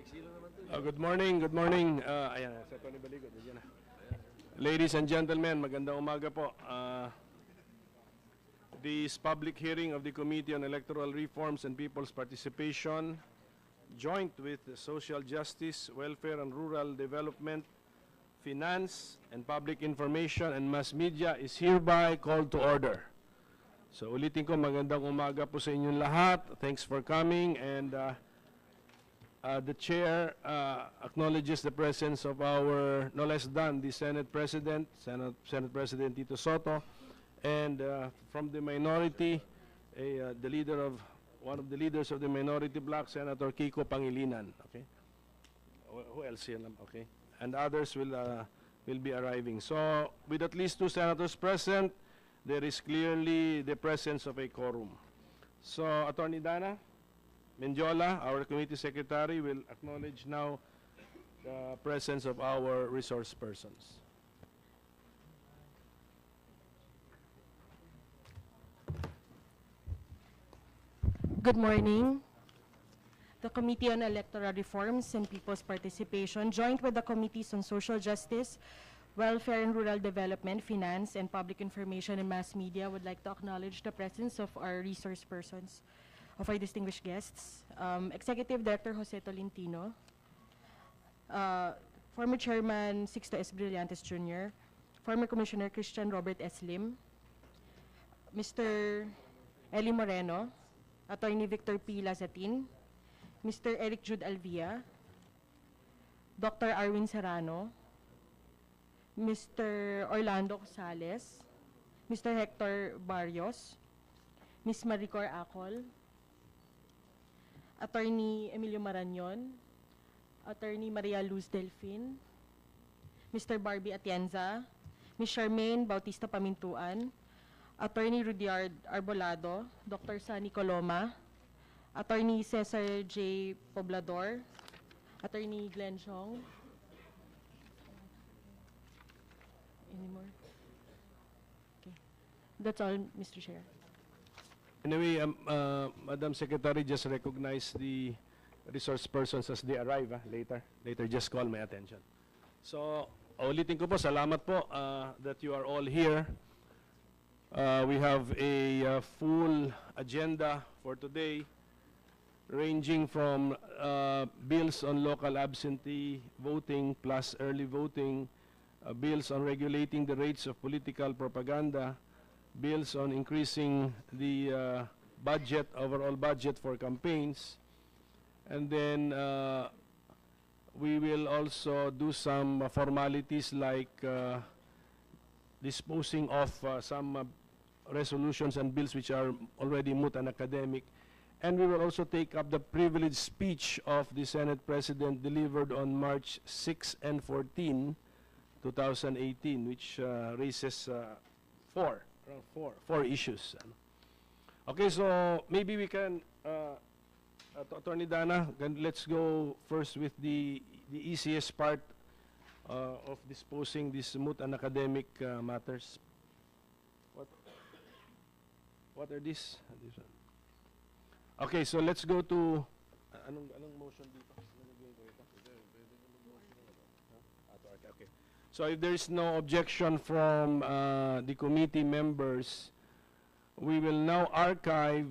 Good morning, good morning. Ayan, sa Tony Baligod. Ayan na. Ladies and gentlemen, magandang umaga po. This public hearing of the Committee on Electoral Reforms and People's Participation, joint with Social Justice, Welfare and Rural Development, Finance and Public Information and Mass Media is hereby called to order. So ulitin ko, magandang umaga po sa inyong lahat. Thanks for coming, and the chair acknowledges the presence of our, no less than the Senate President, Senate President Tito Soto, and from the minority, the leader of, one of the leaders of the minority bloc, Senator Kiko Pangilinan. Okay, who else here? Okay, and others will be arriving. So with at least 2 senators present, there is clearly the presence of a quorum. So Attorney Dana Mendiola, our committee secretary, will acknowledge now the presence of our resource persons. Good morning. The Committee on Electoral Reforms and People's Participation, joined with the Committees on Social Justice, Welfare and Rural Development, Finance and Public Information and Mass Media, would like to acknowledge the presence of our resource persons, of our distinguished guests. Executive Director Jose Tolentino, former Chairman Sixto S. Brillantes Jr., former Commissioner Christian Robert S. Lim, Mr. Eli Moreno, Attorney Victor P. Lazatin, Mr. Eric Jude Alvia, Dr. Arwin Serrano, Mr. Orlando Gonzales, Mr. Hector Barrios, Ms. Maricor Acol, Attorney Emilio Marañon, Attorney Maria Luz Delfin, Mr. Barbie Atienza, Ms. Charmaine Bautista Pamintuan, Attorney Rudyard Arbolado, Dr. Sunny Coloma, Attorney Cesar J. Poblador, Attorney Glenn Chong. Any more? Okay. That's all, Mr. Chair. Anyway, Madam Secretary, just recognize the resource persons as they arrive later. Later, just call my attention. So, ulitin ko po, salamat po that you are all here. We have a full agenda for today, ranging from bills on local absentee voting plus early voting, bills on regulating the rates of political propaganda, bills on increasing the budget, overall budget for campaigns, and then we will also do some formalities like disposing of some resolutions and bills which are already moot and academic. And we will also take up the privileged speech of the Senate President delivered on March 6 and 14, 2018, which raises four issues. Okay, so maybe we can, Attorney Dana, let's go first with the easiest part of disposing these moot and academic matters. What are these? Okay, so let's go to anong motion dito? Okay. So if there is no objection from the committee members, we will now archive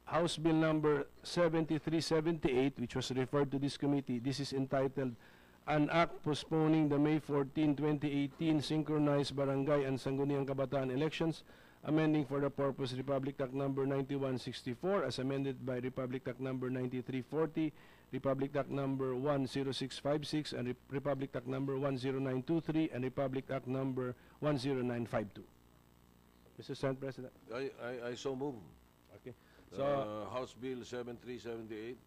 House Bill number 7378, which was referred to this committee. This is entitled An Act Postponing the May 14, 2018 Synchronized Barangay and Sangguniang Kabataan Elections, amending for the purpose Republic Act number 9164 as amended by Republic Act number 9340, Republic Act number 10656, and Republic Act number 10923, and Republic Act number 10952. Mr. Senate President. I so move. Okay. So House Bill 7378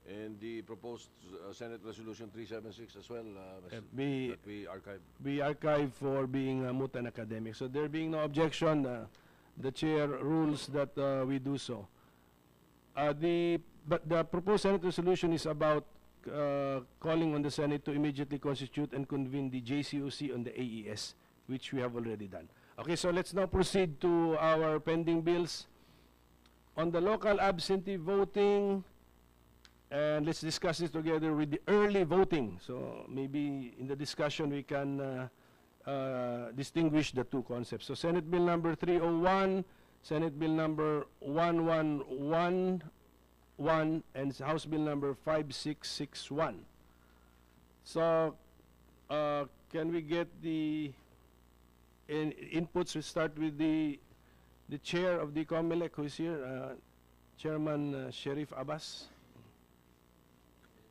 and the proposed Senate Resolution 376 as well, that we archive. We archive for being moot and academic. So there being no objection, the chair rules that we do so. But the proposed Senate resolution is about calling on the Senate to immediately constitute and convene the JCOC on the AES, which we have already done. Okay, so let's now proceed to our pending bills. On the local absentee voting, And let's discuss this together with the early voting. So maybe in the discussion we can distinguish the two concepts. So Senate Bill number 301, Senate Bill number 1111, and House Bill number 5661. So can we get the inputs? We start with the chair of the COMELEC, who is here, Chairman Sherif Abbas.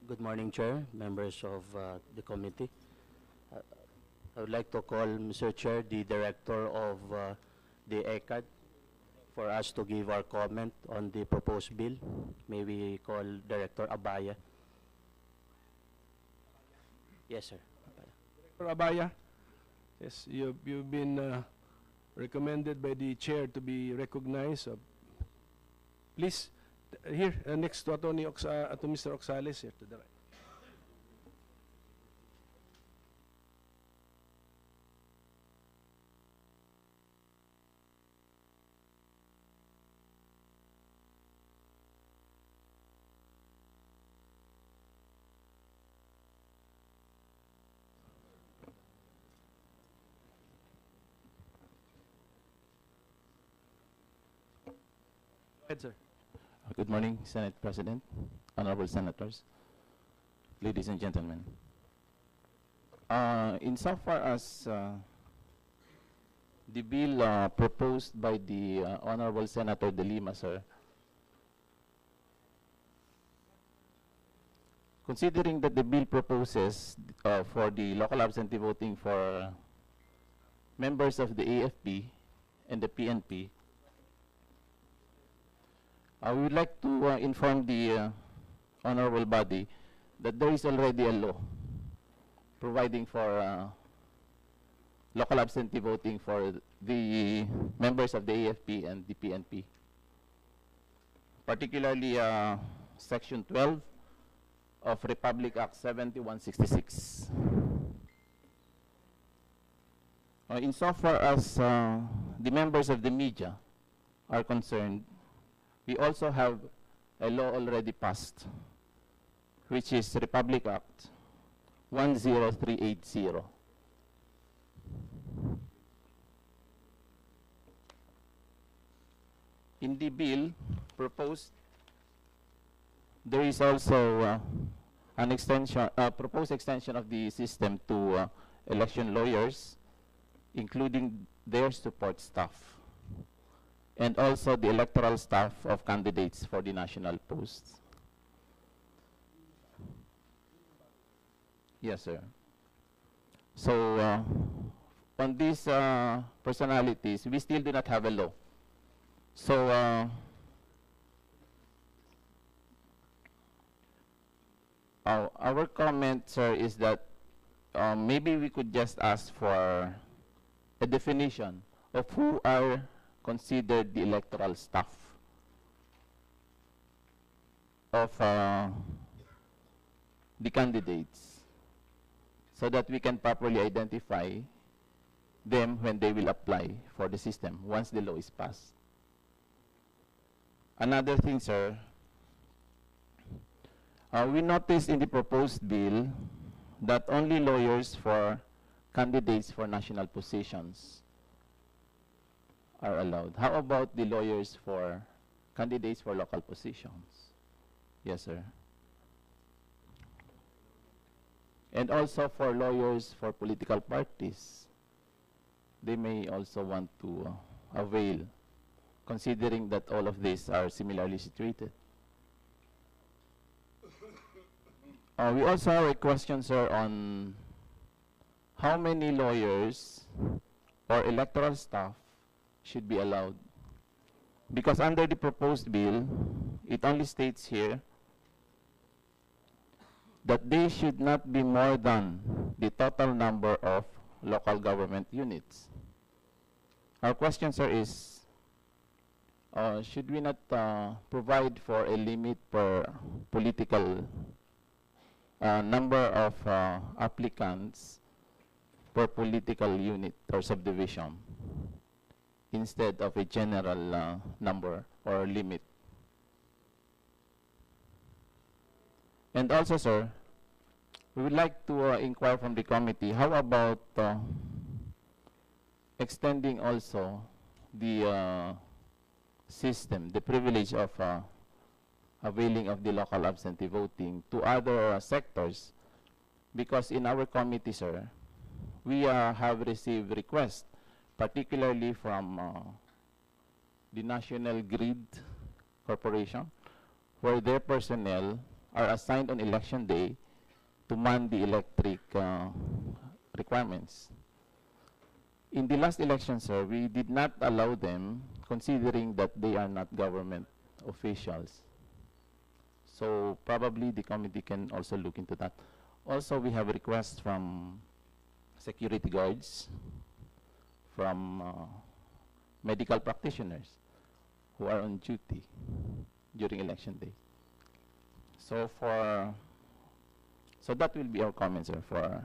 Good morning, Chair, members of the committee. I would like to call, Mr. Chair, the Director of the ECAD for us to give our comment on the proposed bill. May we call Director Abaya? Yes, sir. Director Abaya, yes, you've been recommended by the chair to be recognized. Please, here, next to Attorney to Mr. Oxales, here to the right. Go ahead, sir. Good morning, Senate President, honorable senators, ladies and gentlemen. Insofar as the bill proposed by the Honorable Senator De Lima, sir, considering that the bill proposes for the local absentee voting for members of the AFP and the PNP, I would like to inform the honorable body that there is already a law providing for local absentee voting for the members of the AFP and the PNP. Particularly Section 12 of Republic Act 7166. Insofar as the members of the media are concerned, we also have a law already passed, which is Republic Act 10380. In the bill proposed, there is also an extension, proposed extension of the system to election lawyers, including their support staff, and also the electoral staff of candidates for the national posts. Yes, sir. So, on these personalities, we still do not have a law. So, our comment, sir, is that maybe we could just ask for a definition of who are considered the electoral staff of the candidates, so that we can properly identify them when they will apply for the system once the law is passed. Another thing, sir, we noticed in the proposed bill that only lawyers for candidates for national positions are allowed. How about the lawyers for candidates for local positions? Yes, sir. And also for lawyers for political parties. They may also want to avail, considering that all of these are similarly situated. We also have a question, sir, on how many lawyers or electoral staff should be allowed. Because under the proposed bill, it only states here that they should not be more than the total number of local government units. Our question, sir, is should we not provide for a limit per political number of applicants per political unit or subdivision, instead of a general number or limit? And also, sir, we would like to inquire from the committee, how about extending also the system, the privilege of availing of the local absentee voting to other sectors? Because in our committee, sir, we have received requests, particularly from the National Grid Corporation, where their personnel are assigned on election day to man the electric requirements. In the last election, sir, we did not allow them, considering that they are not government officials. So probably the committee can also look into that. Also, we have requests from security guards, from medical practitioners who are on duty during election day. So that will be our comments, sir, for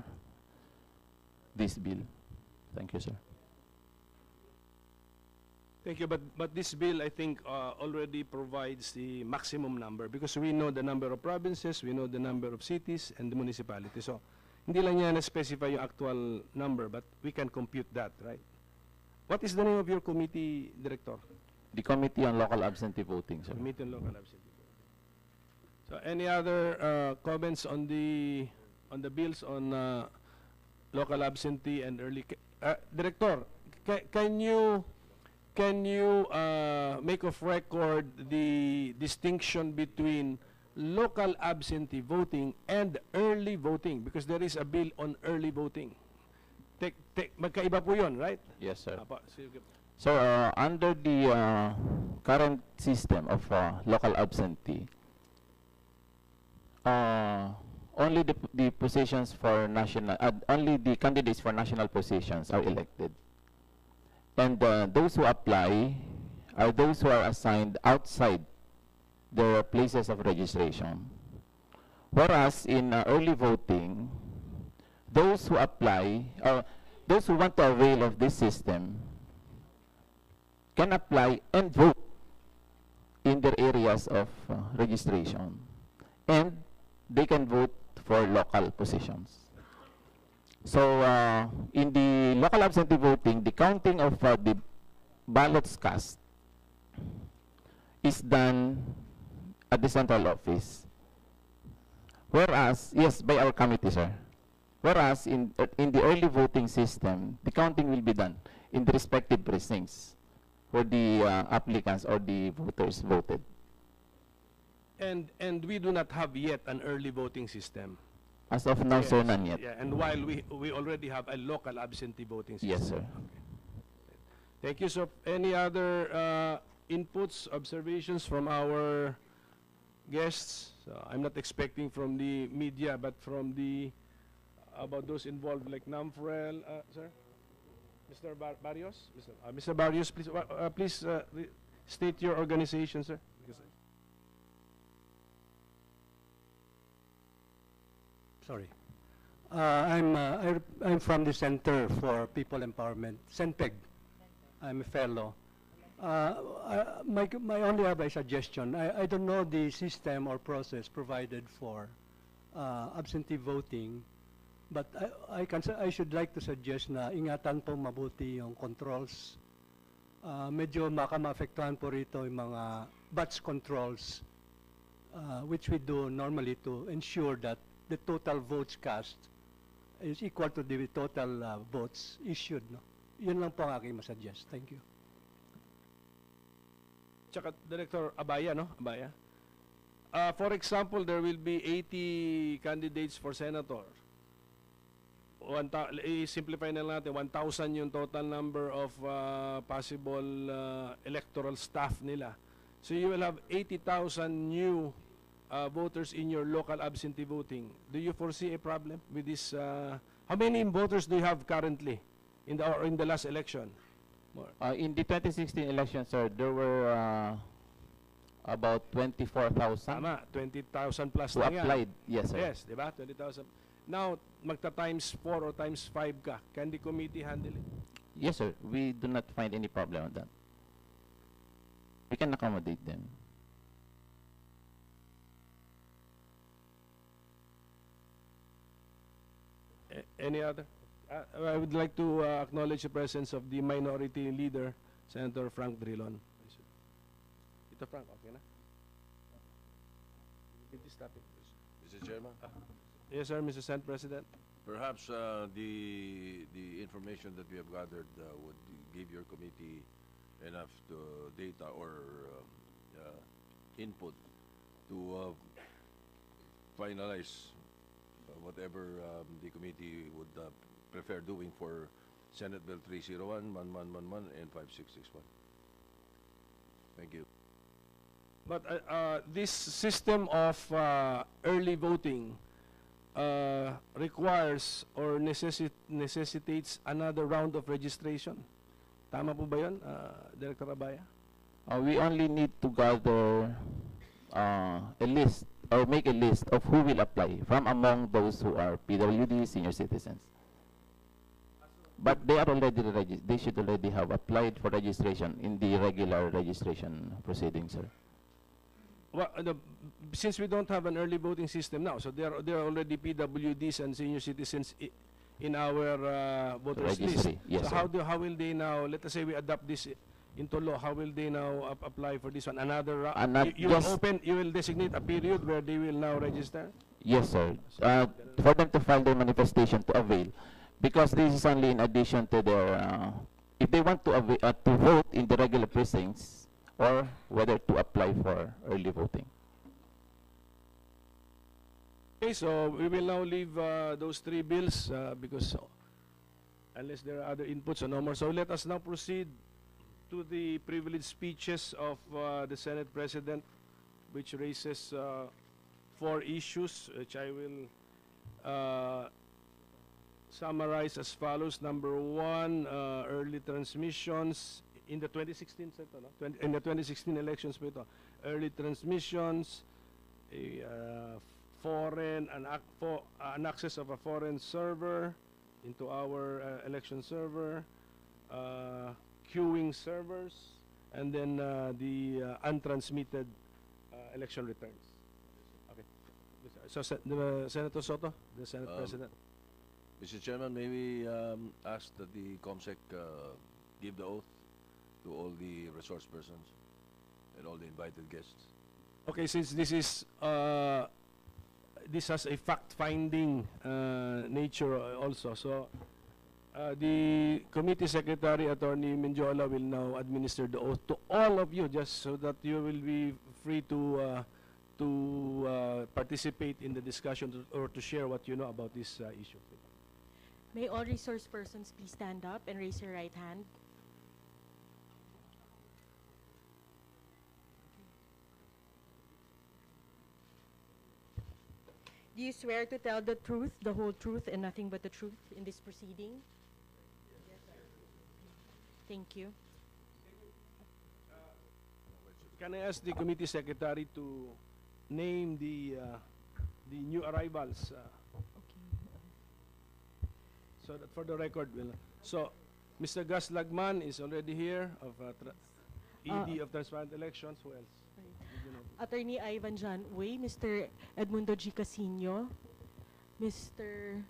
this bill. Thank you, sir. Thank you, but this bill, I think, already provides the maximum number because we know the number of provinces, we know the number of cities and the municipalities. So, hindi lang niya na-specify yung actual number, but we can compute that, right? What is the name of your committee, Director? The Committee on Local Absentee Voting, sir. Committee on Local Absentee Voting. So, any other comments on the bills on local absentee and early... Director, can you make of record the distinction between local absentee voting and early voting? Because there is a bill on early voting. Magkaiba po yun, right? Yes, sir. Apa, sige. So, under the current system of local absentee, only the positions for national, only the candidates for national positions are elected. And those who apply are those who are assigned outside their places of registration. Whereas in early voting, those who apply, or those who want to avail of this system, can apply and vote in their areas of registration. And they can vote for local positions. So, in the local absentee voting, the counting of the ballots cast is done at the central office. Whereas, yes, by our committee, sir. Whereas, in the early voting system, the counting will be done in the respective precincts where the applicants or the voters voted. And we do not have yet an early voting system. As of now, Yes. sir, none yet. Yeah, and while we already have a local absentee voting system. Yes, sir. Thank you, sir. Any other inputs, observations from our guests? So I'm not expecting from the media, but from the about those involved, like NAMFREL, sir, Mr. Barrios, Mr. Barrios, please, please state your organization, sir. Sorry. I'm from the Center for People Empowerment, CENPEG. I'm a fellow. My only have a suggestion. I don't know the system or process provided for absentee voting, but I should like to suggest na ingatan po mabuti yung controls. Medyo maapektuhan po rito yung mga batch controls, which we do normally to ensure that the total votes cast is equal to the total votes issued. No? Yun lang po ang aking masuggest. Thank you. Tsaka, Director Abaya, no? Abaya. For example, there will be 80 candidates for senator. I-simplify na lang natin, 1,000 yung total number of possible electoral staff nila. So you will have 80,000 new voters in your local absentee voting. Do you foresee a problem with this? How many voters do you have currently in the last election? In the 2016 election, sir, there were about 24,000 Tama, 20,000 plus who na yan. applied. Yes, sir. Yes, di ba? 20,000. Now, magta-times 4 or times 5 ka. Can the committee handle it? Yes, sir. We do not find any problem with that. We can accommodate them. Any other? I would like to acknowledge the presence of the Minority Leader, Senator Frank Drilon. Ito, Frank, okay na? With this topic. Mr. Chairman? Yes, sir, Mr. Senate President. Perhaps the information that we have gathered would give your committee enough data or input to finalize whatever the committee would prefer doing for Senate Bill 301, 1111, and 5661. Thank you. But this system of early voting requires or necessitates another round of registration. Tama po ba yun, Director Abaya? We only need to gather a list or make a list of who will apply from among those who are PWD senior citizens. But they are already they should already have applied for registration in the regular registration proceedings, sir. Well, since we don't have an early voting system now, so there are already PWDs and senior citizens in our voters list. Registry, yes, so sir. how will they now? Let us say we adopt this into law. How will they now apply for this one? Another you will open. You will designate a period where they will now register. Yes, sir. For them to file their manifestation to avail, because this is only in addition to their, if they want to vote in the regular precincts, or whether to apply for early voting. Okay, so we will now leave those three bills because unless there are other inputs or no more. So let us now proceed to the privileged speeches of the Senate President, which raises 4 issues, which I will summarize as follows. Number 1, early transmissions in the 2016 set, no? In the 2016 elections, early transmissions, an access of a foreign server into our election server, queuing servers, and then the untransmitted election returns. Okay. So, Senator Soto, the Senate President. Mr. Chairman, may we ask that the COMSEC give the oath to all the resource persons and all the invited guests? Okay, since this is this has a fact-finding nature also, so the committee secretary, Attorney Menjola, will now administer the oath to all of you, just so that you will be free to participate in the discussion or to share what you know about this issue. May all resource persons please stand up and raise your right hand. Do you swear to tell the truth, the whole truth, and nothing but the truth in this proceeding? Yes, sir. Thank you. Can I ask the committee secretary to name the new arrivals? So that for the record, so Mr. Gus Lagman is already here of ED of Transparent Elections. Who else? Attorney Ivan John Uy, Mr. Edmundo G. Casino, Mr.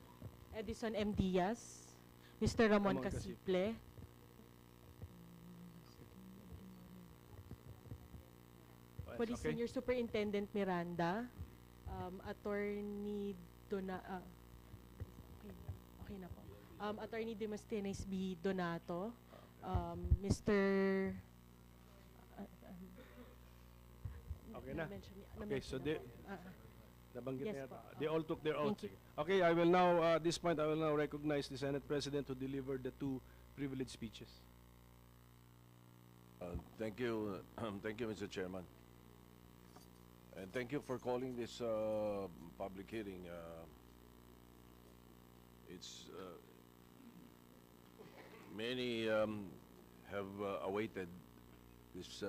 Edison M. Diaz, Mr. Ramon Casiple, Police Okay. Senior Superintendent Miranda, Attorney okay na po. Attorney Demosthenes B. Donato, Mr. Okay na. Okay, so na-mention nabanggit Yes na yata. po. They all took their oath. Thank you. Okay, I will now, at this point, I will now recognize the Senate President to deliver the 2 privileged speeches. Thank you, thank you, Mr. Chairman. And thank you for calling this public hearing. It's many have awaited this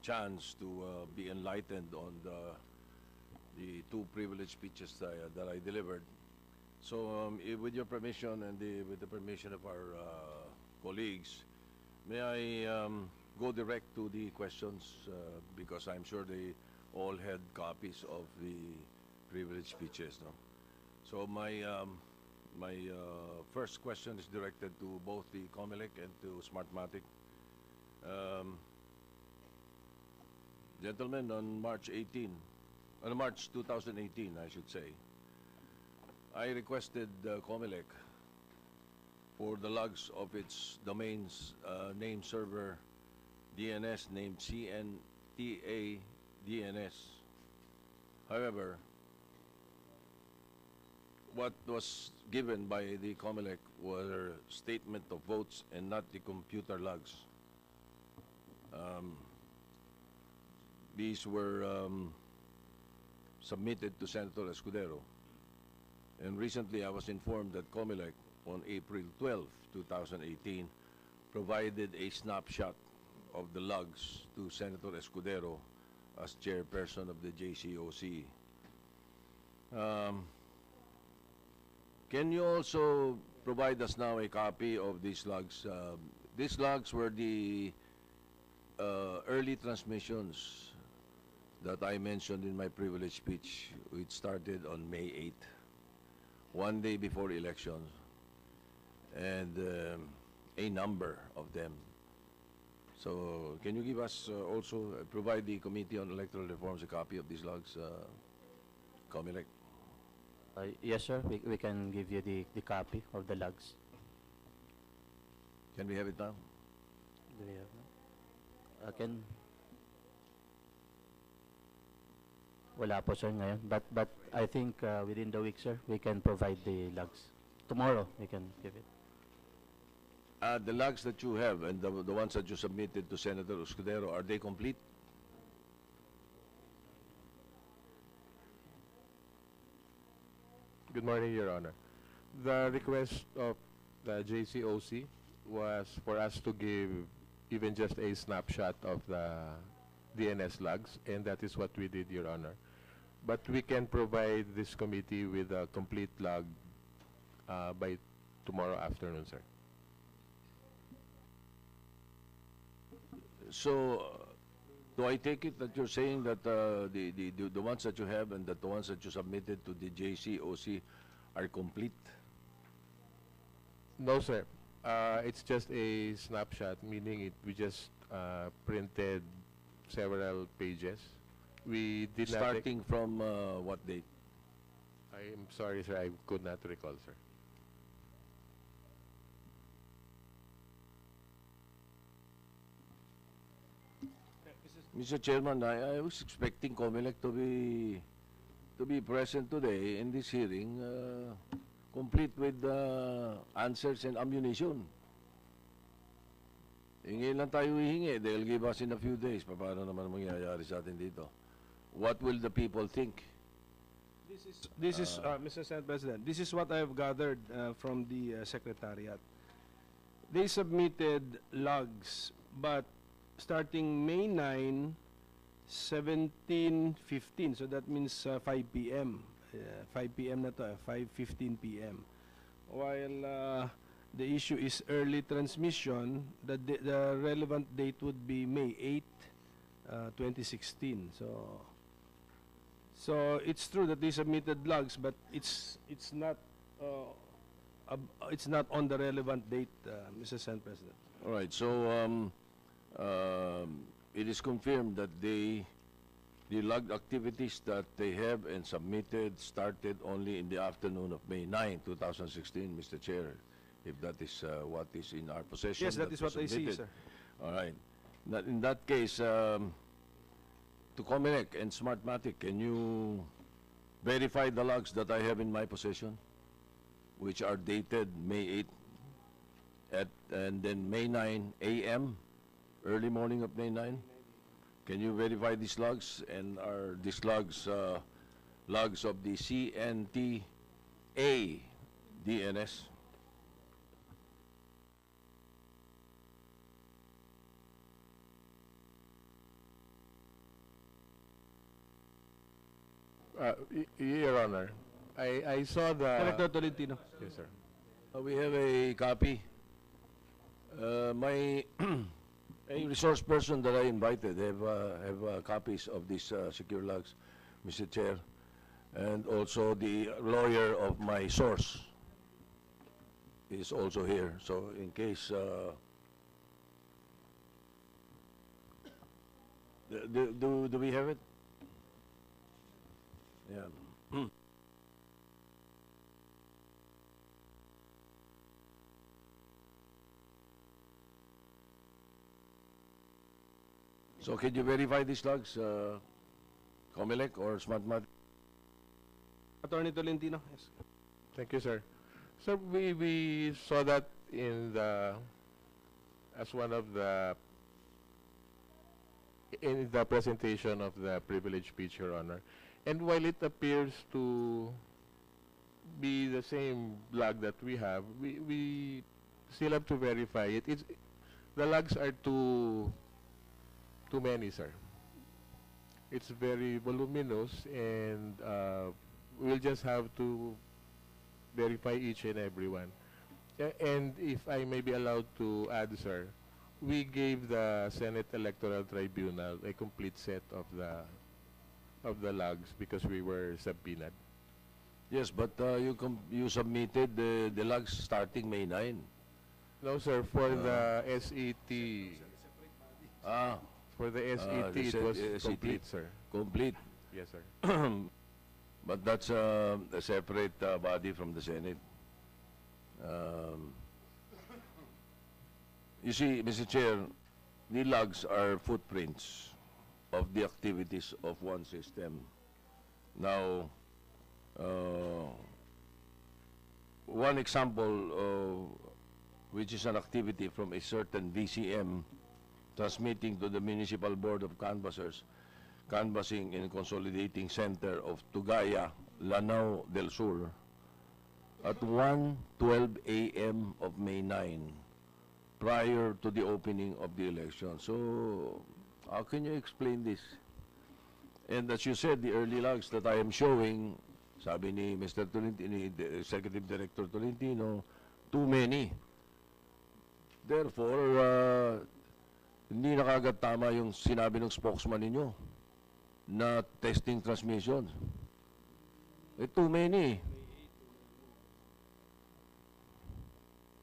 chance to be enlightened on the 2 privileged speeches that I delivered. So, with your permission and with the permission of our colleagues, may I go direct to the questions because I'm sure they all had copies of the privileged speeches. No? So my My first question is directed to both the COMELEC and to smartmatik. Gentlemen, on March 2018, I should say, I requested COMELEC for the logs of its domains name server DNS named CNTA DNS. However, what was given by the COMELEC were statement of votes and not the computer logs. These were submitted to Senator Escudero. And recently I was informed that COMELEC on April 12, 2018, provided a snapshot of the logs to Senator Escudero as chairperson of the JCOC. Can you also provide us now a copy of these logs? These logs were the early transmissions that I mentioned in my privilege speech, which started on May 8th, one day before elections, and a number of them. So can you give us also, provide the Committee on Electoral Reforms a copy of these logs, COMELEC? Yes, sir. We can give you the copy of the logs. Can we have it now? Do we have now? Wala po, sir, ngayon. But I think within the week, sir, we can provide the logs. Tomorrow, we can give it. The logs that you have and the ones that you submitted to Senator Escudero, are they complete? Good morning, Your Honor. The request of the JCOC was for us to give even just a snapshot of the DNS logs, and that is what we did, Your Honor. But we can provide this committee with a complete log by tomorrow afternoon, sir. So, do I take it that you're saying that the ones that you have and that the ones that you submitted to the JCOC are complete? No, sir. It's just a snapshot, meaning we just printed several pages. We did not Starting from what date? I'm sorry, sir. I could not recall, sir. Mr. Chairman, I was expecting COMELEC to be present today in this hearing, complete with answers and ammunition. Hingi lang tayo hihingi. They'll give us in a few days. Paano naman mangyayari sa atin dito? What will the people think? This is Mr. Senate President, this is what I have gathered from the Secretariat. They submitted logs, but starting May 9, 17:15, so that means 5 p.m. 5 p.m. na to, 5:15 p.m. While the issue is early transmission, the relevant date would be May 8, 2016. So it's true that they submitted logs, but it's not on the relevant date, Mr. Senate President. All right, so it is confirmed that the logged activities that they have and submitted started only in the afternoon of May 9, 2016, Mr. Chair, if that is what is in our possession. Yes, that is what I see, sir. All right. In that case, to COMELEC and smartmatik, can you verify the logs that I have in my possession, which are dated May 8 and then May 9 a.m., early morning of May 9? Can you verify these logs? And are these logs logs of the CNTA DNS? Your Honor, I saw the... Director Tolentino. Yes, sir. We have a copy. My a resource person that I invited have copies of these secure logs, Mr. Chair, and also the lawyer of my source is also here. So in case, do we have it? Yeah. So can you verify these logs, Comelec or smartmatik? Attorney Tolentino, yes. Thank you, sir. Sir, we saw that in the, as one of the, in the presentation of the privilege speech, Your Honor. And while it appears to be the same log that we have, we still have to verify it. The logs are too many, sir. It's very voluminous, and we'll just have to verify each and every one. And if I may be allowed to add, sir, we gave the Senate Electoral Tribunal a complete set of the logs because we were subpoenaed. Yes, but you submitted the logs starting May 9. No, sir, for the SET. Ah, For the SET, the it was SET. complete, sir. complete. Yes, sir. But that's a separate body from the Senate. You see, Mr. Chair, the logs are footprints of the activities of one system. Now, one example, which is an activity from a certain VCM transmitting to the Municipal Board of Canvassers, Canvassing and Consolidating Center of Tugaya, Lanao del Sur, at 1:12 a.m. of May 9, prior to the opening of the election. So, how can you explain this? And as you said, the early logs that I am showing, sabi ni Mr. Tolentino, ni Executive Director Tolentino, too many. Therefore, hindi na kagad tama yung sinabi ng spokesman ninyo na testing transmission. Too many.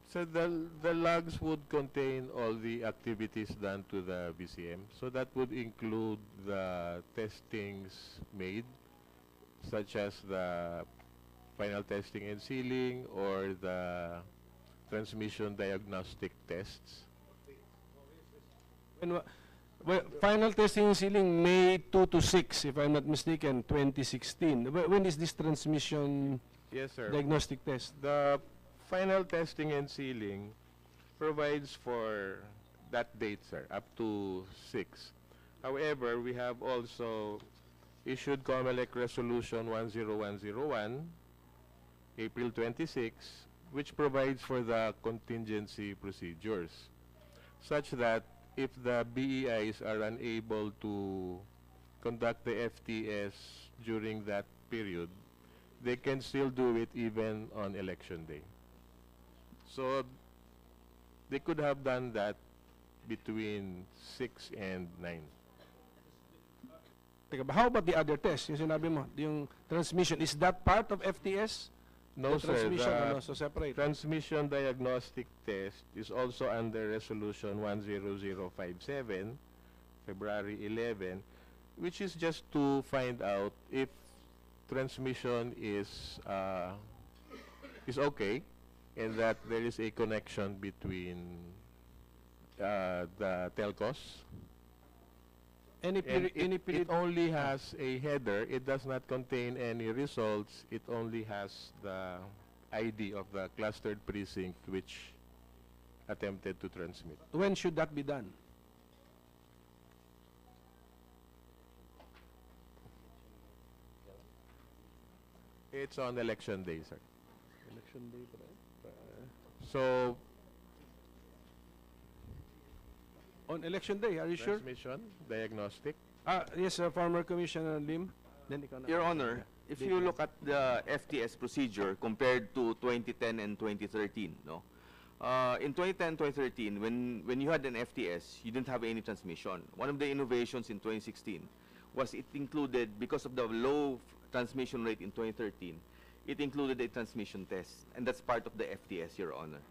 So the logs would contain all the activities done to the VCM. So that would include the testings made, such as the final testing and sealing or the transmission diagnostic tests. And, well, final testing and sealing May 2 to 6, if I'm not mistaken, 2016. When is this transmission Yes, sir. diagnostic test? The final testing and sealing provides for that date, sir, up to 6. However, we have also issued COMELEC Resolution 10101, April 26, which provides for the contingency procedures, such that if the BEIs are unable to conduct the FTS during that period, they can still do it even on election day. So they could have done that between 6 and 9. Teka, how about the other test? Yung sinabi mo, yung transmission, is that part of FTS? No, The sir. transmission, The ano, so separate. transmission diagnostic test is also under Resolution 10057, February 11, which is just to find out if transmission is okay, and that there is a connection between the telcos. Any And period, it only has a header. It does not contain any results. It only has the ID of the clustered precinct which attempted to transmit. when should that be done? It's on election day, sir. Election day, So, on election day, are you sure? transmission, diagnostic. Yes, former Commissioner Lim. Then ikaw na. Your Honor, if you look at the FTS procedure compared to 2010 and 2013, no? In 2010, 2013, when you had an FTS, you didn't have any transmission. One of the innovations in 2016 was it included, because of the low transmission rate in 2013, it included a transmission test, and that's part of the FTS, Your Honor.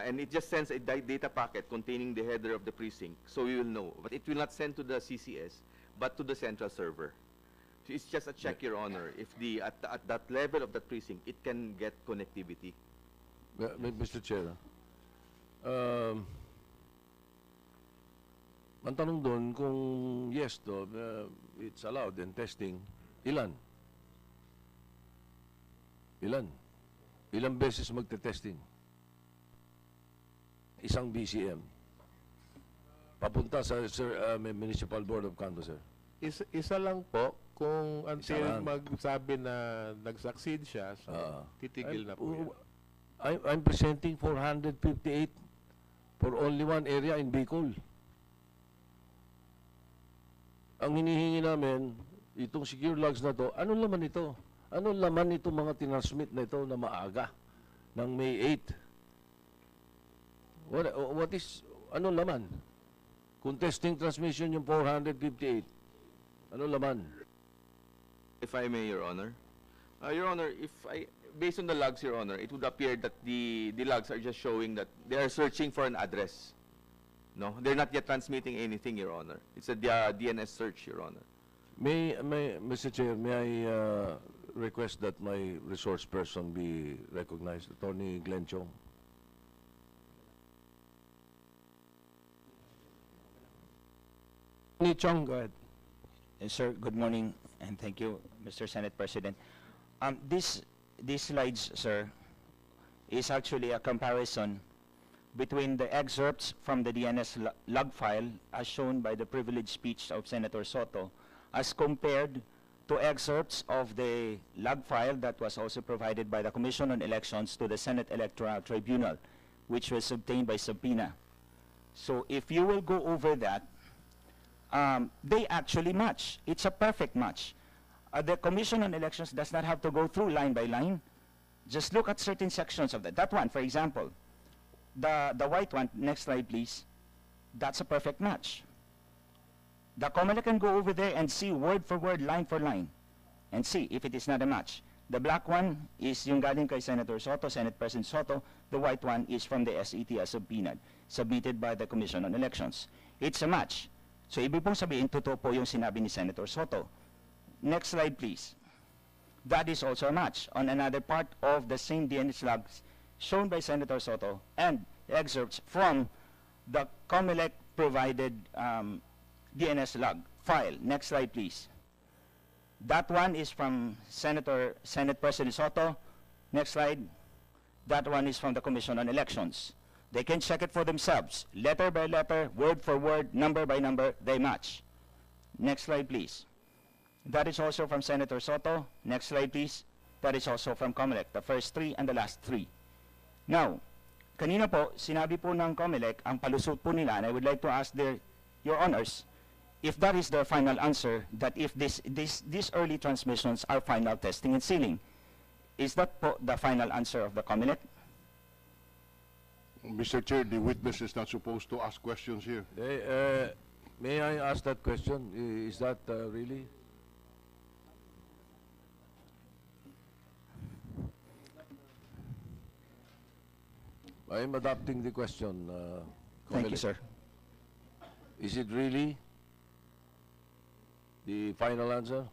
And it just sends a data packet containing the header of the precinct, so we will know. But it will not send to the CCS, but to the central server. So it's just a check, Your Honor, if at that level of that precinct, it can get connectivity. Mr. Chair, ang tanong doon kung yes to, it's allowed in testing, ilan? Ilang beses magte-testing? Isang BCM. Papunta sa Municipal Board of Canvass, sir. Isa lang po, kung Isa until lang. magsabi na nag-succeed siya, so titigil na po yan. I'm presenting 458 for only one area in Bicol. Ang hinihingi namin, itong secure logs na to, ano laman ito? Ano laman itong mga tinasmit na ito na maaga ng May 8? What is, ano laman? Kung testing transmission yung 458, ano laman? If I may, Your Honor. Your Honor, based on the logs, Your Honor, it would appear that the logs are just showing that they are searching for an address. No, they're not yet transmitting anything, Your Honor. It's a DNS search, Your Honor. Mr. Chair, may I request that my resource person be recognized, Attorney Glenn Chong. Attorney Chong, go ahead. Yes, sir. Good morning, and thank you, Mr. Senate President. These slides, sir, is actually a comparison between the excerpts from the DNS log file, as shown by the privileged speech of Senator Soto, as compared to excerpts of the log file that was also provided by the Commission on Elections to the Senate Electoral Tribunal, which was obtained by subpoena. So if you will go over that, they actually match. It's a perfect match. The Commission on Elections does not have to go through line by line. Just look at certain sections of that. That one, for example, the white one, next slide please, that's a perfect match. The comelec can go over there and see word for word, line for line, and see if it is not a match. The black one is yung galing kay Senator Soto, Senate President Soto. The white one is from the SET as submitted by the Commission on Elections. It's a match. So ibig pong sabihin, totoo po yung sinabi ni Senator Soto. Next slide please. That is also a match on another part of the same DNS logs shown by Senator Soto and excerpts from the comelec provided DNS log file. Next slide please. That one is from Senate President Soto. Next slide. That one is from the Commission on Elections. They can check it for themselves. Letter by letter, word for word, number by number, they match. Next slide please. That is also from Senator Soto. Next slide please. That is also from COMELEC, the first three and the last three. Now, kanina po, sinabi po ng COMELEC, ang palusot po nila, and I would like to ask your honors, if that is their final answer, that if these early transmissions are final testing and sealing, is that po the final answer of the COMELEC? Mr. Chair, the witness is not supposed to ask questions here. May I ask that question? Is that really? I'm adopting the question. Thank you, sir. Is it really the final answer?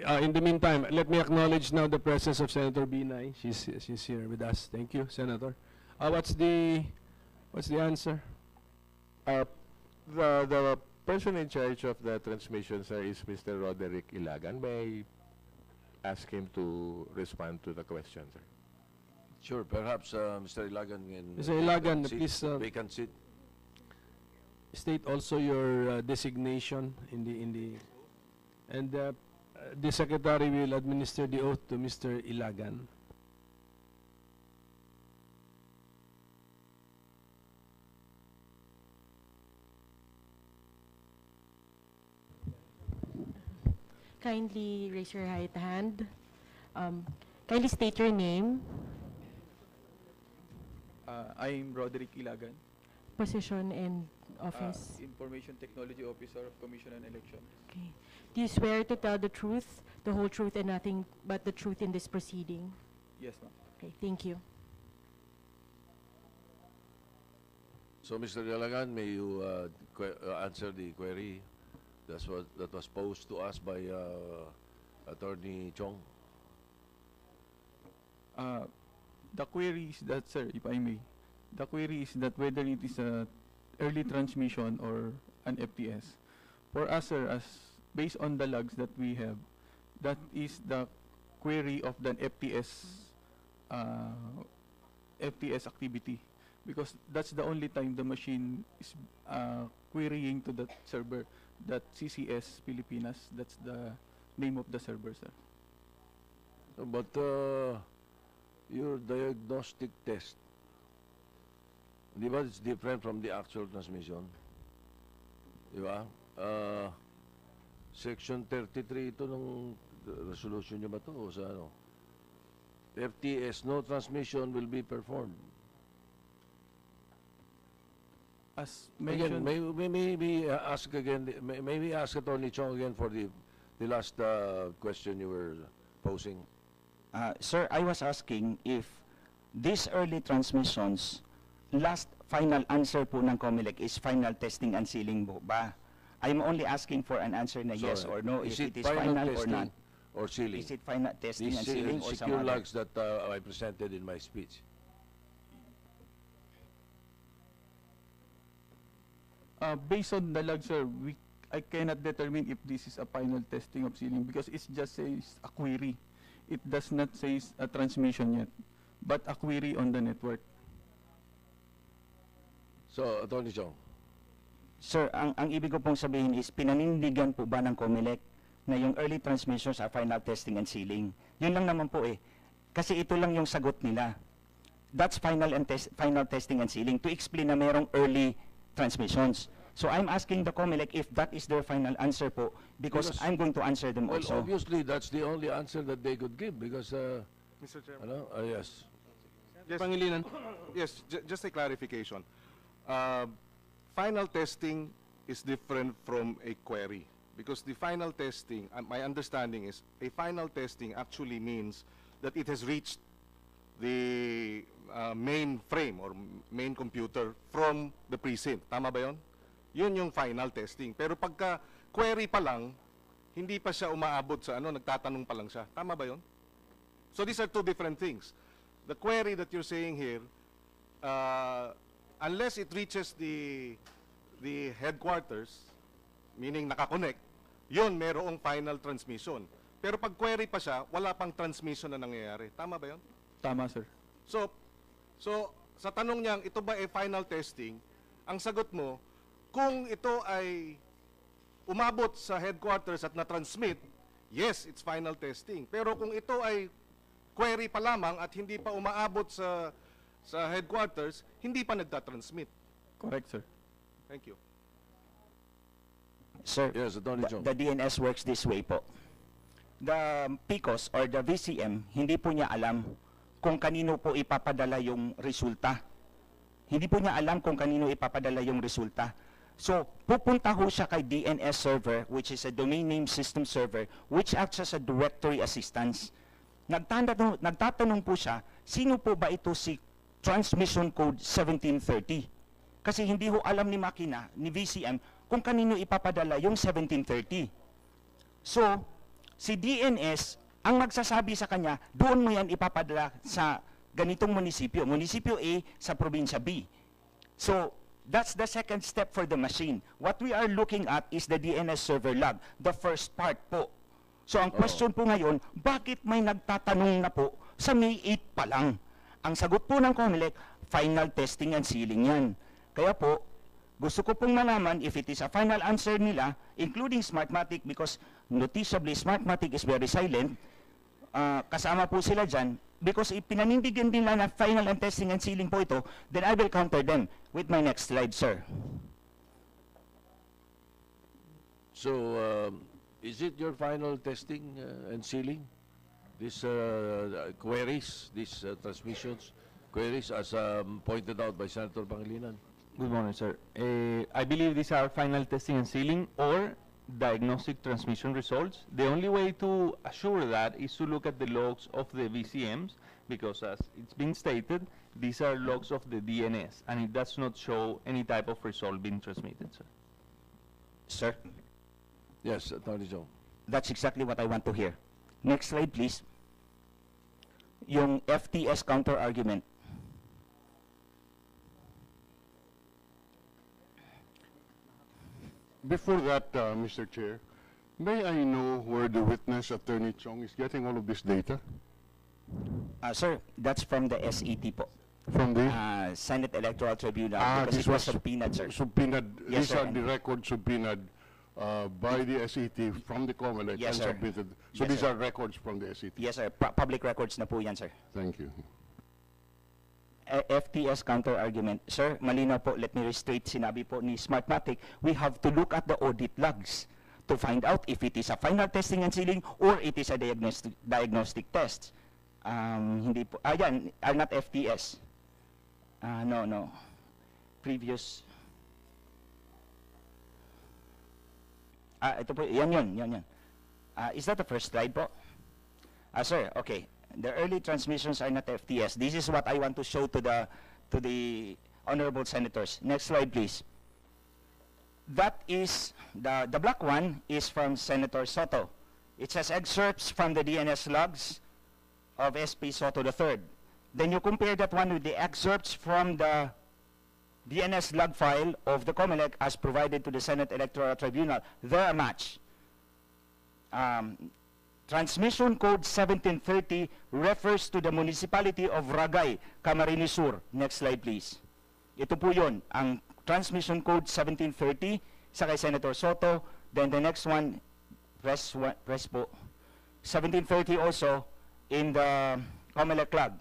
In the meantime, let me acknowledge now the presence of Senator Binay. She's here with us. Thank you, Senator. What's the answer? The person in charge of the transmission, sir, is Mr. Roderick Ilagan. May I ask him to respond to the question, sir? Sure, perhaps Mr. Ilagan can... Mr. Ilagan, please vacant seat. state also your designation in the and The Secretary will administer the oath to Mr. Ilagan. Kindly raise your right hand. Kindly state your name, I'm Roderick Ilagan, position, and office. Information Technology Officer of Commission on Elections. Okay. Do you swear to tell the truth, the whole truth, and nothing but the truth in this proceeding? Yes, ma'am. Okay, thank you. So, Mr. Yalagan, may you answer the query that was posed to us by Attorney Chong? The query is that, sir, if I may, the query is that whether it is a early transmission or an FTS. For us, sir, as based on the logs that we have, that is the query of the FTS activity, because that's the only time the machine is querying to the server, that CCS Pilipinas, that's the name of the server, sir. But your diagnostic test, di ba, it's different from the actual transmission? Di ba? Section 33 ito ng resolution nyo ba ito o sa ano? FTS, no transmission will be performed. As Again, mentioned, maybe ask again, maybe ask Attorney Chong again for the last question you were posing. Sir, I was asking if these early transmissions, last final answer po ng COMELEC is final testing and sealing po ba? I'm only asking for an answer na yes or no, if it is final or not. Or sealing? Is it final testing and sealing or some secure other? logs that I presented in my speech. based on the log, sir, I cannot determine if this is a final testing of sealing because it just says a query. It does not say a transmission yet, but a query on the network. So, Attorney Chong. Sir, ang ibig ko pong sabihin is pinanindigan po ba ng COMELEC na yung early transmissions are final testing and sealing? Yun lang naman po eh. Kasi ito lang yung sagot nila. That's final testing and sealing to explain na merong early transmissions. So I'm asking the COMELEC if that is their final answer po because I'm going to answer them Well, also. obviously, that's the only answer that they could give because, Mr. Chairman. ano? Yes. Yes, Pangilinan. yes, just a clarification. Final testing is different from a query because the final testing, my understanding is, a final testing actually means that it has reached the main frame or main computer from the precinct. Tama ba yun? Yun yung final testing. Pero pagka query pa lang, hindi pa siya umaabot sa ano, nagtatanong pa lang siya. Tama ba yun? So these are two different things. The query that you're saying here, unless it reaches the headquarters, meaning nakakonect, yun merong final transmission. Pero pag query pa siya, wala pang transmission na nangyayari. Tama ba yun? Tama, sir. So sa tanong niyang, ito ba ay final testing? Ang sagot mo, kung ito ay umabot sa headquarters at na-transmit, yes, it's final testing. Pero kung ito ay query pa lamang at hindi pa umaabot sa headquarters, hindi pa nagtatransmit. Correct, sir. Thank you. Sir, Yes, Attorney Chong. the DNS works this way po. The PICOS or the VCM, hindi po niya alam kung kanino po ipapadala yung resulta. Hindi po niya alam kung kanino ipapadala yung resulta. So, pupunta ho siya kay DNS server, which is a domain name system server, which acts as a directory assistance. Nagtatanong po siya, sino po ba ito si transmission code 1730? Kasi hindi ho alam ni makina, ni VCM, kung kanino ipapadala yung 1730. So, si DNS, ang magsasabi sa kanya, doon mo yan ipapadala sa ganitong munisipyo. Munisipyo A sa probinsya B. So, that's the second step for the machine. What we are looking at is the DNS server log, the first part po. So, ang question po ngayon, bakit may nagtatanong na po sa May 8 pa lang? Ang sagot po ng COMELEC, final testing and sealing yan. Kaya po, Gusto ko pong malaman if it is a final answer nila, including smartmatik, because noticeably smartmatik is very silent. Kasama po sila dyan. Because ipinanindigan nila na final and testing and sealing po ito, then I will counter them with my next slide, sir. So, is it your final testing and sealing? These queries, these transmissions, queries as pointed out by Senator Pangilinan? Good morning, sir. I believe these are final testing and sealing or diagnostic transmission results. The only way to assure that is to look at the logs of the VCMs, because as it's been stated, these are logs of the DNS, and it does not show any type of result being transmitted, sir. Sir, Yes, Attorney Joe. that's exactly what I want to hear. Next slide, please. Yung FTS counter-argument. Before that, Mr. Chair, may I know where the witness, Attorney Chong, is getting all of this data? Sir, that's from the SET po. From the? Senate Electoral Tribunal. because this it was was subpoenaed, sir. subpoenaed. Yes, These sir, are and- the records subpoenaed by the SET from the comelec Yes, and sir. submitted. So Yes, these sir. are records from the SET. Yes, sir. Public records na po yan, sir. Thank you. FTS counter-argument. Sir, malinaw po, let me restrict, sinabi po ni Smartmatic, we have to look at the audit logs to find out if it is a final testing and sealing or it is a diagnostic test. Hindi po, yan, are not FTS. No. Previous. Ito po, yan. Is that the first slide po? Sir, okay. The early transmissions are not FTS. This is what I want to show to the honorable senators. Next slide, please. That is, the black one is from Senator Soto. It says excerpts from the DNS logs of SP Soto III. Then you compare that one with the excerpts from the DNS log file of the COMELEC as provided to the Senate Electoral Tribunal. They're a match. Transmission code 1730 refers to the municipality of Ragay, Camarines Sur. Next slide, please. Ito po yun, ang transmission code 1730 sa kay Senator Soto. Then the next one, press po. 1730 also in the COMELEC log.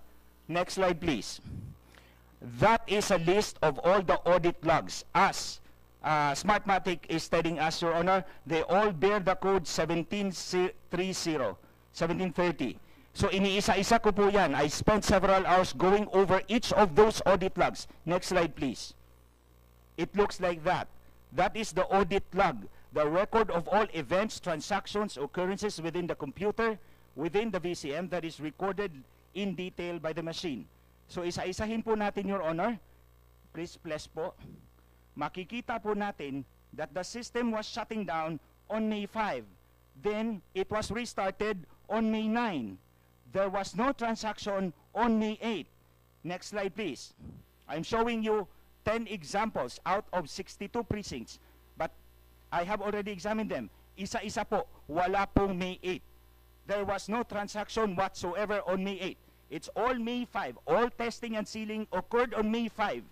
Next slide, please. That is a list of all the audit logs. As Smartmatic is telling us, Your Honor, they all bear the code 1730, 1730. So iniisa-isa ko po yan. I spent several hours going over each of those audit logs. Next slide, please. It looks like that. That is the audit log, the record of all events, transactions, occurrences within the computer, within the VCM that is recorded in detail by the machine. So isa-isahin po natin, Your Honor. Please po. Makikita po natin that the system was shutting down on May 5. Then, it was restarted on May 9. There was no transaction on May 8. Next slide, please. I'm showing you 10 examples out of 62 precincts, but I have already examined them. Isa-isa po, wala pong May 8. There was no transaction whatsoever on May 8. It's all May 5. All testing and sealing occurred on May 5.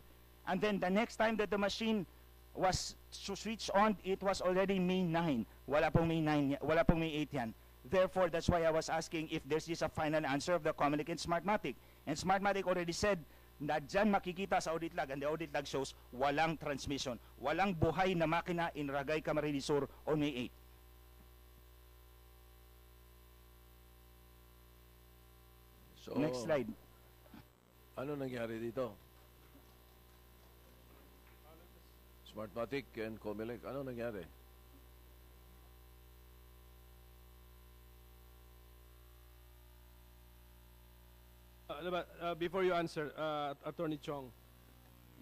And then the next time that the machine was switched on, it was already May 9. Wala pong May 9, wala pong May 8 yan. Therefore, that's why I was asking if there's just a final answer of the COMELEC and Smartmatic. And Smartmatic already said na dyan makikita sa audit log, and the audit log shows walang transmission. Walang buhay na makina in Ragay, Camarines Sur on May 8. So, Next slide. ano nangyari dito? Smartmatic and COMELEC, ano nangyari? Before you answer, Attorney Chong,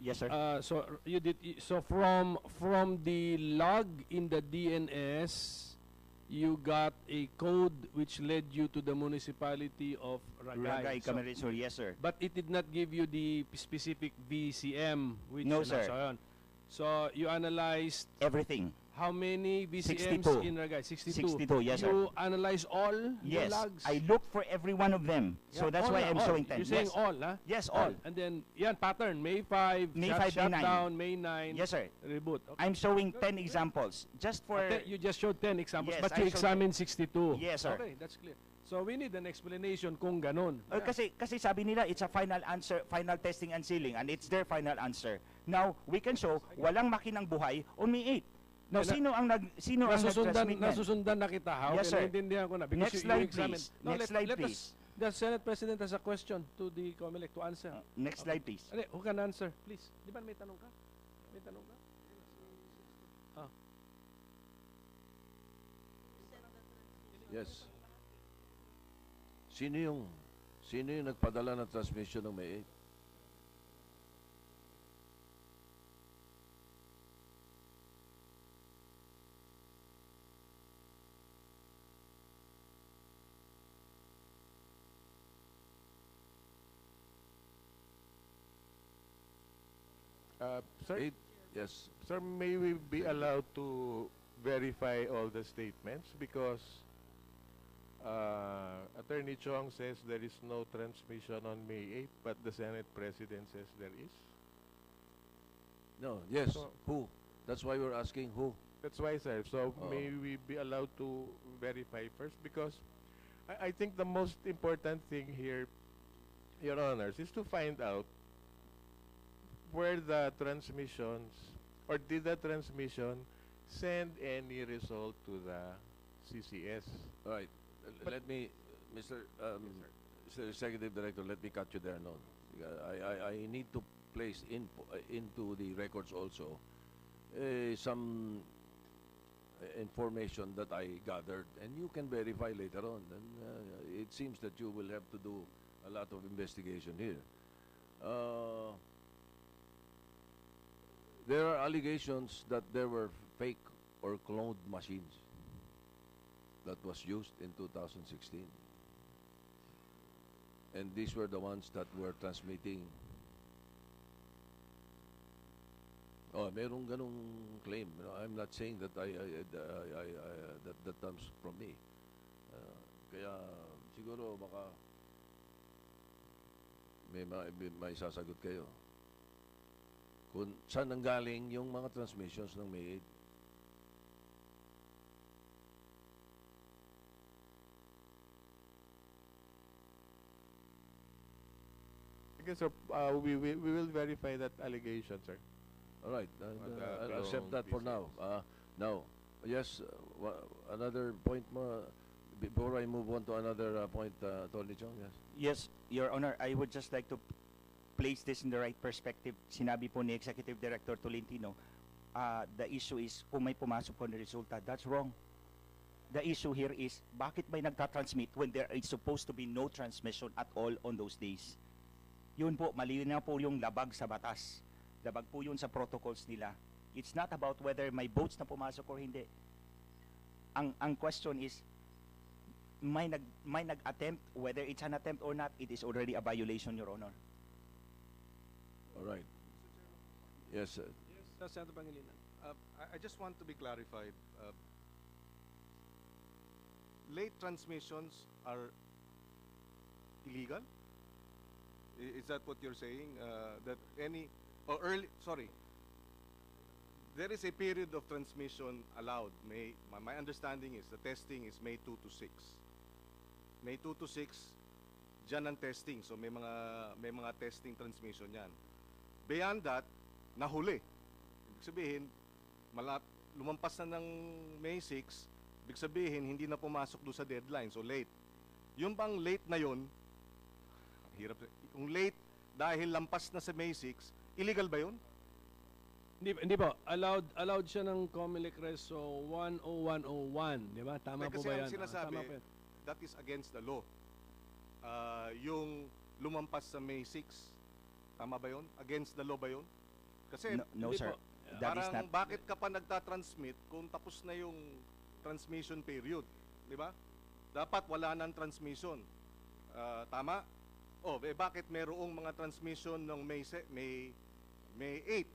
Yes, sir. so you did so from the log in the DNS, you got a code which led you to the municipality of Ragay. Ragay, Camarines Sur, yes, sir. But it did not give you the specific VCM which No, sir. So you analyzed Everything. How many VCMs 62. in Ragay? 62. 62, yes, sir. You analyze all Yes, the logs? I looked for every one of them. So Yeah, that's all why na, I'm all. showing 10. You're saying Yes. all, ha? Yes, all. And then, yan, pattern. May 5, May 5, May 9. shutdown, May 9. Yes, sir. Reboot. Okay. I'm showing 10 examples just for... You just showed 10 examples, Yes, but I you showed examined 62. Yes, sir. Okay, that's clear. So we need an explanation kung ganon. Kasi sabi nila it's a final answer, final testing and sealing, and it's their final answer. Now, we can show walang makinang buhay on May 8. Now, sino ang nag-transmit niyan? Nasusundan na kita, ha? Yes, Okay, sir. naiintindihan ko na. Because Next you slide, examined. please. No, Next slide, let please. The Senate President has a question to the COMELEC to answer. Next slide, please. Who can answer, please? Di ba may tanong ka? May tanong ka? Ah. Yes. Sino yung nagpadala ng transmission ng May 8? Sir, Yes. sir, may we be allowed to verify all the statements because Attorney Chong says there is no transmission on May 8, but the Senate President says there is. No, yes. So- Who? That's why we're asking who. That's why, sir. So Oh. may we be allowed to verify first because I think the most important thing here, Your Honors, is to find out where the transmissions or did the transmission send any result to the CCS? All right. Let me, Mr. Mr. Executive Director, let me cut you there. No, I need to place into the records also some information that I gathered, and you can verify later on. And it seems that you will have to do a lot of investigation here. There are allegations that there were fake or cloned machines that was used in 2016. And these were the ones that were transmitting. Oh, merong ganong claim. You know, I'm not saying that that comes from me. Kaya siguro baka may sasagot kayo. Kung saan nanggaling yung mga transmissions ng May 8. Again, sir, we will verify that allegation, sir. All right, I'll accept that for now. Now, yes, another point mo, before I move on to another point, Attorney Chong, yes. Yes, Your Honor, I would just like to place this in the right perspective. Sinabi po ni Executive Director Tolentino, the issue is kung may pumasok po na resulta. That's wrong. The issue here is, bakit may nagtatransmit when there is supposed to be no transmission at all on those days? Yun po, malinaw po yung labag sa batas. Labag po yun sa protocols nila. It's not about whether may votes na pumasok or hindi. Ang question is, may nag-attempt, whether it's an attempt or not, it is already a violation, Your Honor. All right. Yes, sir. Yes, Senator Pangilinan. I just want to be clarified. Late transmissions are illegal? Is that what you're saying? That any, or early, sorry. There is a period of transmission allowed. My understanding is the testing is May 2 to 6. May 2 to 6, dyan ang testing. So may mga testing transmission yan. Beyond that, nahuli. Ibig sabihin, lumampas na ng May 6, ibig sabihin, hindi na pumasok doon sa deadline. So late. Yung bang late na yun, hirap. Kung late dahil lampas na sa May 6, illegal ba yun? Hindi po. Allowed siya ng COMELEC Reso 10101. Di ba? Tama po Kasi ba yan? ang sinasabi, Tama po yan. that is against the law. Yung lumampas sa May 6, tama ba yun? Against the law ba yun? Kasi No, hindi sir. po. That is Parang not. bakit ka pa nagtatransmit kung tapos na yung transmission period? Di ba? Dapat wala nang transmission. Tama? Bakit merong mga transmission ng May 8?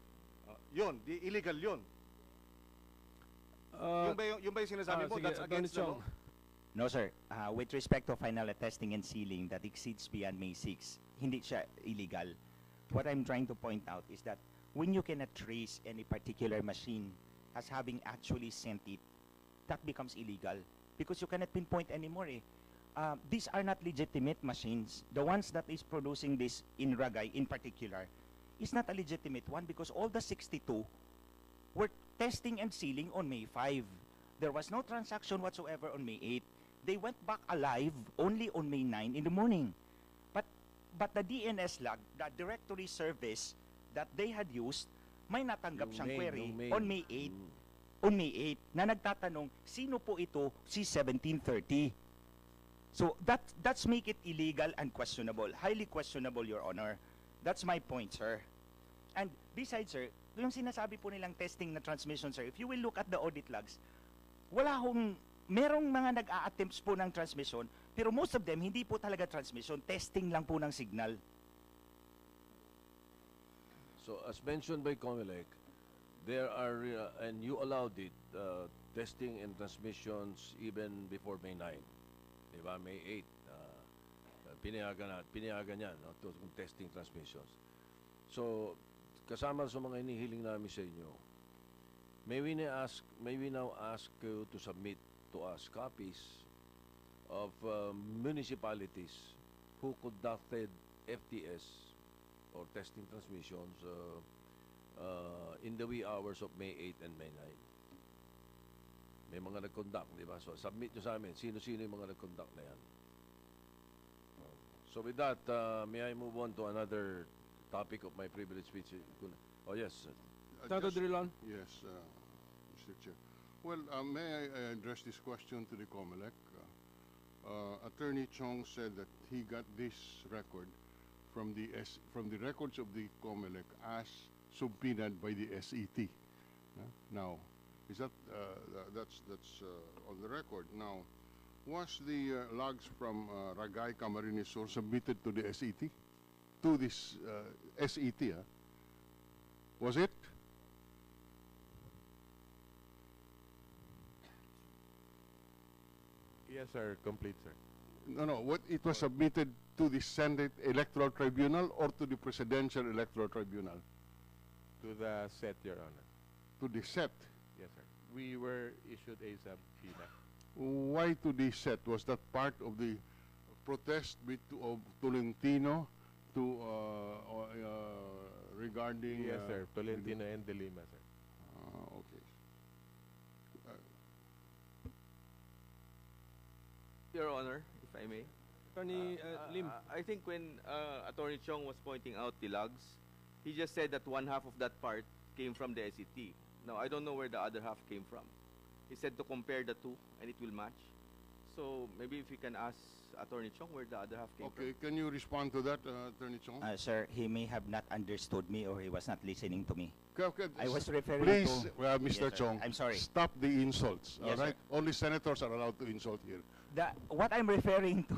Yun, illegal yun. Yung ba yung sinasabi mo, sige, that's Attorney against the Chong. law? No, sir. With respect to final testing and sealing that exceeds beyond May 6, hindi siya illegal. What I'm trying to point out is that when you cannot trace any particular machine as having actually sent it, that becomes illegal because you cannot pinpoint anymore. These are not legitimate machines. The ones that is producing this in Ragay in particular is not a legitimate one because all the 62 were testing and sealing on May 5. There was no transaction whatsoever on May 8. They went back alive only on May 9 in the morning. But the DNS log, the directory service that they had used, may natanggap Yung siyang main, query yung main. on May 8. On May 8 na nagtatanong, sino po ito si 1730? So that's make it illegal and questionable, highly questionable, Your Honor. That's my point, sir. And besides, sir, yung sinasabi po nilang testing na transmission, sir, if you will look at the audit logs, merong mga nag-a-attempts po ng transmission, pero most of them, hindi po talaga transmission, testing lang po ng signal. So as mentioned by Comelec, there are, and you allowed it, testing and transmissions even before May 9. Diba? May 8, pinayagan yan, no, to testing transmissions. So, kasama sa mga inihiling namin sa inyo, may we now ask you to submit to us copies of municipalities who conducted FTS or testing transmissions in the wee hours of May 8 and May 9. May mga nag-conduct, di ba? So, submit nyo sa amin, sino-sino yung mga nag-conduct na yan. So, with that, may I move on to another topic of my privilege speech? Oh, yes. Senator Drilon. Yes, Mr. Chair. Well, may I address this question to the COMELEC? Attorney Chong said that he got this record from the records of the COMELEC as subpoenaed by the SET. Now, is that that's on the record? Now, was the logs from Ragay Camarines Sur submitted to the SET? To this SET? Was it? Yes, sir. Complete, sir. No. What it was submitted to the Senate Electoral Tribunal or to the Presidential Electoral Tribunal? To the set, Your Honor. To the SET. Yes, sir. We were issued a subpoena. Why to the SET? Was that part of the protest of Tolentino to regarding? Yes, sir. Tolentino and De Lima, sir. Okay. Your Honor, if I may. Attorney Lim. I think when Attorney Chong was pointing out the logs, he just said that one half of that part came from the SET. Now, I don't know where the other half came from. He said to compare the two and it will match. So maybe if you can ask Attorney Chong where the other half came from. Okay, can you respond to that, Attorney Chong? Sir, he may have not understood me or he was not listening to me. Okay, I was referring please, to... Mr. Yes, sir. Chong, I'm sorry. stop the insults, Yes, all right? sir. Only senators are allowed to insult here. What I'm referring to...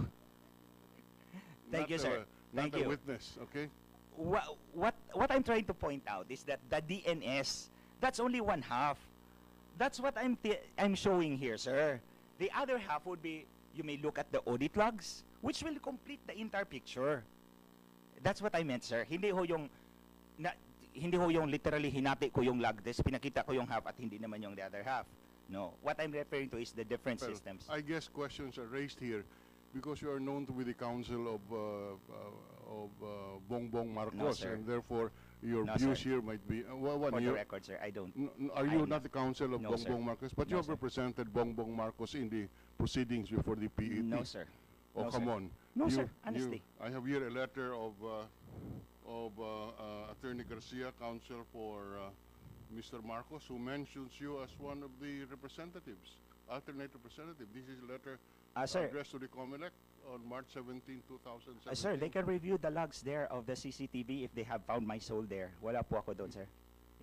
Thank you, sir. Thank not you. a witness, okay? What I'm trying to point out is that the DNS, that's only one half. That's what I'm showing here, sir. The other half would be, you may look at the audit logs, which will complete the entire picture. That's what I meant, sir. Hindi ho yung literally hinati ko yung log test, pinakita ko yung half at hindi naman yung the other half. No. What I'm referring to is the different Well, systems. I guess questions are raised here because you are known to be the counsel of Bongbong Marcos, sir. and therefore your No, views sir. here might be. For the record, sir, I don't. Are you I'm not the counsel of No, sir. Bongbong Marcos? But you No, have sir. represented Bongbong Marcos in the proceedings before the PET. No, sir. Oh, No, come sir. on. No, You- sir. Honestly. I have here a letter of Attorney Garcia, counsel for Mr. Marcos, who mentions you as one of the representatives, alternate representative. This is a letter Sir. addressed to the COMELEC on March 17, 2017. Sir, they can review the logs there of the CCTV if they have found my soul there. Wala po ako doon, sir.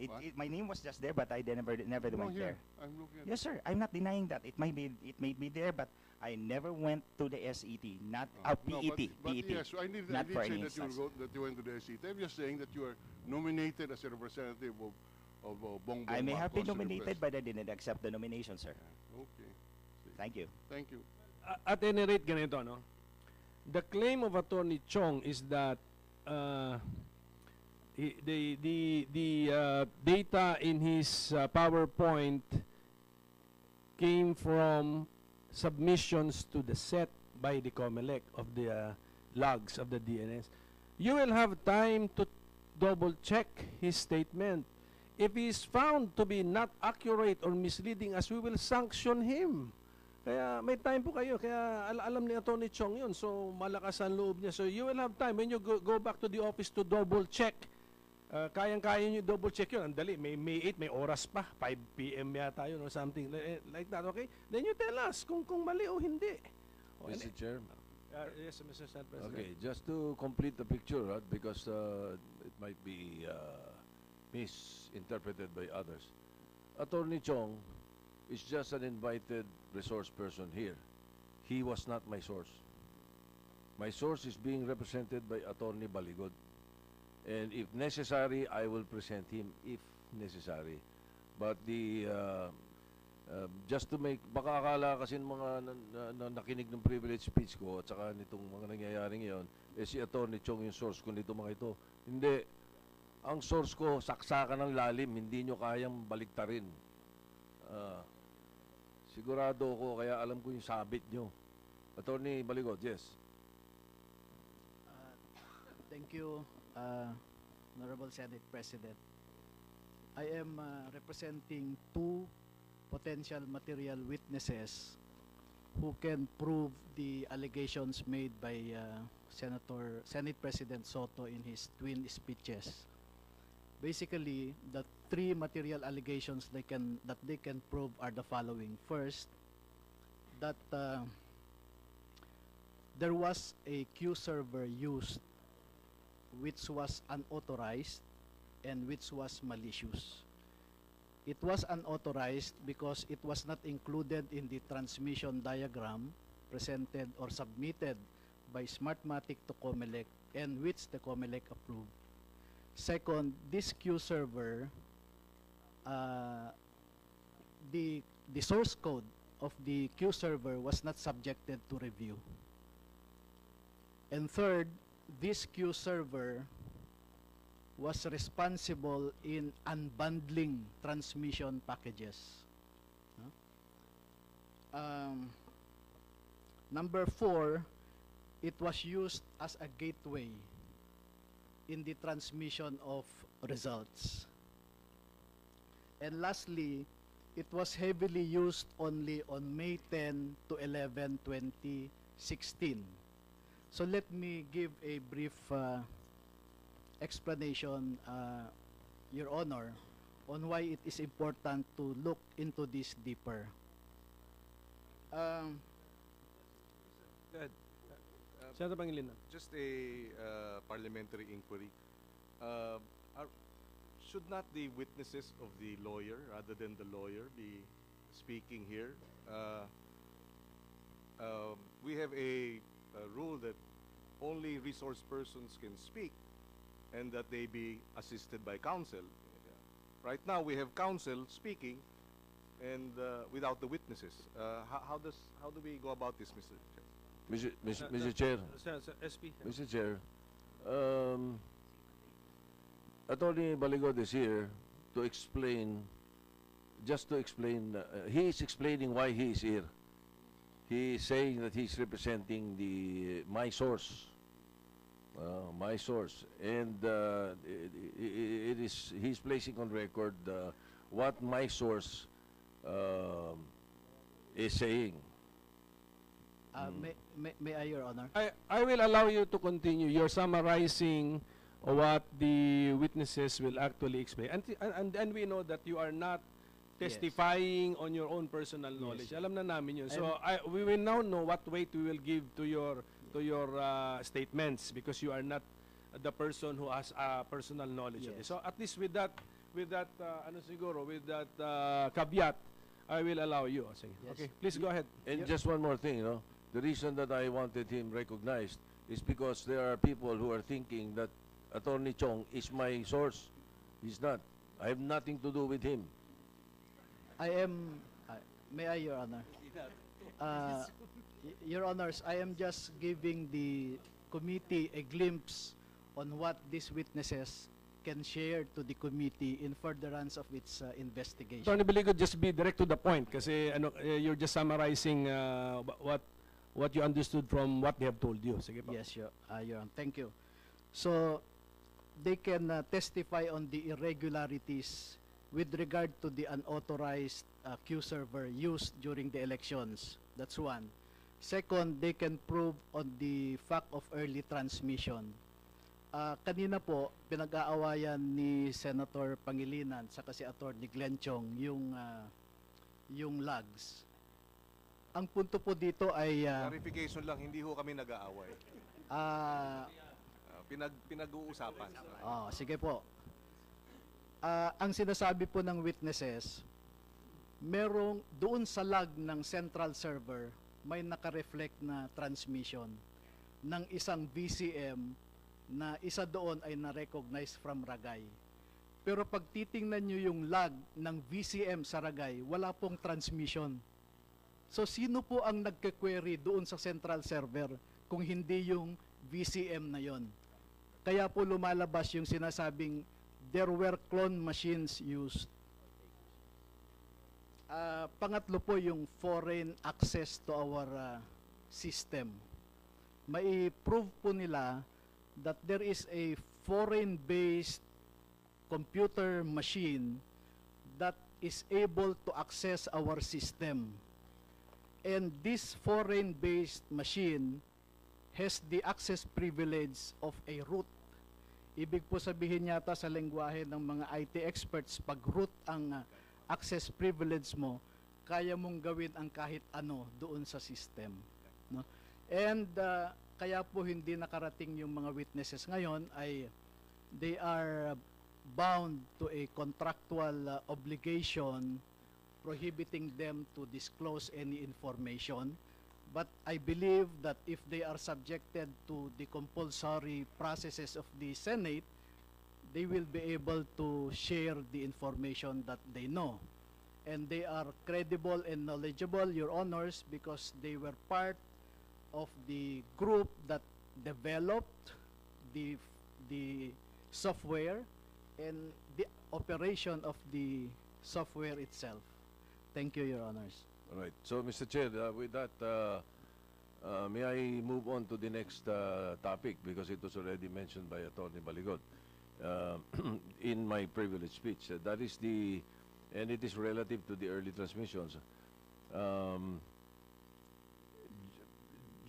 What? My name was just there, but I never No, went here. there. I'm looking at Yes, sir. I'm not denying that. It may be there, but I never went to the SET, not No, PET. but PET. yes, I did Not for say any that instance. that you went to the SET. I'm just saying that you are nominated as a representative Bongbong I may have been Marcos nominated, request. but I didn't accept the nomination, sir. Okay. Thank you. Thank you. At any rate, ganito, no? The claim of Attorney Chong is that the data in his PowerPoint came from submissions to the set by the COMELEC of the logs of the DNS. You will have time to double check his statement. If he is found to be not accurate or misleading, as we will sanction him. Kaya may time po kayo. Kaya alam ni Attorney Chong yun. So malakas ang loob niya. So you will have time when you go back to the office to double check. Kayang-kaya nyo double check yun. Ang dali. May 8, may oras pa. 5 p.m. yata yun or something like that. Okay? Then you tell us kung mali o hindi. Mr. Chair? Yes, Mr. Senate President. Okay, just to complete the picture, because it might be misinterpreted by others. Attorney Chong is just an invited resource person here. He was not my source. My source is being represented by Attorney Baligod. And if necessary, I will present him if necessary. But just to make, baka akala kasi ng mga nakinig ng privilege speech ko at saka nitong mga nangyayaring yon, si Attorney Chong yung source ko nito mga ito. Hindi. Ang source ko, saksakan ng lalim, hindi nyo kayang baliktarin. Sigurado ko, kaya alam ko yung sabit nyo. Attorney Baligod, yes. Thank you, Honorable Senate President. I am representing two potential material witnesses who can prove the allegations made by Senate President Soto in his twin speeches. Basically, the three material allegations that they can prove are the following. First, that there was a queue server used which was unauthorized and which was malicious. It was unauthorized because it was not included in the transmission diagram presented or submitted by Smartmatik to Comelec and which the Comelec approved. Second, this queue server, the source code of the queue server was not subjected to review. And third, this queue server was responsible in unbundling transmission packages. Number 4, it was used as a gateway in the transmission of results. And lastly, it was heavily used only on May 10 to 11, 2016. So let me give a brief explanation, Your Honor, on why it is important to look into this deeper. Go ahead. Senator Pangilinan. Just a parliamentary inquiry. Should not the witnesses of the lawyer, rather than the lawyer, be speaking here? We have a rule that only resource persons can speak and that they be assisted by counsel. Right now, we have counsel speaking and without the witnesses. How do we go about this, Mr. Chair? Mr. Chair. SP. Mr. Chair, Attorney Baligod is here to explain, he is explaining why he is here. He is saying that he's representing my source, and he's placing on record what my source is saying. May I, Your Honor? I will allow you to continue. You're summarizing what the witnesses will actually explain. And we know that you are not testifying on your own personal knowledge. Alam na namin yun. So we will now know what weight we will give to your statements because you are not the person who has personal knowledge of this. So at least with that caveat, I will allow you. Okay, please go ahead. And just one more thing, the reason that I wanted him recognized is because there are people who are thinking that Attorney Chong is my source. He's not. I have nothing to do with him. I am, may I, Your Honor? Your Honors, I am just giving the committee a glimpse on what these witnesses can share to the committee in furtherance of its investigation. Attorney Baligo, just be direct to the point kasi you're just summarizing what you understood from what they have told you. Sige po. Yes, Your Honor. Thank you. So, they can testify on the irregularities with regard to the unauthorized queue server used during the elections. That's one. Second, they can prove on the fact of early transmission. Kanina po, pinag-aawayan ni Senator Pangilinan sa si Attorney Glenn Chong yung logs. Ang punto po dito ay Clarification lang, hindi ho kami nag-aaway. Pinag-uusapan. Sige po. Ang sinasabi po ng witnesses, merong doon sa log ng central server, may naka-reflect na transmission ng isang VCM na isa doon ay na-recognize from Ragay. Pero pag titingnan nyo yung log ng VCM sa Ragay, wala pong transmission. So sino po ang nagke-query doon sa central server kung hindi yung VCM na yon? Kaya po lumalabas yung sinasabing there were clone machines used. Pangatlo po yung foreign access to our system. Mai-prove po nila that there is a foreign-based computer machine that is able to access our system. And this foreign-based machine has the access privilege of a root. Ibig po sabihin yata sa lengguwahe ng mga IT experts, pag root ang access privilege mo, kaya mong gawin ang kahit ano doon sa system. No? And kaya po hindi nakarating yung mga witnesses ngayon ay they are bound to a contractual obligation prohibiting them to disclose any information. But I believe that if they are subjected to the compulsory processes of the Senate, they will be able to share the information that they know. And they are credible and knowledgeable, Your Honors, because they were part of the group that developed the software and the operation of the software itself. Thank you, Your Honors. All right. So, Mr. Chair, with that, may I move on to the next topic because it was already mentioned by Attorney Baligot in my privilege speech. That is and it is relative to the early transmissions.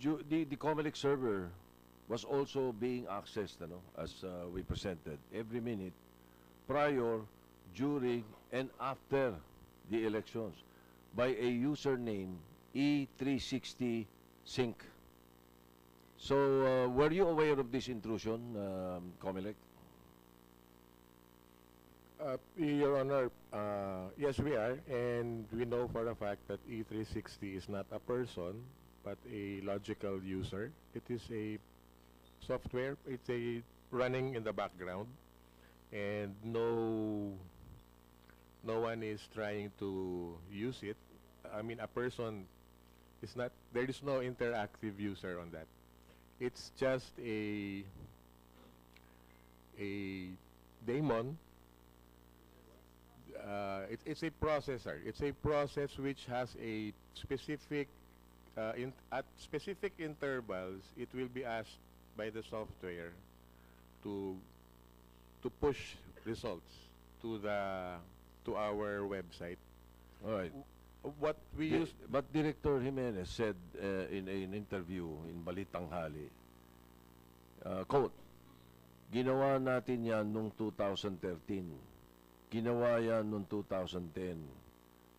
The comelec server was also being accessed, as we presented, every minute, prior, during, and after the elections by a username E360 Sync. So, were you aware of this intrusion, comelec? Your Honor, yes, we are, and we know for a fact that E360 is not a person, but a logical user. It is a software. It's a running in the background, and no one is trying to use it. I mean, a person is not. There is no interactive user on that. It's just a daemon. It's a processor. It's a process which has a specific, at specific intervals, it will be asked by the software to push results to our website. All right. What we use, but Director Jimenez said in an interview in Balitanghali, quote, ginawa natin yan noong 2013. Ginawa yan noong 2010.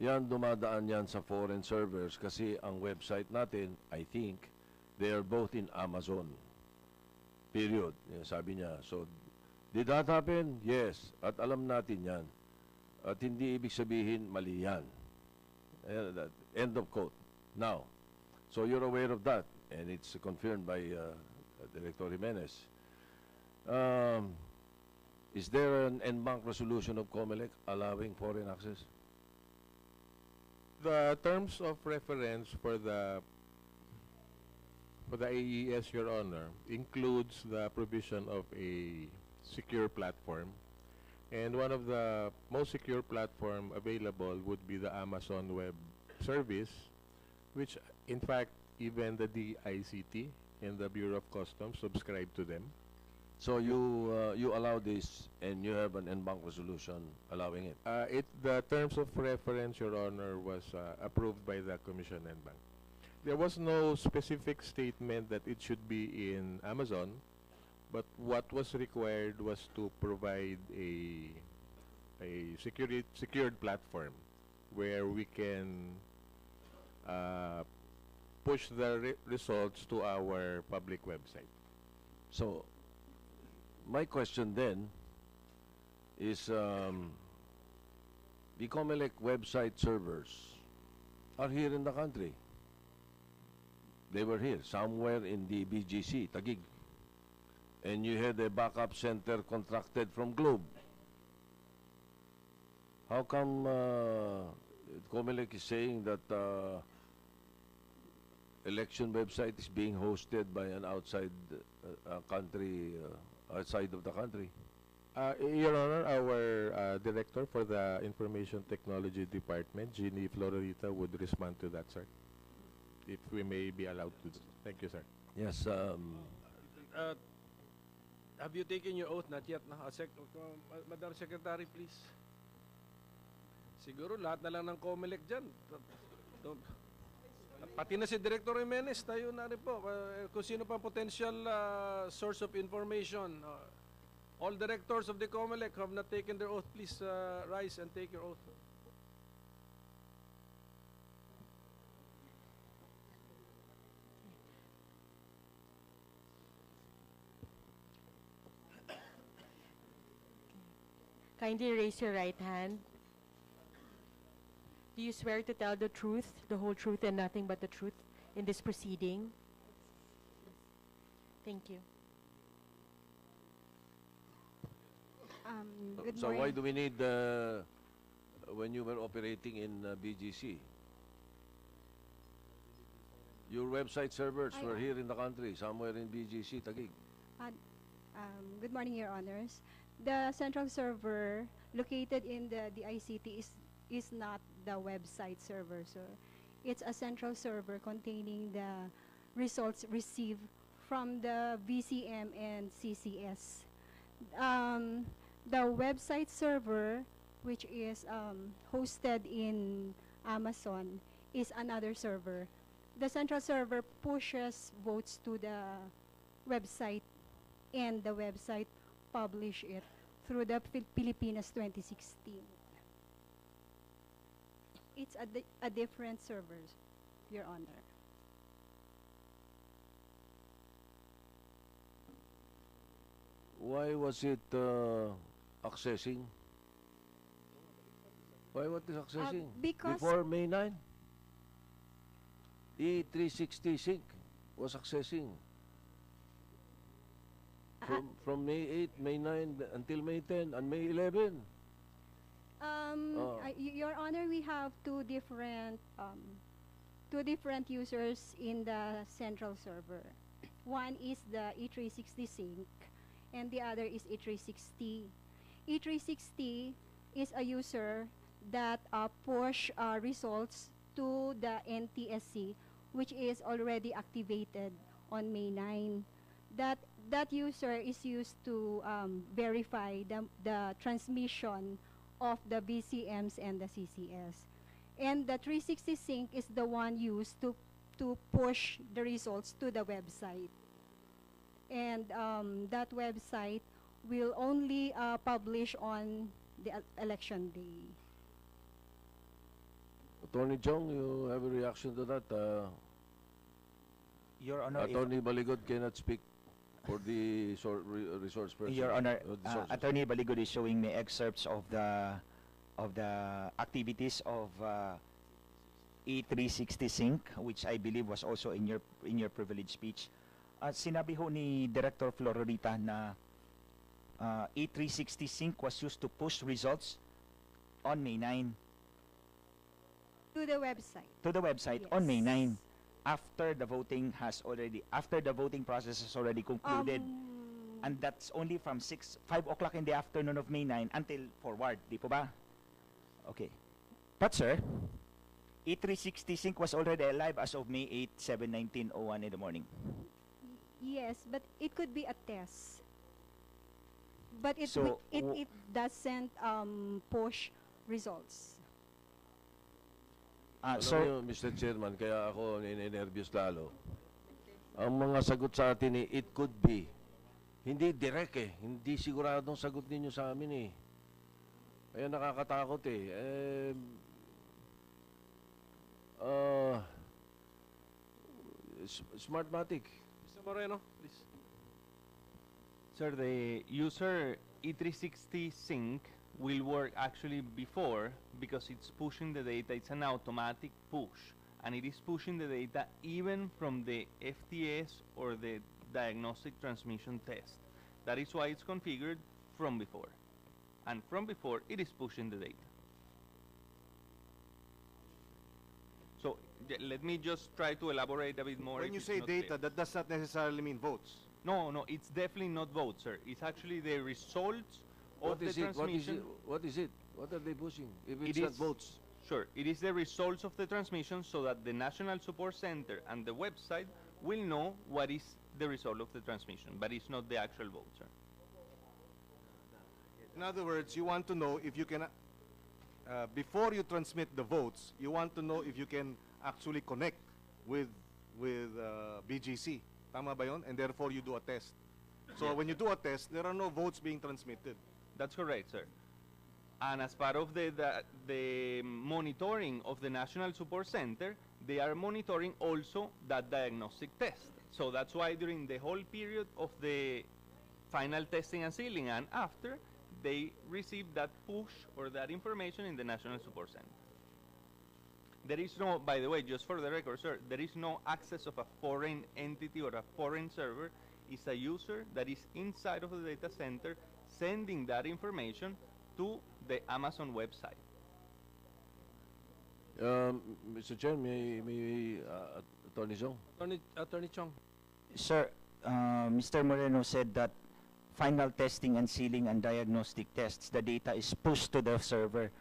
Yan, dumadaan yan sa foreign servers kasi ang website natin, I think, they are both in Amazon. Period. Yan, sabi niya. So, did that happen? Yes. At alam natin yan. At hindi ibig sabihin, mali yan. End of quote. Now, so you're aware of that, and it's confirmed by Director Jimenez. Is there an en banc resolution of COMELEC allowing foreign access? The terms of reference for the AES, Your Honor, includes the provision of a secure platform. And one of the most secure platform available would be the Amazon Web Service, which in fact even the DICT and the Bureau of Customs subscribe to them. So you allow this, and you have an en banc resolution allowing it. The terms of reference, Your Honor, was approved by the Commission en banc. There was no specific statement that it should be in Amazon, but what was required was to provide a secured platform where we can push the results to our public website. So my question then is, the COMELEC website servers are here in the country. They were here, somewhere in the BGC, Taguig. And you had a backup center contracted from Globe. How come COMELEC is saying that election website is being hosted by an outside country, outside of the country? Your Honor, our director for the Information Technology Department, Jeannie Florita, would respond to that, sir, if we may be allowed to. Thank you, sir. Yes. Have you taken your oath? Not yet. Madam Secretary, please. Siguro lahat na lang ng COMELEC dyan. Pati na si Director Jimenez, tayo na rin po. Kung sino pa potential source of information. All directors of the COMELEC have not taken their oath. Please rise and take your oath. Kindly raise your right hand. Do you swear to tell the truth, the whole truth, and nothing but the truth in this proceeding? Thank you. Good So morning. why do we need, when you were operating in BGC, your website servers were here in the country, somewhere in BGC, Taguig? Good morning, Your Honors. The central server located in the ICT is not the website server, sir. It's a central server containing the results received from the VCM and CCS. The website server, which is hosted in Amazon, is another server. The central server pushes votes to the website, and the website publish it through the Pilipinas 2016. It's a different server, Your Honor. Why was it accessing? Why was it accessing? Because Before May 9? E360 sync was accessing. From May 8, May 9, until May 10, and May 11. Your Honor, we have two different users in the central server. One is the E360 sync, and the other is E360. E360 is a user that push results to the NTSC, which is already activated on May 9. That user is used to verify the transmission of the VCMs and the CCS. And the 360 sync is the one used to push the results to the website. And that website will only publish on the election day. Attorney Chong, you have a reaction to that? Your Honor, Attorney Baligod cannot speak for the resource person. Your Honor, sources. Attorney Baligod is showing me excerpts of the activities of E360 sync, which I believe was also in your privilege speech. Sinabi ho ni Director Florita na E360 sync was used to push results on May 9 To the website. to the website on May Yes. 9 after the voting process has already concluded. And that's only from 5 o'clock in the afternoon of May 9 until forward, di po ba? Okay. But sir, E360 sync was already alive as of May 8, 7:19:01 in the morning. Yes, but it could be a test. But it So, it doesn't push results. Alam Sir, niyo, Mr. Chairman, kaya ako ninenervyos lalo. Ang mga sagot sa atin it could be. Hindi direct eh. Hindi siguradong sagot ninyo sa amin eh. Kaya nakakatakot eh. Smartmatik. Mr. Moreno, please. Sir, the user E360 sync will work actually before because it's pushing the data. It's an automatic push, and it is pushing the data even from the FTS or the diagnostic transmission test. That is why it's configured from before. And from before, it is pushing the data. So let me just try to elaborate a bit more. When if you it's say not data, clear. that does not necessarily mean votes. No, it's definitely not votes, sir. It's actually the results of the transmission. What is it? What are they pushing? If It it's not is- votes. Sure, it is the results of the transmission so that the National Support Center and the website will know what is the result of the transmission, but it's not the actual vote, sir. In other words, you want to know if you can, before you transmit the votes, you want to know if you can actually connect with BGC. Tama ba yun? And therefore you do a test. So Yes. when you do a test, there are no votes being transmitted. That's correct, sir. And as part of the monitoring of the National Support Center, they are monitoring also that diagnostic test. So that's why during the whole period of the final testing and sealing and after, they receive that push or that information in the National Support Center. There is no, by the way, just for the record, sir, there is no access of a foreign entity or a foreign server. It's a user that is inside of the data center sending that information to the Amazon website. Mr. Chair, Attorney Zong. Attorney Chong. Sir, Mr. Moreno said that final testing and sealing and diagnostic tests, the data is pushed to the server.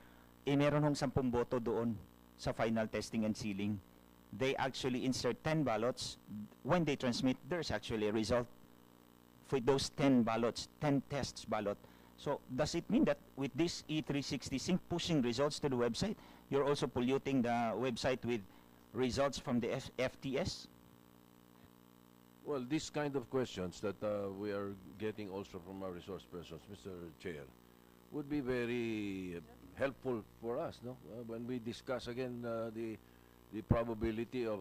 Meron hong 10 boto doon sa final testing and sealing. They actually insert 10 ballots. When they transmit, there's actually a result for those 10 ballots, 10 tests ballot. So does it mean that with this E360 sync pushing results to the website, you're also polluting the website with results from the FTS? Well, these kind of questions that we are getting also from our resource persons, Mr. Chair, would be very helpful for us, no? When we discuss again the probability of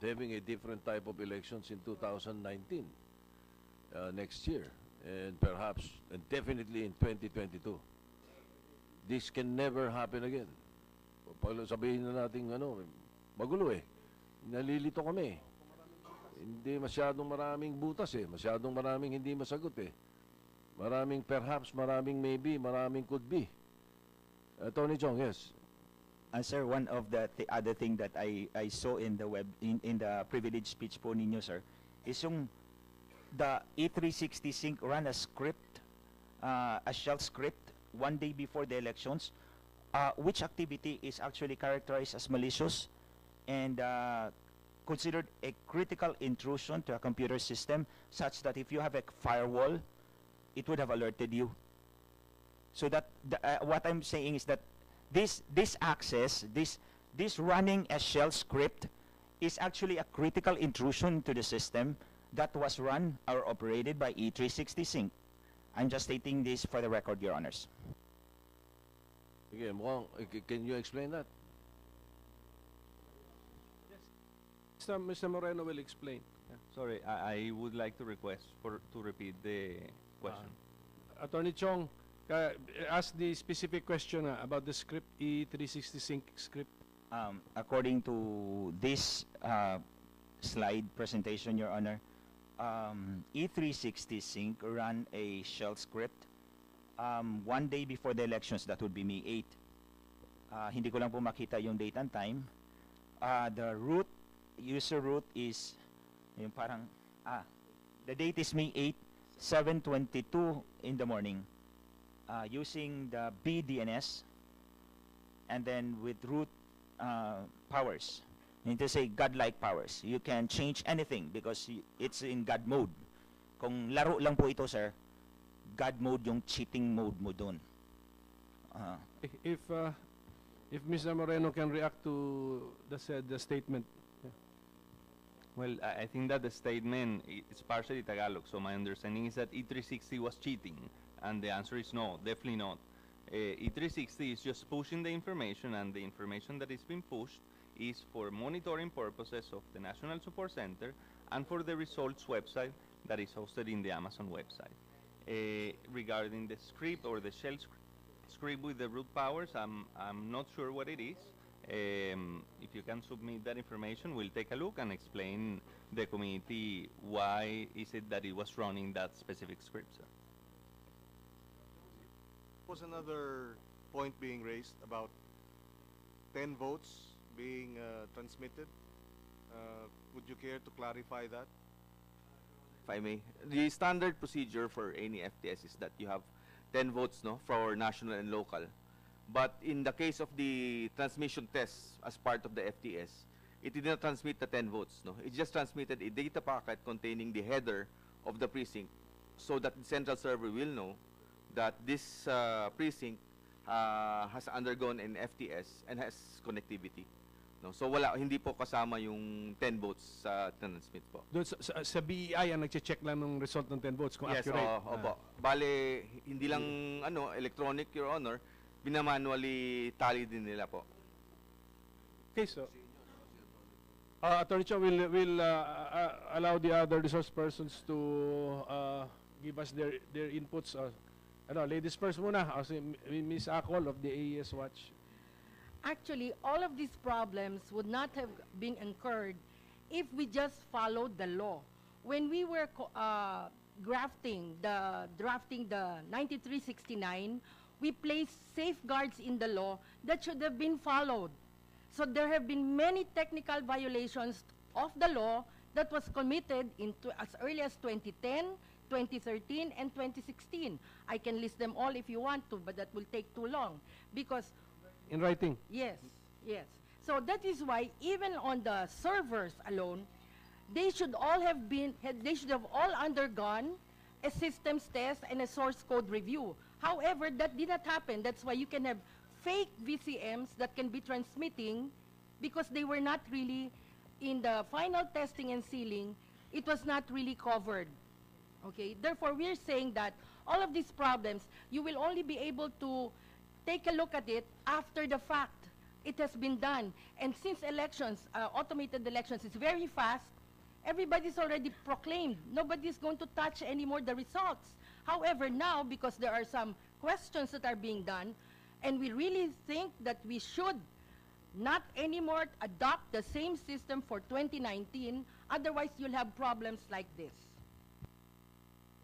having a different type of elections in 2019, next year, and perhaps, and definitely in 2022. This can never happen again. Sabihin na natin, magulo eh. Nalilito kami. Hindi masyadong maraming butas eh. Masyadong maraming hindi masagot eh. Maraming perhaps, maraming maybe, maraming could be. Tony Chong, yes. Sir, one of the other thing that I saw in the web, in the privilege speech po ninyo, sir, is yung the E360 sync run a script, a shell script, 1 day before the elections, which activity is actually characterized as malicious and considered a critical intrusion to a computer system, such that if you have a firewall, it would have alerted you. So that what I'm saying is that this access, this running a shell script, is actually a critical intrusion to the system that was run or operated by E360 sync. I'm just stating this for the record, Your Honors. Again, can you explain that? Mr. Moreno will explain. Sorry, I would like to request to repeat the question. Attorney Chong, ask the specific question about the script, E360 sync script. According to this slide presentation, Your Honor, E360 Sync ran a shell script 1 day before the elections, that would be May 8. Hindi ko lang po makita yung date and time. The root, user root is, yung parang, the date is May 8, 7:22 in the morning, using the BDNS, and then with root powers. I need to say godlike powers. You can change anything because it's in God mode. Kung laro lang po ito, sir, God mode yung cheating mode mo dun. If Mr. Moreno can react to the statement. Yeah. Well, I think that the statement is partially Tagalog, so my understanding is that E360 was cheating, and the answer is no, definitely not. E360 is just pushing the information, and the information that is being pushed is for monitoring purposes of the National Support Center and for the results website that is hosted in the Amazon website. Regarding the script or the shell script with the root powers, I'm not sure what it is. If you can submit that information, we'll take a look and explain the committee why is it that it was running that specific script, sir. Was another point being raised about 10 votes being transmitted. Would you care to clarify that? If I may, the standard procedure for any FTS is that you have 10 votes, no, for national and local. But in the case of the transmission test as part of the FTS, it did not transmit the 10 votes, no. It just transmitted a data packet containing the header of the precinct, so that the central server will know that this precinct has undergone an FTS and has connectivity. No, so hindi po kasama yung 10 votes sa transmit po. Doon sa BEI ang nagche-check lang ng result ng 10 votes kung Yes, accurate. opo. Bale, hindi lang electronic, Your Honor, binamanually tally din nila po. Okay, so Attorney Cho will allow the other resource persons to give us their inputs. Ladies first muna, si Ms. Acol of the AES Watch. Actually, all of these problems would not have been incurred if we just followed the law. When we were drafting the 9369, we placed safeguards in the law that should have been followed. So there have been many technical violations of the law that was committed as early as 2010, 2013, and 2016. I can list them all if you want to, but that will take too long because in writing? Yes, yes. So that is why even on the servers alone, they should all have undergone a systems test and a source code review. However, that did not happen. That's why you can have fake VCMs that can be transmitting because they were not really in the final testing and sealing. It was not really covered. Okay. Therefore, we're saying that all of these problems, you will only be able to take a look at it after the fact. It has been done. And since elections, automated elections, is very fast, everybody's already proclaimed. Nobody's going to touch anymore the results. However, now, because there are some questions that are being done, and we really think that we should not anymore adopt the same system for 2019, otherwise you'll have problems like this.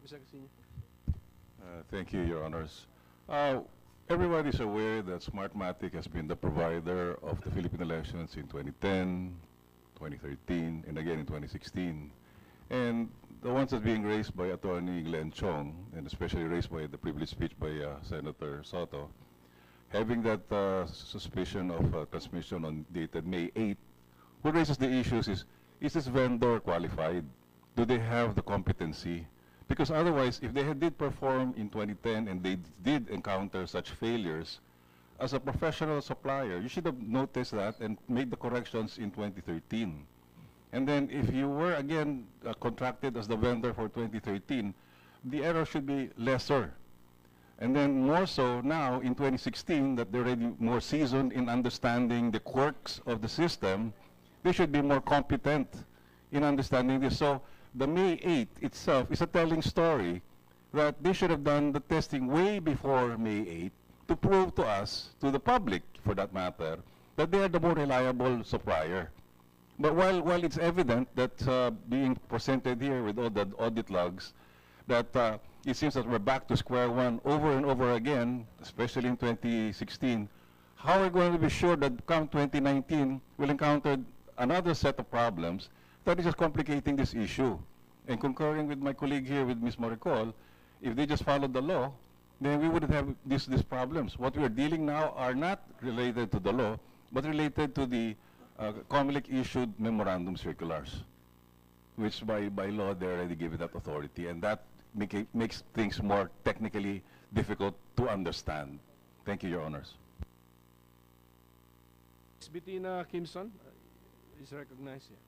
Mr. Casino. Thank you, Your Honors. Everybody is aware that Smartmatik has been the provider of the Philippine elections in 2010, 2013, and again in 2016. And the ones that are being raised by Attorney Glenn Chong, and especially raised by the privileged speech by Senator Soto, having that suspicion of transmission on dated May 8, what raises the issues is this vendor qualified? Do they have the competency? Because otherwise, if they did perform in 2010 and they did encounter such failures, as a professional supplier, you should have noticed that and made the corrections in 2013. And then if you were again contracted as the vendor for 2013, the error should be lesser. And then more so now in 2016 that they're already more seasoned in understanding the quirks of the system, they should be more competent in understanding this. So the May 8 itself is a telling story that they should have done the testing way before May 8 to prove to us, to the public for that matter, that they are the more reliable supplier. But while it's evident that being presented here with all the audit logs, that it seems that we're back to square one over and over again, especially in 2016, how are we going to be sure that come 2019 we'll encounter another set of problems that is just complicating this issue? And concurring with my colleague here, with Ms. Moricol, if they just followed the law, then we wouldn't have these problems. What we are dealing now are not related to the law, but related to the comelec issued memorandum circulars, which by law they're already given that authority, and that makes things more technically difficult to understand. Thank you, Your Honors. Ms. Bettina Kimson is recognized here.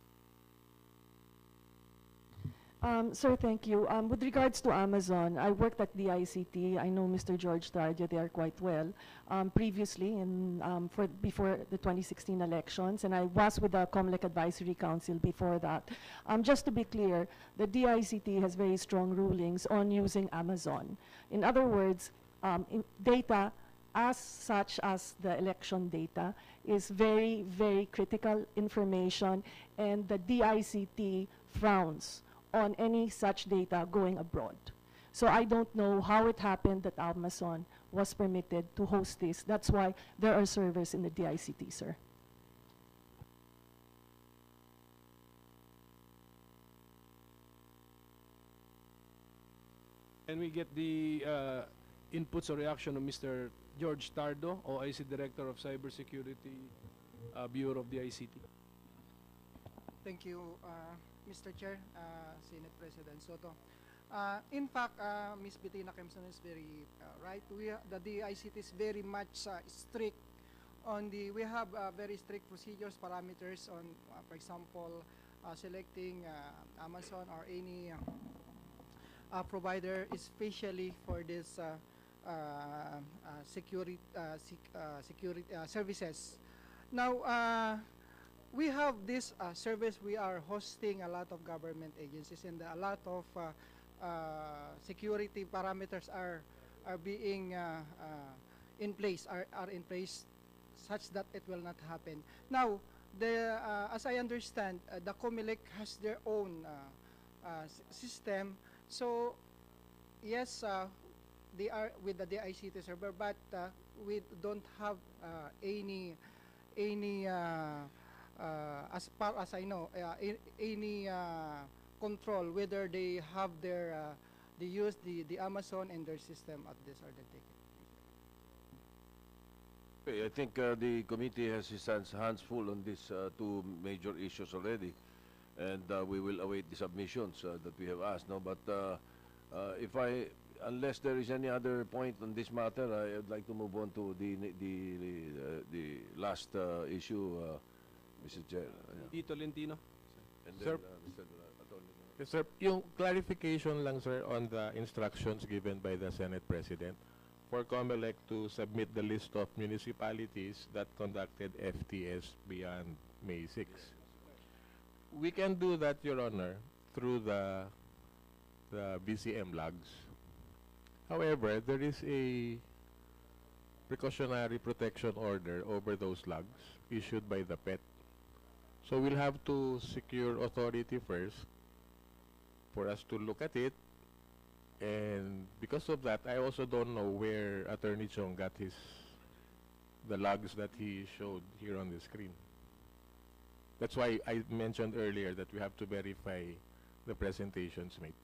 Sir, thank you. With regards to Amazon, I worked at the ICT. I know Mr. George Tardio there quite well previously before the 2016 elections, and I was with the COMELEC Advisory Council before that. Just to be clear, the DICT has very strong rulings on using Amazon. In other words, data as such as the election data is very, very critical information, and the DICT frowns on any such data going abroad. So I don't know how it happened that Amazon was permitted to host this. That's why there are servers in the DICT, sir. Can we get the inputs or reaction of Mr. George Tardo, OIC Director of Cybersecurity Bureau of the ICT? Thank you, Mr. Chair, Senate President Soto. In fact, Ms. Bettina Kempson is very right. The DICT is very much strict on we have very strict procedures, parameters on, for example, selecting Amazon or any provider, especially for this security services. Now, we have this service. We are hosting a lot of government agencies, and a lot of security parameters are being in place, are in place, such that it will not happen. Now, as I understand, the COMELEC has their own system. So, yes, they are with the DICT server, but we don't have any as far as I know, any control whether they have they use the Amazon in their system at this or that. Okay, I think the committee has its hands full on these two major issues already, and we will await the submissions that we have asked. No, but unless there is any other point on this matter, I would like to move on to the last issue. Mr. Chair. Tito Lentino. And Sir, Mr. Attorney. Yes, sir. Yung clarification lang, sir, on the instructions given by the Senate President for COMELEC to submit the list of municipalities that conducted FTS beyond May 6. We can do that, Your Honor, through the BCM logs. However, there is a precautionary protection order over those logs issued by the PET. So we'll have to secure authority first for us to look at it, and because of that, I also don't know where Attorney Chong got the logs that he showed here on the screen. That's why I mentioned earlier that we have to verify the presentations made.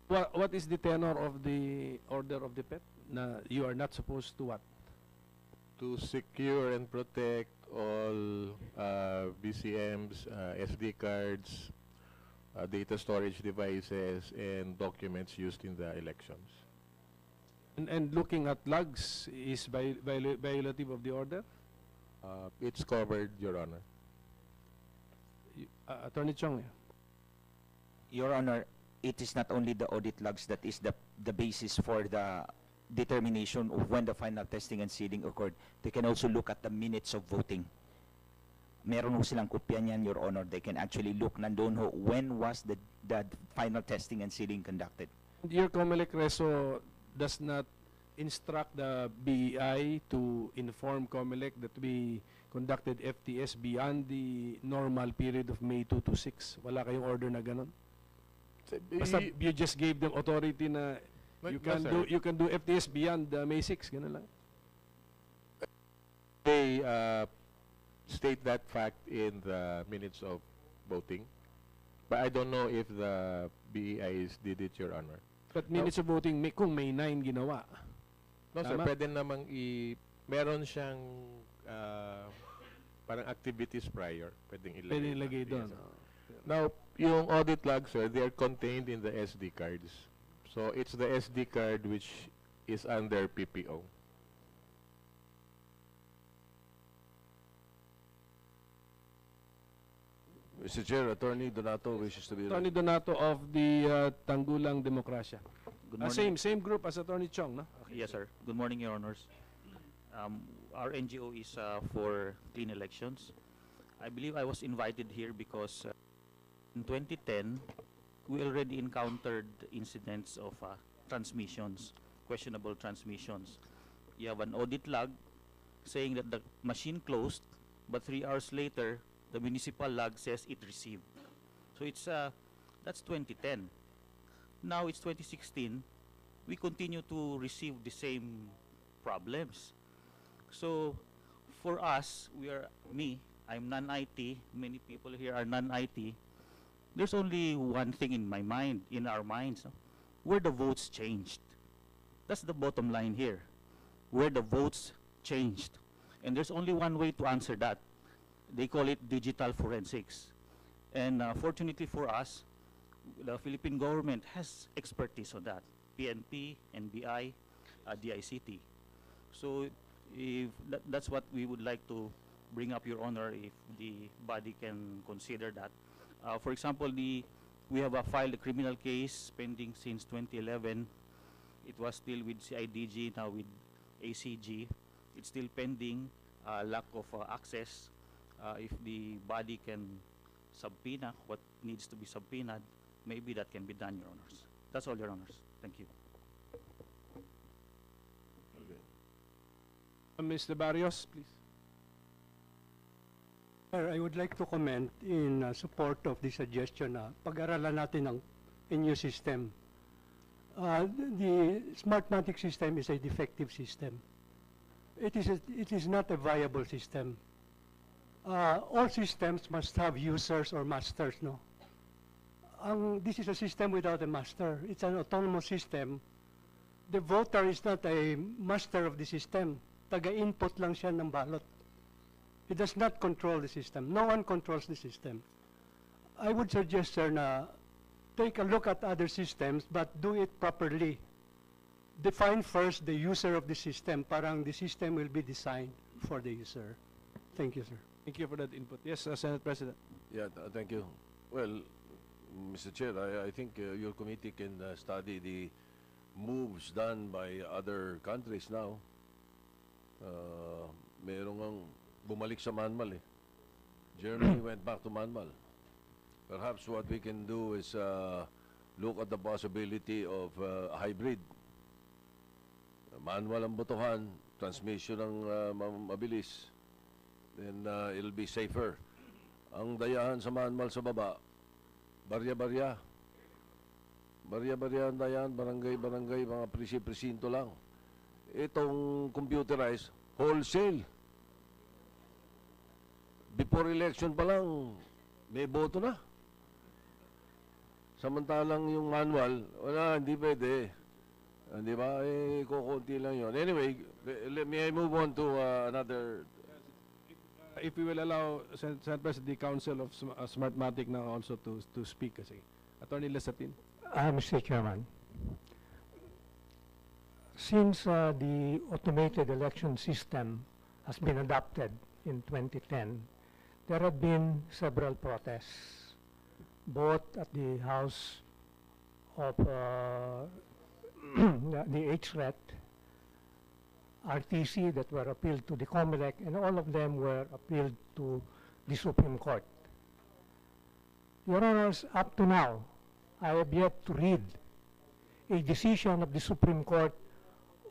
What is the tenor of the order of the PET? You are not supposed to what? To secure and protect all BCMs, SD cards, data storage devices, and documents used in the elections. And looking at logs is violative of the order? It's covered, Your Honor. Attorney Chong. Your Honor, it is not only the audit logs that is the basis for the determination of when the final testing and sealing occurred. They can also look at the minutes of voting. Meron ho silang kopya niyan, Your Honor. They can actually look nandun ho when was the final testing and sealing conducted. Your COMELEC reso does not instruct the BEI to inform COMELEC that we conducted FTS beyond the normal period of May 2 to 6? Wala kayong order na ganun? Basta you just gave them authority na you can do FTS beyond May 6, ganun lang. They state that fact in the minutes of voting, but I don't know if the BEIs did it, Your Honor. But minutes of voting, kung May 9 ginawa. No, sir, pwede namang meron siyang parang activities prior, pwedeng ilagay doon. Now, yung audit logs, sir, they are contained in the SD cards. So, it's the SD card which is under PPO. Mr. Chair, Attorney Donato wishes to be... Attorney Donato of the Tanggulang Demokrasya. Good morning. Same group as Attorney Chong, no? Okay. Yes, sir. Good morning, Your Honors. Our NGO is for clean elections. I believe I was invited here because in 2010, we already encountered incidents of transmissions, questionable transmissions. You have an audit log saying that the machine closed, but 3 hours later, the municipal log says it received. So it's that's 2010. Now it's 2016. We continue to receive the same problems. So for us, I'm non-IT. Many people here are non-IT. There's only one thing in my mind, in our minds, where the votes changed. That's the bottom line here, where the votes changed. And there's only one way to answer that. They call it digital forensics. And fortunately for us, the Philippine government has expertise on that. PNP, NBI, DICT. So if that's what we would like to bring up, Your Honor, if the body can consider that. For example, we have filed a criminal case pending since 2011. It was still with CIDG, now with ACG. It's still pending, lack of access. If the body can subpoena what needs to be subpoenaed, maybe that can be done, Your Honors. That's all, Your Honors. Thank you. Mr. Barrios, please. Sir, I would like to comment in support of the suggestion na pag-aralan natin ang new system. The smartmatik system is a defective system. It is not a viable system. All systems must have users or masters, no? This is a system without a master. It's an autonomous system. The voter is not a master of the system. Taga-input lang siya ng ballot. He does not control the system. No one controls the system. I would suggest, sir, na take a look at other systems, but do it properly. Define first the user of the system. Parang the system will be designed for the user. Thank you, sir. Thank you for that input. Yes, Senate President. Yeah, thank you. Well, Mr. Chair, I think your committee can study the moves done by other countries now. Merong ang bumalik sa manual eh. Germany went back to manual. Perhaps what we can do is look at the possibility of hybrid. Manual ang botohan, transmission ang mabilis. Then it'll be safer. Ang dayahan sa manual sa baba, barya-barya. Barya-barya ang dayahan, barangay-barangay, mga presinto lang. Itong computerized, wholesale. Before election pa lang, may boto na. Samantalang yung manual, wala, hindi pwede. Di ba? Kukunti lang yun. Anyway, may I move on to another... If we will allow Senate President, the Council of Smartmatik now also to speak. Kasi. Attorney Lesatin. Mr. Chairman, since the automated election system has been adopted in 2010, there have been several protests, both at the House of the HRET, RTC that were appealed to the COMELEC, and all of them were appealed to the Supreme Court. Your Honors, up to now, I have yet to read a decision of the Supreme Court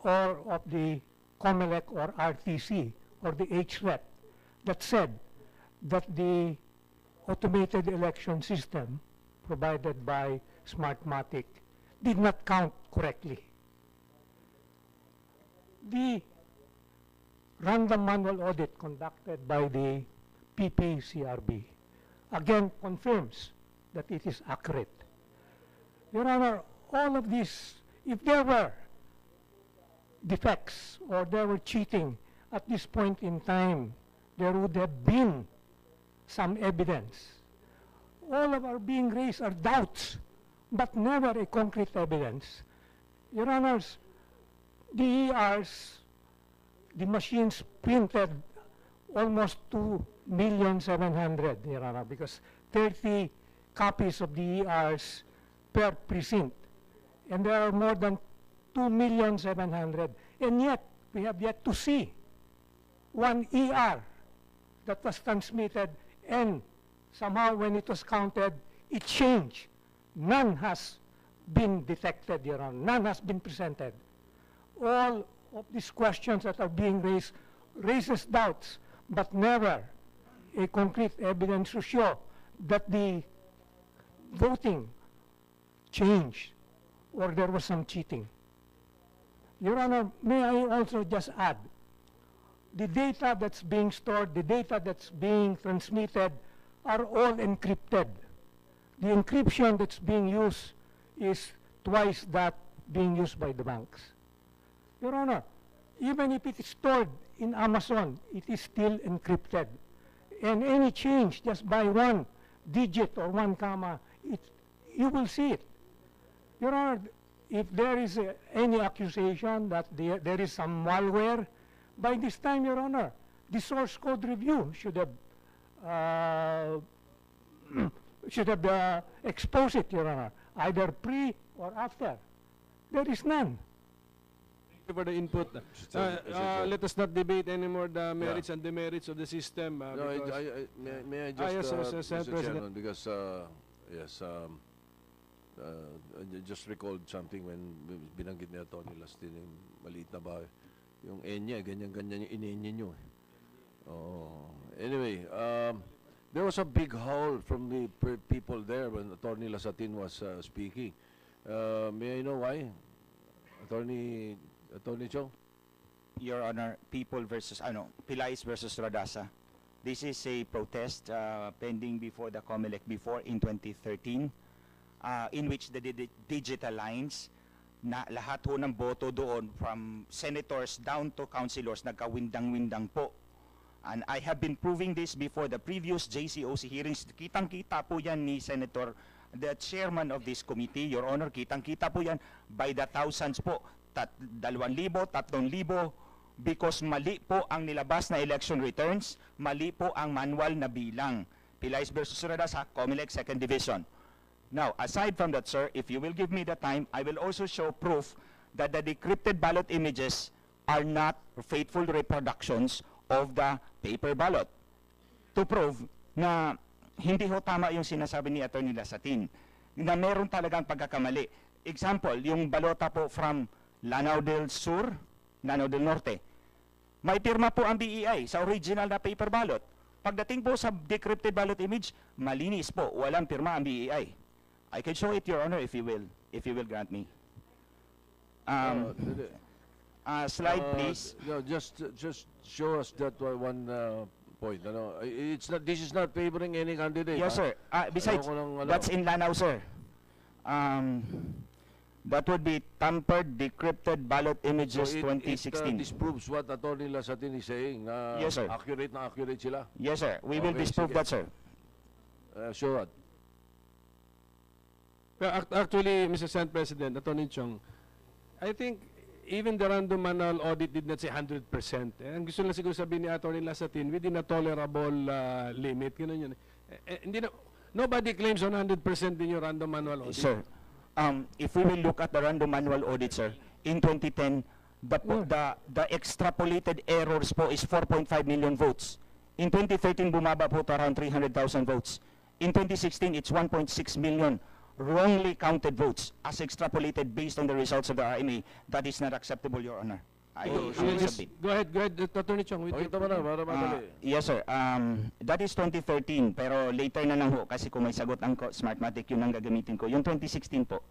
or of the COMELEC or RTC or the HREP that said that the automated election system provided by Smartmatik did not count correctly. The random manual audit conducted by the PPCRB again confirms that it is accurate. Your Honor, all of this, if there were defects or there were cheating at this point in time, there would have been some evidence. All of our being raised are doubts, but never a concrete evidence. Your Honors, the ERs, the machines printed almost 2,700,000, Your Honor, because 30 copies of the ERs per precinct. And there are more than 2,700,000. And yet, we have yet to see one ER that was transmitted, and somehow when it was counted, it changed. None has been detected, Your Honor. None has been presented. All of these questions that are being raised raises doubts, but never a concrete evidence to show that the voting changed or there was some cheating. Your Honor, may I also just add, the data that's being stored, the data that's being transmitted are all encrypted. The encryption that's being used is twice that being used by the banks. Your Honor, even if it is stored in Amazon, it is still encrypted. And any change just by one digit or one comma, you will see it. Your Honor, if there is any accusation that there is some malware, by this time, Your Honor, the source code review should have exposed it, Your Honor, either pre or after. There is none. Thank you for the input. Let us not debate anymore the merits and demerits of the system. No, may I just, Mr. Chairman, because yes, I just recalled something when binanggit ni Atty. Lastin yung maliit na bahay. Yung enya, ganyan-ganyan yung inenya nyo. Anyway, there was a big howl from the people there when Atty. Lasatin was speaking. May I know why? Attorney Chong? Your Honor, people versus, Pilais versus Radasa. This is a protest pending before the COMELEC before in 2013, in which the digital lines na lahat ho ng boto doon from senators down to councilors nagkawindang-windang po. And I have been proving this before the previous JCOC hearings. Kitang-kita po yan ni Senator, the chairman of this committee, Your Honor, kitang-kita po yan by the thousands po. 2,000, 3,000, because mali po ang nilabas na election returns, mali po ang manual na bilang. Pilais versus Radasa, COMELEC 2nd Division. Now, aside from that, sir, if you will give me the time, I will also show proof that the decrypted ballot images are not faithful reproductions of the paper ballot. To prove na hindi ho tama yung sinasabi ni Atty. Lasatin, na meron talagang pagkakamali. Example, yung balota po from Lanao del Sur, Lanao del Norte. May pirma po ang BEI sa original na paper ballot. Pagdating po sa decrypted ballot image, malinis po, walang pirma ang BEI. I can show it, Your Honor, if you will grant me. Slide, please. No, just show us that one point. It's not. This is not favoring any candidate. Yes, sir. Besides, that's in Lanao, sir. That would be tampered, decrypted ballot images 2016. This proves what Atty. Lasatin is saying. Yes, sir. Accurate na accurate sila. Yes, sir. We will disprove that, sir. Show that. Well, actually, Mr. Senate President, Atty. Chong, I think even the random manual audit did not say 100%. Ang gusto lang siguro sabihin ni Atty. Lasatin, within a tolerable limit. Ganun yun. Nobody claims 100% din yung random manual audit. Sir, if we will look at the random manual audit, sir, in 2010, the extrapolated errors po is 4.5 million votes. In 2013, bumaba po to around 300,000 votes. In 2016, it's 1.6 million. wrongly counted votes as extrapolated based on the results of the RMA. That is not acceptable, Your Honor. I will submit. Go ahead, Attorney Chong. Pakita mo na, para madali. Yes, sir. That is 2013, pero later na lang ho, kasi kung may sagot ang smartmatik, yun ang gagamitin ko. Yung 2016 po.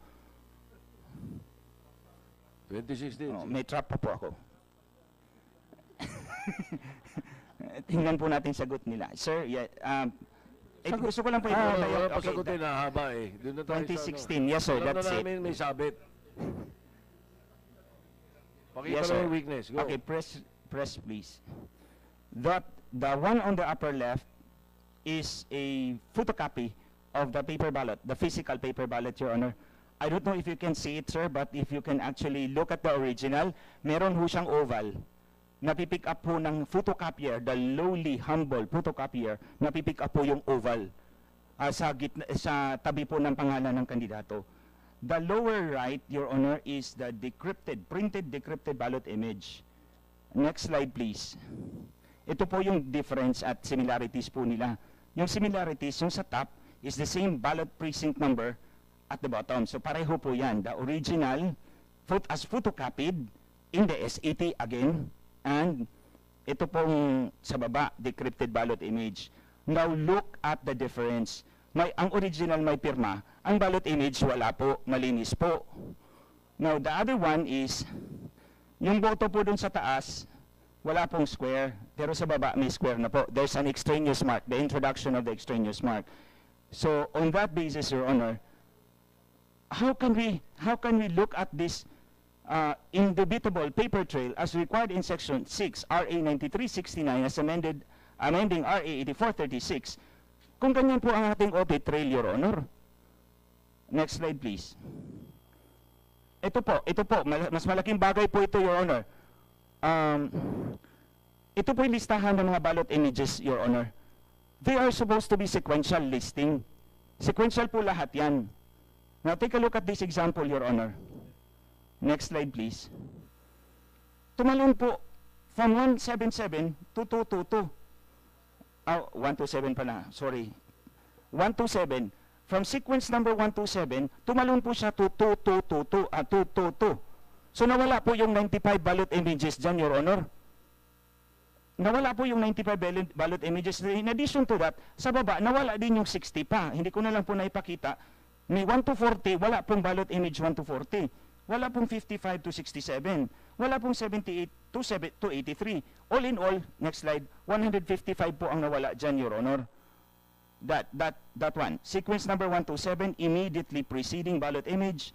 2016? May trap pa po ako. Tingnan po natin sagot nila. Sir, yeah, gusto ko lang po wala pa sagutin na haba eh. 2016, yes sir, that's it. Alam na namin may sabit. Pakita Yes, mo sir. yung weakness. Go. Okay, press please. The one on the upper left is a photocopy of the paper ballot, the physical paper ballot, Your Honor. I don't know if you can see it, sir, but if you can actually look at the original, meron ho siyang oval. Napipick up po ng photocopier, the lowly, humble photocopier, napipick up po yung oval sa tabi po ng pangalan ng kandidato. The lower right, Your Honor, is the printed decrypted ballot image. Next slide, please. Ito po yung difference at similarities po nila. Yung similarities, yung sa top, is the same ballot precinct number at the bottom. So pareho po yan. The original, as photocopied in the SAT again, and ito pong sa baba, decrypted ballot image. Now look at the difference. Ang original may pirma, ang ballot image wala po, malinis po. Now the other one is, yung boto po dun sa taas, wala pong square, pero sa baba may square na po. There's an extraneous mark, the introduction of the extraneous mark. So on that basis, Your Honor, how can we look at this indubitable paper trail as required in Section 6, RA 9369 as amending RA 8436, kung ganyan po ang ating audit trail, Your Honor? Next slide, please. Ito po, mas malaking bagay po ito, Your Honor. Ito po yung listahan ng mga ballot images, Your Honor. They are supposed to be sequential listing. Sequential po lahat yan. Now, take a look at this example, Your Honor. Next slide, please. Tumalon po from 177 to 222. 127 pala, sorry. 127. From sequence number 127, tumalon po siya to 2222. So nawala po yung 95 ballot images dyan, Your Honor. Nawala po yung 95 ballot images. In addition to that, sa baba, nawala din yung 60 pa. Hindi ko na lang po naipakita. May 1 to 40, wala pong ballot image 1 to 40. Wala pong 55 to 67. Wala pong 78 to 83. All in all, next slide, 155 po ang nawala dyan, Your Honor. That one. Sequence number 127, immediately preceding ballot image.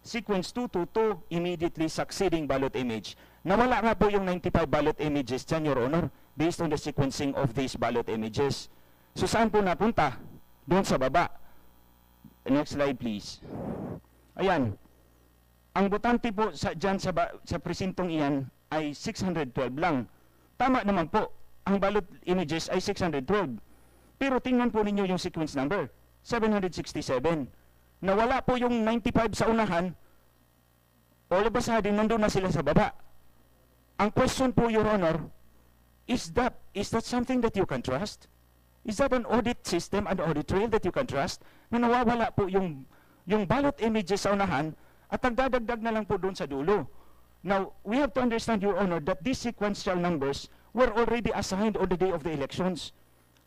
Sequence 222, immediately succeeding ballot image. Nawala nga po yung 95 ballot images dyan, Your Honor, based on the sequencing of these ballot images. So saan po napunta? Doon sa baba. Next slide, please. Ayan. Ang botante po dyan sa presintong iyan ay 612 lang. Tama naman po, ang ballot images ay 612. Pero tingnan po ninyo yung sequence number, 767. Nawala po yung 95 sa unahan, all of a sudden, nandun na sila sa baba. Ang question po, Your Honor, is that something that you can trust? Is that an audit system, an audit trail that you can trust? Na nawawala po yung ballot images sa unahan, at nagdadagdag na lang po doon sa dulo. Now, we have to understand, Your Honor, that these sequential numbers were already assigned on the day of the elections.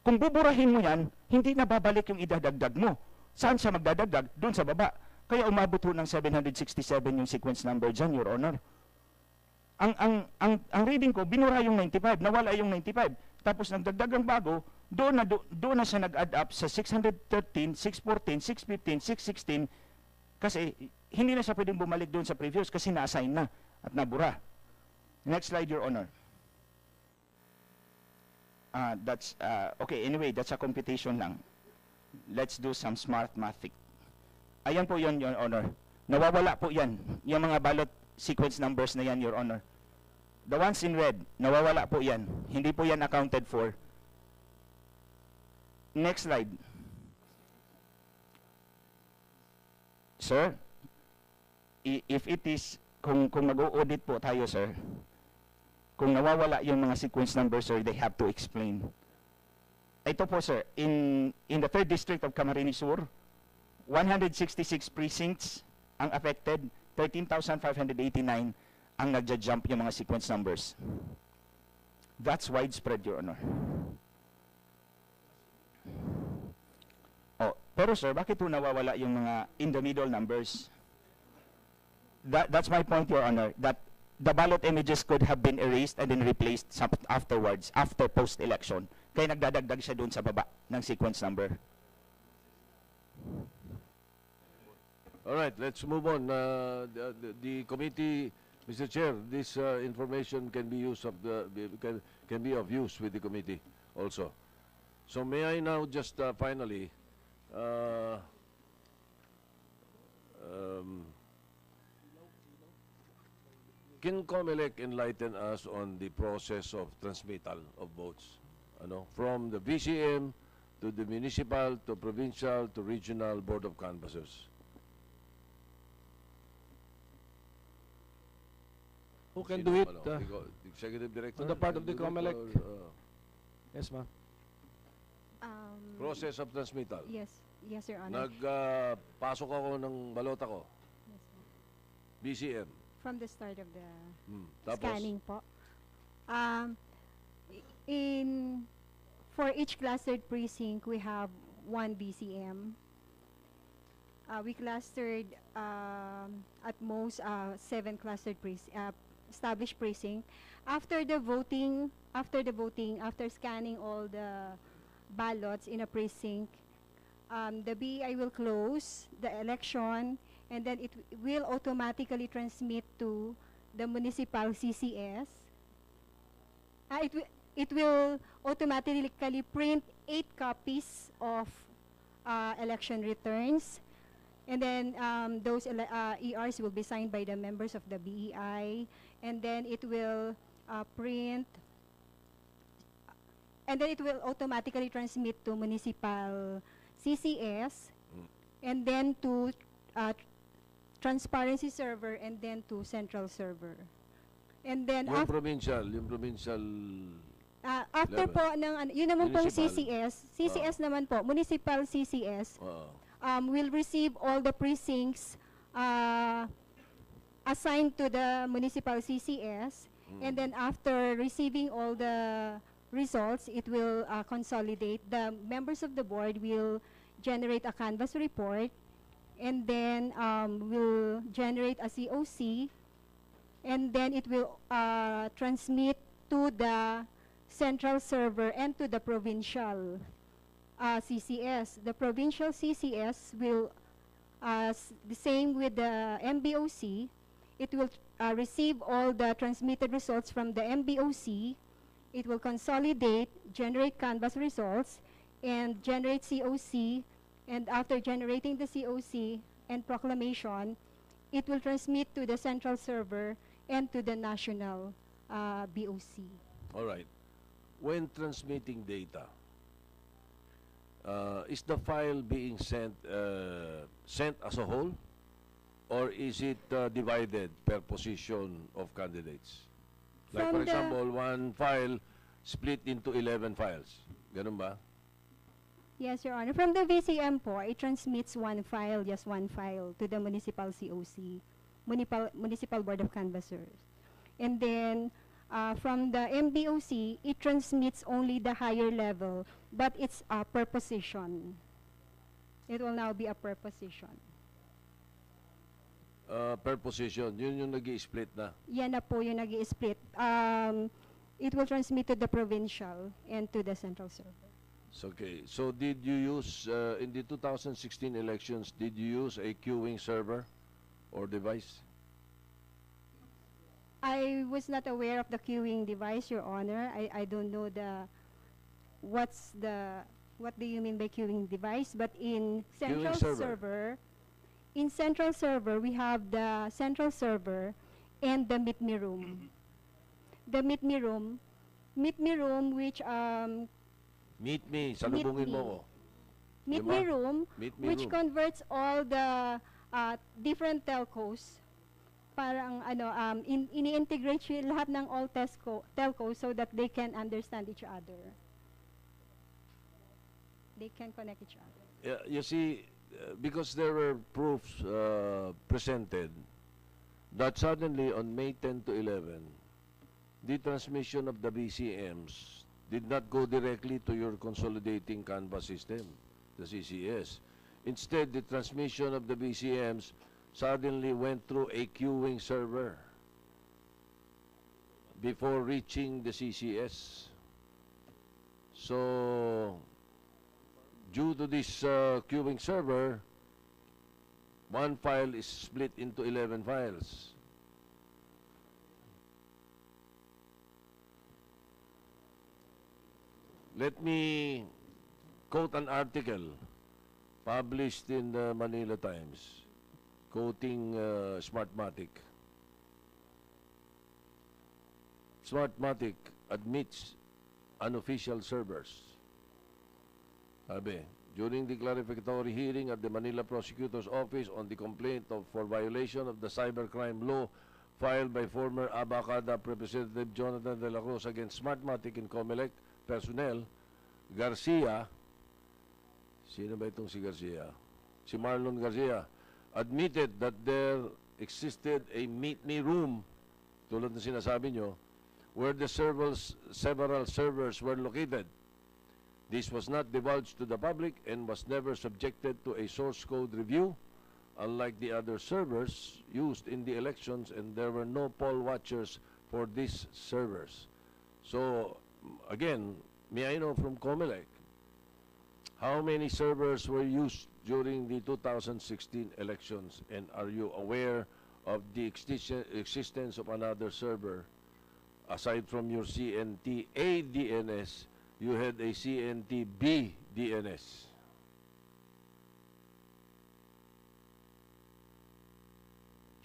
Kung buburahin mo yan, hindi na babalik yung idadagdag mo. Saan siya magdadagdag? Doon sa baba. Kaya umabot po ng 767 yung sequence number dyan, Your Honor. Ang reading ko, binura yung 95, nawala yung 95. Tapos nagdagdag ang bago, doon na siya nag-add up sa 613, 614, 615, 616, kasi hindi na siya pwedeng bumalik doon sa previous kasi na-assign na at nabura. Next slide, Your Honor. Okay, anyway, that's a computation lang. Let's do some smartmatik. Ayan po yun, Your Honor. Nawawala po yan. Yung mga ballot sequence numbers na yan, Your Honor. The ones in red, nawawala po yan. Hindi po yan accounted for. Next slide. Sir, if it is, kung mag-audit po tayo, sir, kung nawawala yung mga sequence numbers, sir, they have to explain. Ito po, sir, in the 3rd District of Camarines Sur, 166 precincts ang affected, 13,589 ang nagja-jump yung mga sequence numbers. That's widespread, Your Honor. Oh, pero sir, bakit po nawawala yung mga in the middle numbers? That's my point, Your Honor, that the ballot images could have been erased and then replaced afterwards, after post-election. Kaya nagdadagdag siya doon sa baba ng sequence number. All right, let's move on. The committee, Mr. Chair, this information can be used can be of use with the committee also. So may I now just finally can COMELEC enlighten us on the process of transmittal of votes? From the VCM to the municipal, to provincial, to regional board of canvassers. Who can do it? Executive Director? On the part of the can do it, COMELEC? or, Yes, ma'am. process of transmittal. Yes, Your Honor. Nagpasok ako ng balota ko. Yes, ma'am. BCM. From the start of the Tapos? scanning po. For each clustered precinct, we have one BCM. We clustered at most 7 clustered established precinct. After scanning all the ballots in a precinct, the BEI will close the election, and then it will automatically transmit to the municipal CCS. It will automatically print 8 copies of election returns, and then those ERs will be signed by the members of the BEI, and then it will print, and then it will automatically transmit to municipal CCS, and then to transparency server, and then to central server. And then Yung provincial after level. po ng yun naman pong Municipal. CCS naman po, municipal CCS will receive all the precincts assigned to the municipal CCS, and then after receiving all the results, it will consolidate. The members of the board will generate a canvass report, and then will generate a COC, and then it will transmit to the central server and to the provincial CCS. The provincial CCS will, the same with the MBOC, it will receive all the transmitted results from the MBOC. It will consolidate, generate canvas results, and generate COC. And after generating the COC and proclamation, it will transmit to the central server and to the national BOC. All right. When transmitting data, is the file being sent as a whole, or is it divided per position of candidates? Like, From for the- example, one file split into 11 files. Ganun ba? Yes, Your Honor. From the VCM po, it transmits just one file to the municipal COC, Municipal Board of Canvassers. And then, from the MBOC, it transmits only the higher level, but it's per position. It will now be a per position. Per position. Yun yung nag-i-split na. Yan na po yung nag-i-split. It will transmit to the provincial and to the central server. Okay. So did you use, in the 2016 elections, did you use a queuing server or device? I was not aware of the queuing device, Your Honor. I don't know what do you mean by queuing device? But in central server. In central server, we have the central server and the meet me room. The meet me room which Meet me. Salubungin mo ko. meet Diba? me room, Meet me which room. converts all the different telcos. Parang ini-integrate siya lahat ng all telcos so that they can understand each other. They can connect each other. You see, because there were proofs presented that suddenly on May 10 to 11, the transmission of the BCMs did not go directly to your consolidating canvas system, the CCS. Instead, the transmission of the BCMs suddenly went through a queuing server before reaching the CCS. So, due to this queuing server, one file is split into 11 files. Let me quote an article published in the Manila Times, quoting Smartmatik. Smartmatik admits unofficial servers. Sabi, during the clarificatory hearing at the Manila Prosecutor's Office on the complaint for violation of the cybercrime law filed by former Abacada Representative Jonathan De La Cruz against Smartmatik and Comelec personnel, Garcia, sino ba itong si Garcia? Si Marlon Garcia, admitted that there existed a meet-me room, tulad na sinasabi nyo, where the several servers were located. This was not divulged to the public and was never subjected to a source code review, unlike the other servers used in the elections, and there were no poll watchers for these servers. So, again, may I know from Comelec, how many servers were used during the 2016 elections, and are you aware of the existence of another server? Aside from your CNT-A DNS, you had a CNT-B DNS.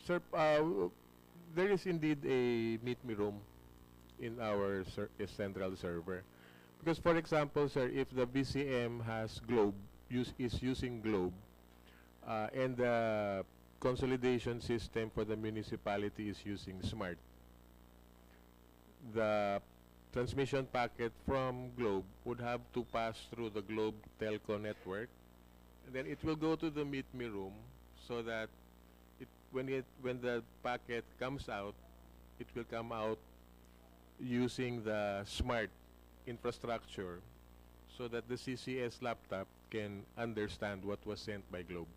Sir, there is indeed a meet-me room in our central server. Because, for example, sir, if the BCM has Globe, is using Globe, and the consolidation system for the municipality is using Smart, the transmission packet from Globe would have to pass through the Globe telco network, and then it will go to the meet-me room, so that when the packet comes out, it will come out using the Smart infrastructure, so that the CCS laptop can understand what was sent by Globe.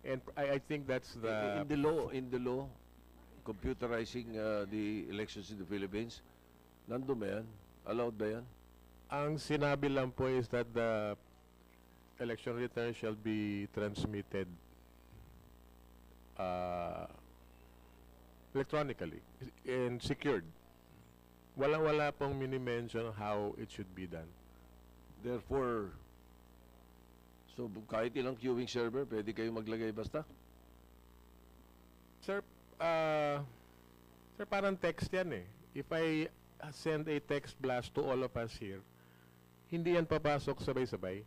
And I think that's the... In the law, computerizing the elections in the Philippines, nandun ba yan? Allowed ba yan? Ang sinabi lang po is that the election return shall be transmitted electronically and secured. Wala pong mini-mention how it should be done. Therefore, so kahit ilang queuing server, pwede kayo maglagay basta? Sir, sir, parang text yan eh. If I send a text blast to all of us here, hindi yan papasok sabay-sabay.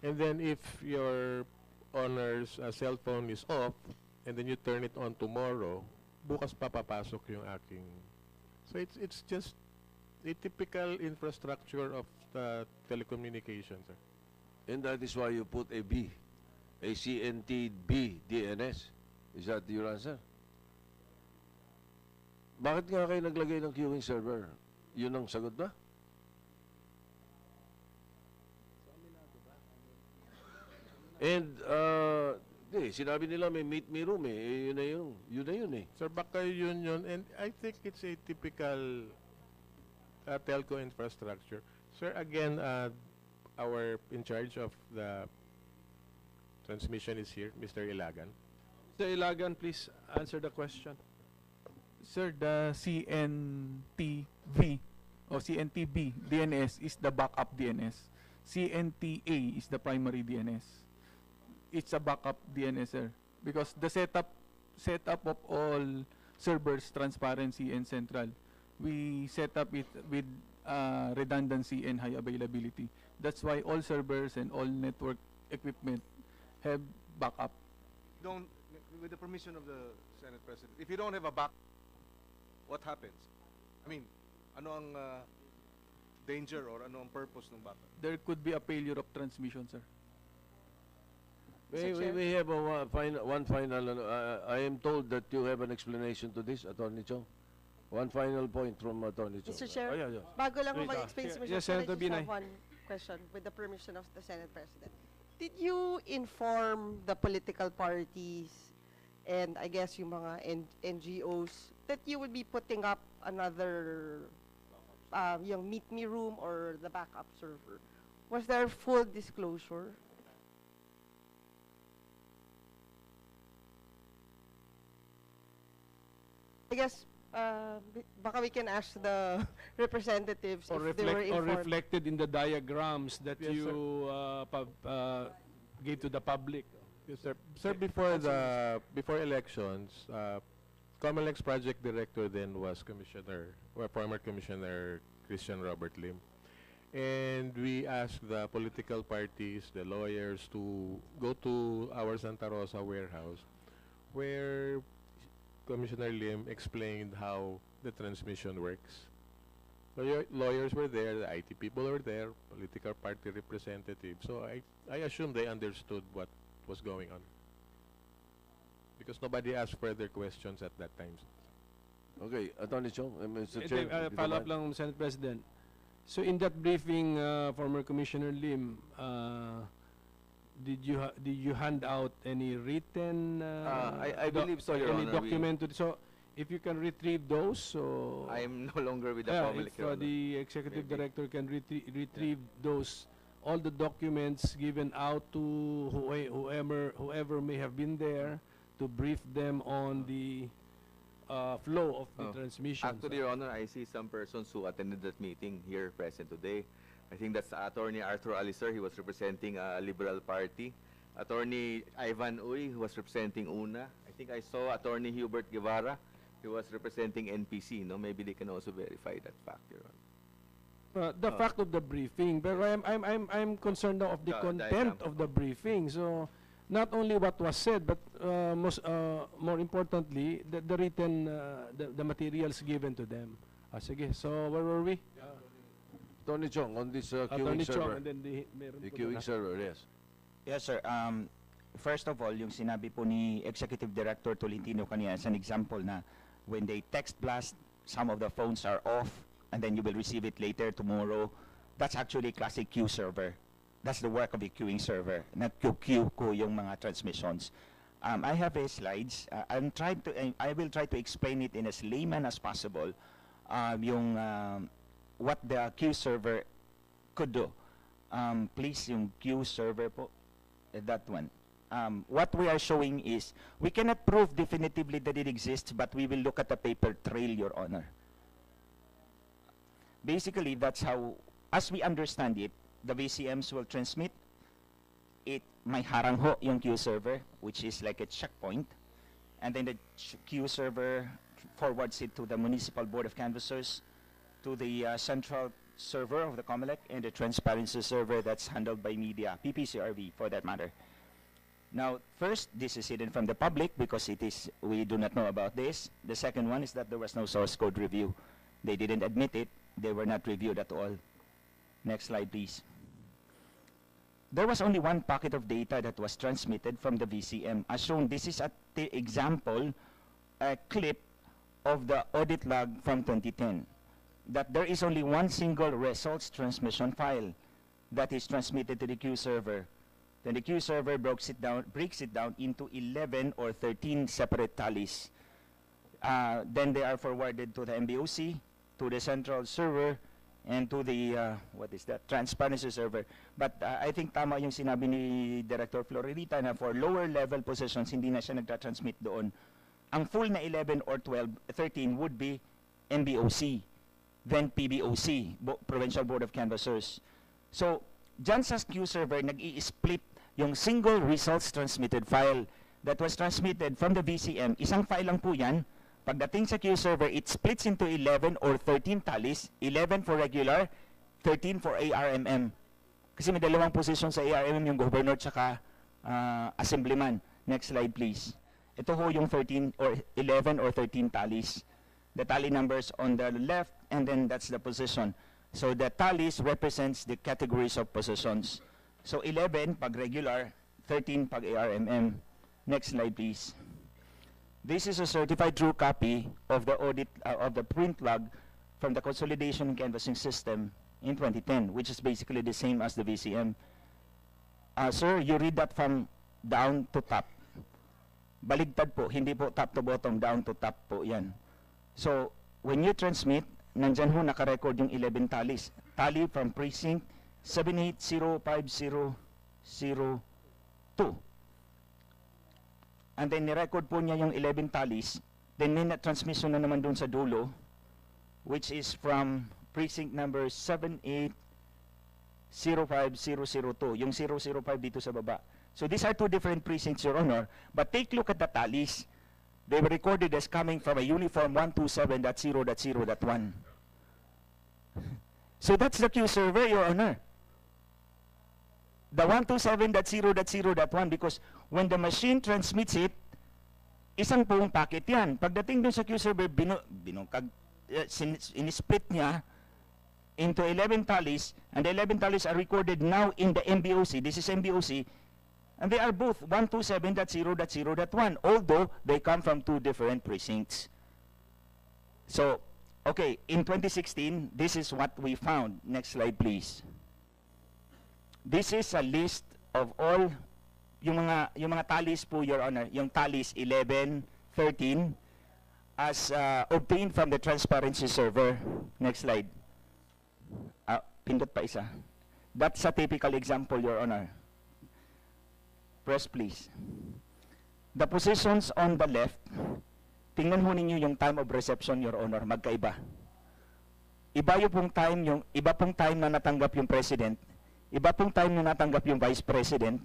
And then if your owner's cell phone is off, and then you turn it on tomorrow, bukas pa papasok yung aking... So it's just a typical infrastructure of the telecommunications, sir. And that is why you put a B, a CNT-B DNS. Is that your answer? Bakit nga kayo naglagay ng queuing server? Yun ang sagot ba? And, sinabi nila may meet-me room eh. Yun na yun eh. Sir, baka yun. And I think it's a typical telco infrastructure. Sir, again, our in charge of the transmission is here, Mr. Ilagan. Mr. Ilagan, please answer the question. Sir, the CNTV or CNTB DNS is the backup DNS. CNTA is the primary DNS. It's a backup DNS, sir, because the setup of all servers, transparency and central, we set up it with redundancy and high availability. That's why all servers and all network equipment have backup. With the permission of the Senate President, if you don't have a backup, what happens? I mean, ano ang danger or ano ang purpose ng backup? There could be a failure of transmission, sir. We have one final. I am told that you have an explanation to this, Attorney Chong. One final point from Attorney Chong. Mr. Chair, Yeah. bago lang Wait, ko mag-explain si Mr. yes, Chair, I Senator just Binay. have one question with the permission of the Senate President. Did you inform the political parties and I guess yung mga NGOs that you would be putting up another yung meet me room or the backup server? Was there full disclosure? I guess baka we can ask the representatives Or, if they were informed. reflected in the diagrams that Yes, you gave to the public. Yes, sir. Sir, before elections, Comelec's project director then was former Commissioner Christian Robert Lim. And we asked the political parties, the lawyers, to go to our Santa Rosa warehouse where Commissioner Lim explained how the transmission works. Lawyers were there, the IT people were there, political party representatives. So I assume they understood what was going on. Because nobody asked further questions at that time. Okay, Attorney Chong, Mr. Chair. if you Follow up don't mind. lang, Senate President. So in that briefing, former Commissioner Lim, did you hand out any written? I believe so, Your any Honor. document? So if you can retrieve those, so I am no longer with the public, if Your Honor. the executive Maybe. director can retrieve those, all the documents given out to whoever may have been there to brief them on the flow of the transmission. Actually, Your Honor, I see some persons who attended that meeting here present today. I think that's Attorney Arthur Alicer. He was representing a Liberal Party. Attorney Ivan Uy, who was representing UNA. I think I saw Attorney Hubert Guevara. He was representing NPC. No, maybe they can also verify that fact, Your Honor. The fact of the briefing, but I'm concerned now of the content diagram. of the briefing. So not only what was said, but more importantly, the written, the materials given to them. Sige, so where were we? Attorney Chong, on this Attorney queuing Chong, server. and then meron The po queuing doon, server, yes. Yes, sir. First of all, yung sinabi po ni Executive Director Tolentino kanina as an example na when they text blast, some of the phones are off, and then you will receive it later tomorrow. That's actually classic queue server. That's the work of a queuing server. Not queue ko yung mga transmissions. I have a slides. I will try to explain it in as layman as possible. What the queue server could do. Please, yung queue server po, that one. What we are showing is, we cannot prove definitively that it exists, but we will look at the paper trail, Your Honor. Basically, that's how, as we understand it, the VCMs will transmit it. May harang ho yung queue server, which is like a checkpoint, and then the queue server forwards it to the Municipal Board of Canvassers, to the central server of the COMELEC, and the transparency server that's handled by media, PPCRV for that matter. Now, first, this is hidden from the public because we do not know about this. The second one is that there was no source code review. They didn't admit it. They were not reviewed at all. Next slide, please. There was only one packet of data that was transmitted from the VCM. As shown, this is the example, a clip of the audit log from 2010. That there is only one single results transmission file that is transmitted to the queue server. Then the queue server breaks it down into 11 or 13 separate tallies. Then they are forwarded to the MBOC, to the central server, and to the, transparency server. But I think tama yung sinabi ni Director Florida na for lower level positions, hindi na siya nagtatransmit doon. Ang full na 11 or 12, 13 would be MBOC, then PBOC, Provincial Board of Canvassers. So, dyan sa queue server, nag-i-split yung single results transmitted file that was transmitted from the VCM. Isang file lang po yan. Pagdating sa queue server, it splits into 11 or 13 tallies, 11 for regular, 13 for ARMM. Kasi may dalawang position sa ARMM, yung governor tsaka assemblyman. Next slide, please. Ito ho yung 13 or 11 or 13 tallies. The tally numbers on the left, and then that's the position. So the tallies represents the categories of positions. So 11 pag regular, 13 pag ARMM. Next slide, please. This is a certified true copy of the audit of the print log from the consolidation canvassing system in 2010, which is basically the same as the VCM. Sir, you read that from down to top. Baligtad po, hindi po top to bottom, down to top po yan. So, when you transmit, nandyan ho nakarecord yung 11 tallies. Tally from precinct 78050002. And then, nirecord po niya yung 11 tallies. Then, may transmission na naman dun sa dulo, which is from precinct number 78050002. Yung 005 dito sa baba. So these are two different precincts, Your Honor. But take a look at the tallies. They were recorded as coming from a uniform 127.0.0.1. So that's the Q server, Your Honor. The 127.0.0.1, because when the machine transmits it, isang buong packet yan. Pagdating dun sa Q server, in-split niya into 11 tallies, and the 11 tallies are recorded now in the MBOC. This is MBOC. And they are both 127.0.0.1, although they come from two different precincts. So, okay, in 2016, this is what we found. Next slide, please. This is a list of all yung mga tallies po, Your Honor, yung tallies 11, 13, as obtained from the transparency server. Next slide. Pindot pa isa. That's a typical example, Your Honor. Press, please. The positions on the left, tingnan ho ninyo yung time of reception, Your Honor, magkaiba. Iba pong time na natanggap yung President, iba pong time na natanggap yung Vice President,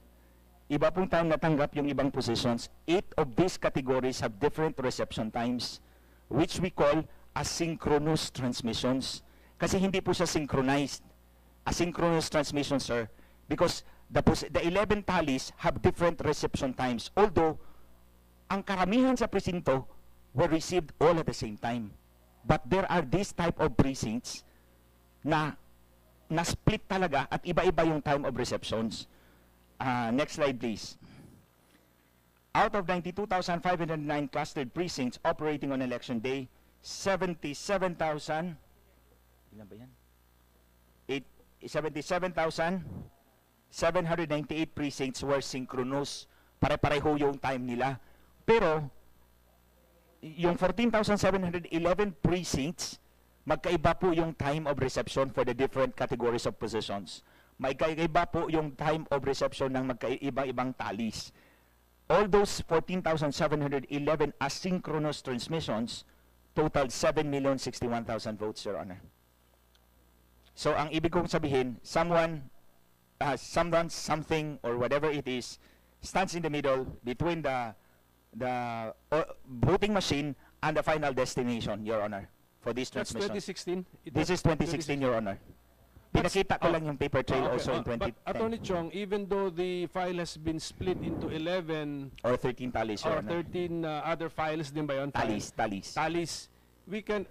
iba pong time na natanggap yung ibang positions. 8 of these categories have different reception times, which we call asynchronous transmissions. Kasi hindi po siya synchronized. Asynchronous transmission, sir, because the 11 tallies have different reception times, although ang karamihan sa presinto were received all at the same time. But there are these type of precincts na split talaga at iba-iba yung time of receptions. Next slide, please. Out of 92,509 clustered precincts operating on election day, 77,000 ilan ba yan? 77,798 precincts were synchronous. Pare-pareho yung time nila. Pero, yung 14,711 precincts, magkaiba po yung time of reception for the different categories of positions. Magkaiba po yung time of reception ng magkaibang tallies. All those 14,711 asynchronous transmissions totaled 7,061,000 votes, Your Honor. So, ang ibig kong sabihin, someone, something, or whatever it is, stands in the middle between the voting machine and the final destination, Your Honor, for this transmission. That's 2016? This is 2016, Your Honor. Pinakita ko lang yung paper trail also in 2010. But, Attorney Chong, even though the file has been split into 11 or 13 tallies, Your or Honor. 13 other files din ba yun? Tallies.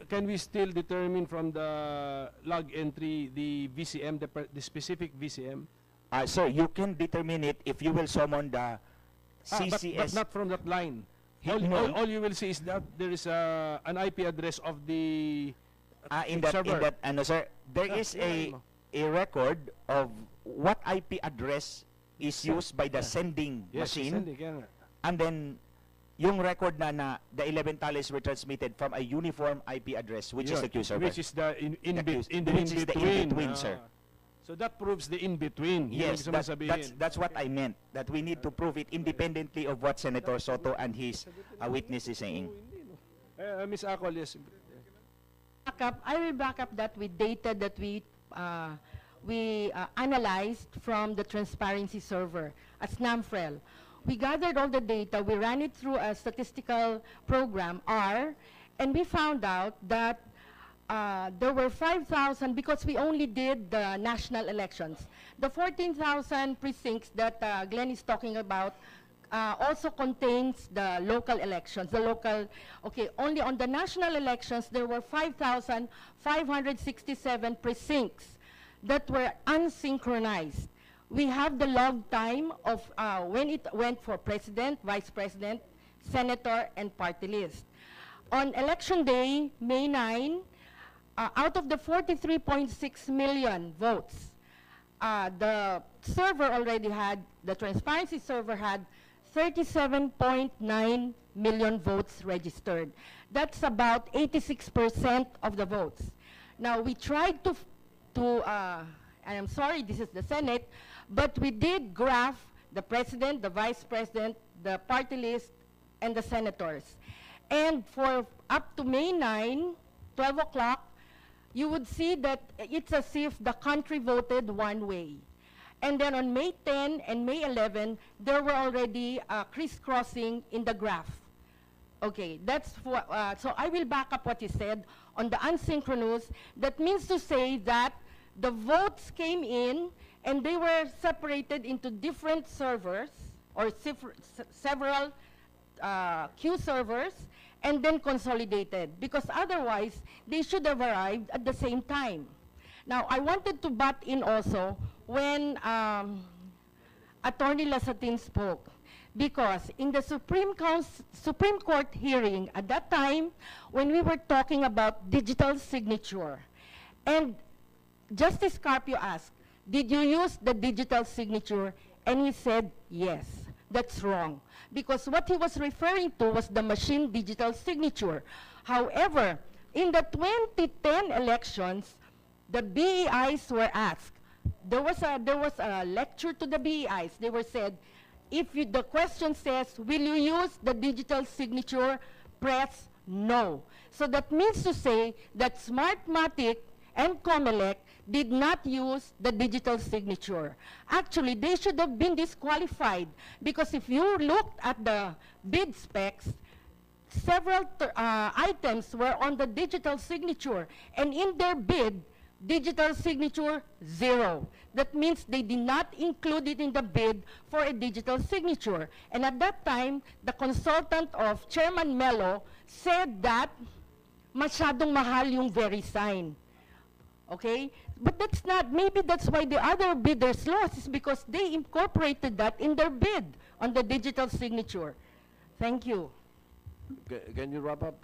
Can we still determine from the log entry the VCM, the specific VCM? Sir, you can determine it if you will summon the CCS. But not from that line. All you will see is that there is an IP address of the server. Sir, there is a record of what IP address is used by the sending machine. And then, yung record na the 11 tallies were transmitted from a uniform IP address, which is the Q server. Which is the in-between, sir. So that proves the in-between. Yes, that's what I meant. That we need to prove it independently of what Senator Soto and his witness is saying. Ms. Acol, yes. I will back up that with data that we analyzed from the transparency server at SNAMFREL. We gathered all the data, we ran it through a statistical program, R, and we found out that there were 5,000, because we only did the national elections. The 14,000 precincts that Glenn is talking about also contains the local elections. Only on the national elections, there were 5,567 precincts that were unsynchronized. we have the log time of when it went for president, vice president, senator, and party list. On election day, May 9, out of the 43.6 million votes, the server already had, the transparency server had 37.9 million votes registered. That's about 86% of the votes. Now, we tried to and I'm sorry, this is the Senate, but we did graph the president, the vice president, the party list, and the senators. And for up to May 9, 12 o'clock, you would see that it's as if the country voted one way. And then on May 10 and May 11, there were already crisscrossing in the graph. Okay, that's for, so I will back up what you said on the asynchronous. That means to say that the votes came in and they were separated into different servers or several queue servers and then consolidated, because otherwise they should have arrived at the same time. Now, I wanted to butt in also when Attorney Lasatin spoke, because in the Supreme Court hearing at that time, when we were talking about digital signature, and Justice Carpio asked, did you use the digital signature? And he said, yes. That's wrong, because what he was referring to was the machine digital signature. However, in the 2010 elections, the BEIs were asked. There was a lecture to the BEIs. They were said, if you, the question says, will you use the digital signature? Press no. So that means to say that Smartmatik and Comelec did not use the digital signature. Actually, they should have been disqualified, because if you looked at the bid specs, several items were on the digital signature, and in their bid, digital signature 0. That means they did not include it in the bid for a digital signature. And at that time, the consultant of Chairman Melo said that masyadong mahal yung VeriSign. Okay? But that's not, maybe that's why the other bidders lost, is because they incorporated that in their bid on the digital signature. Thank you. Can you wrap up?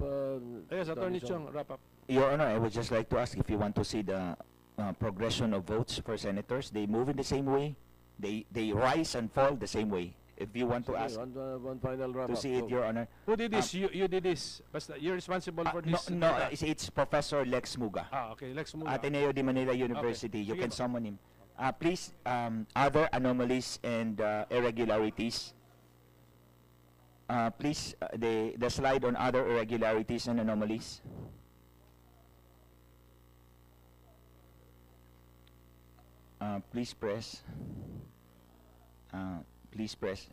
Yes, Attorney Chong, wrap up. Your Honor, I would just like to ask if you want to see the progression of votes for senators. They move in the same way. They rise and fall the same way. If you want to ask one final wrap to up. see it, Your Honor. Who did this? You did this. Basta, you're responsible for this? No, it's Professor Lex Muga. Okay, Lex Muga. Ateneo de Manila University. Okay. You can summon him. Please, other anomalies and irregularities. Please, the slide on other irregularities and anomalies. Please press. Please press.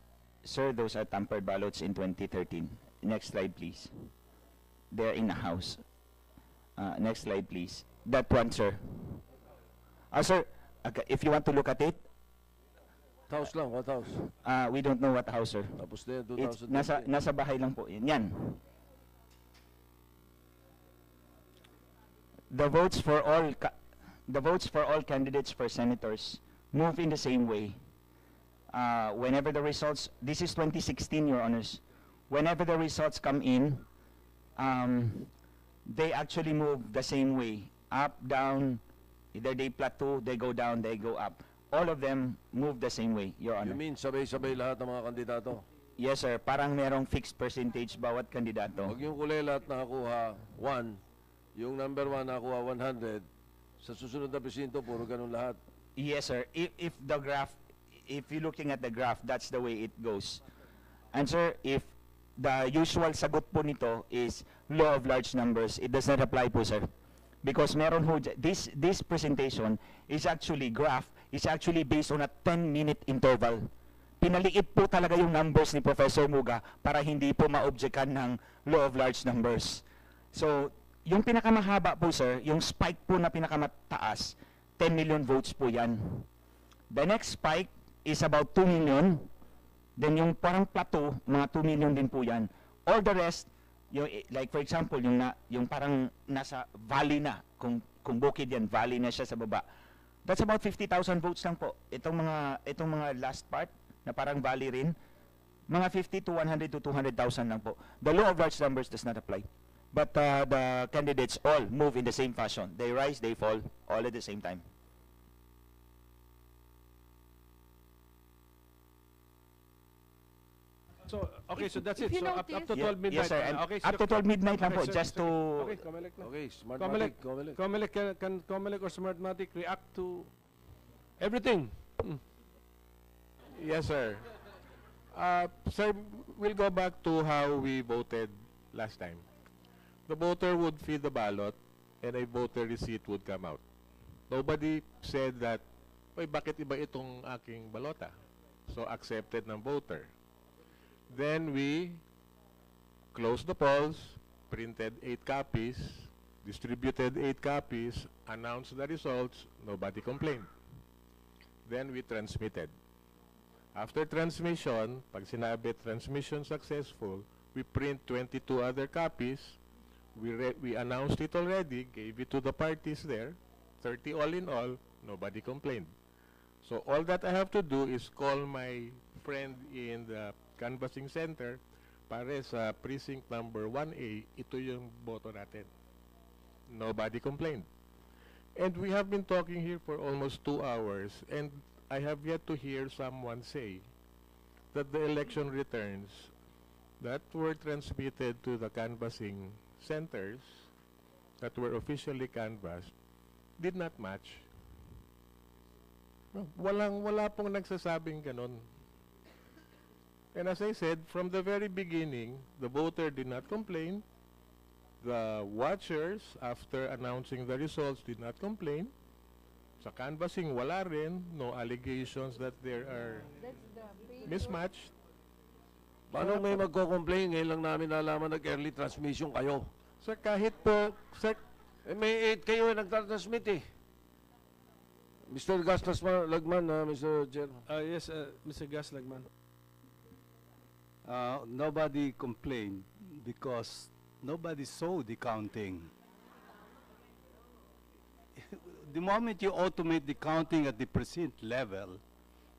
Sir, those are tampered ballots in 2013. Next slide, please. They're in the house. Next slide, please. That one, sir. Sir, if you want to look at it. House lang, what house? We don't know what house, sir. Tapos na It's 2020. nasa bahay lang po. Yan. The votes for all candidates for senators move in the same way. Whenever the results, this is 2016, Your Honors. Whenever the results come in, they actually move the same way. Up, down, either they plateau, they go down, they go up. All of them move the same way, Your Honor. You mean sabay-sabay lahat ng mga kandidato? Yes, sir. Parang merong fixed percentage bawat kandidato. Pag yung kulay lahat nakakuha 1, yung number 1 nakakuha 100, sa susunod na presinto, puro ganun lahat. Yes, sir. If the graph, if you're looking at the graph, that's the way it goes. And sir, if the usual sagot po nito is law of large numbers, it does not apply po, sir. Because meron ho, this presentation is actually graph, is actually based on a 10-minute interval. Pinaliit po talaga yung numbers ni Professor Muga para hindi po ma-objectan ng law of large numbers. So, yung pinakamahaba po, sir, yung spike po na pinakamataas, 10 million votes po yan. The next spike is about 2 million. Then yung parang plateau, mga 2 million din po yan. All the rest, yung, like for example, yung parang nasa valley na, kung bukid yan, valley na siya sa baba. That's about 50,000 votes lang po. Itong mga last part na parang valley rin, mga 50 to 100 to 200,000 lang po. The law of large numbers does not apply. But the candidates all move in the same fashion. They rise, they fall, all at the same time. So, okay, so that's it. if you So, up notice- to 12 midnight. Yes, sir. And Okay, up to 12 midnight lang okay, po, sir, just sir. to... Okay, Comelec na. Okay, Comelec, smartmatik, Comelec. Comelec, can Comelec or Smartmatic react to everything? Yes, sir. Sir, we'll go back to how we voted last time. The voter would fill the ballot and a voter receipt would come out. Nobody said that, "Oy, bakit iba itong aking balota?" So, accepted ng voter. Then we closed the polls, printed 8 copies, distributed 8 copies, announced the results, nobody complained. Then we transmitted. After transmission, pag sinabi transmission successful, we print 22 other copies. We announced it already, gave it to the parties there, 30 all in all, nobody complained. So all that I have to do is call my friend in the canvassing center, pare sa precinct number 1A, ito yung boto natin. Nobody complained. And we have been talking here for almost 2 hours, and I have yet to hear someone say that the election returns that were transmitted to the canvassing centers that were officially canvassed did not match. No, wala pong nagsasabing ganon. And as I said, from the very beginning, the voter did not complain. The watchers, after announcing the results, did not complain. Sa canvassing, wala rin. No allegations that there are mismatched. Paano may magko-complain? Ngayon lang namin nalaman nag-early transmission kayo. Sir, kahit po, sir, may 8 kayo nagtatransmit eh. Mr. Gastas Lagman, Mr. Chair. Yes, Mr. Gas Lagman. Nobody complained because nobody saw the counting. The moment you automate the counting at the precinct level,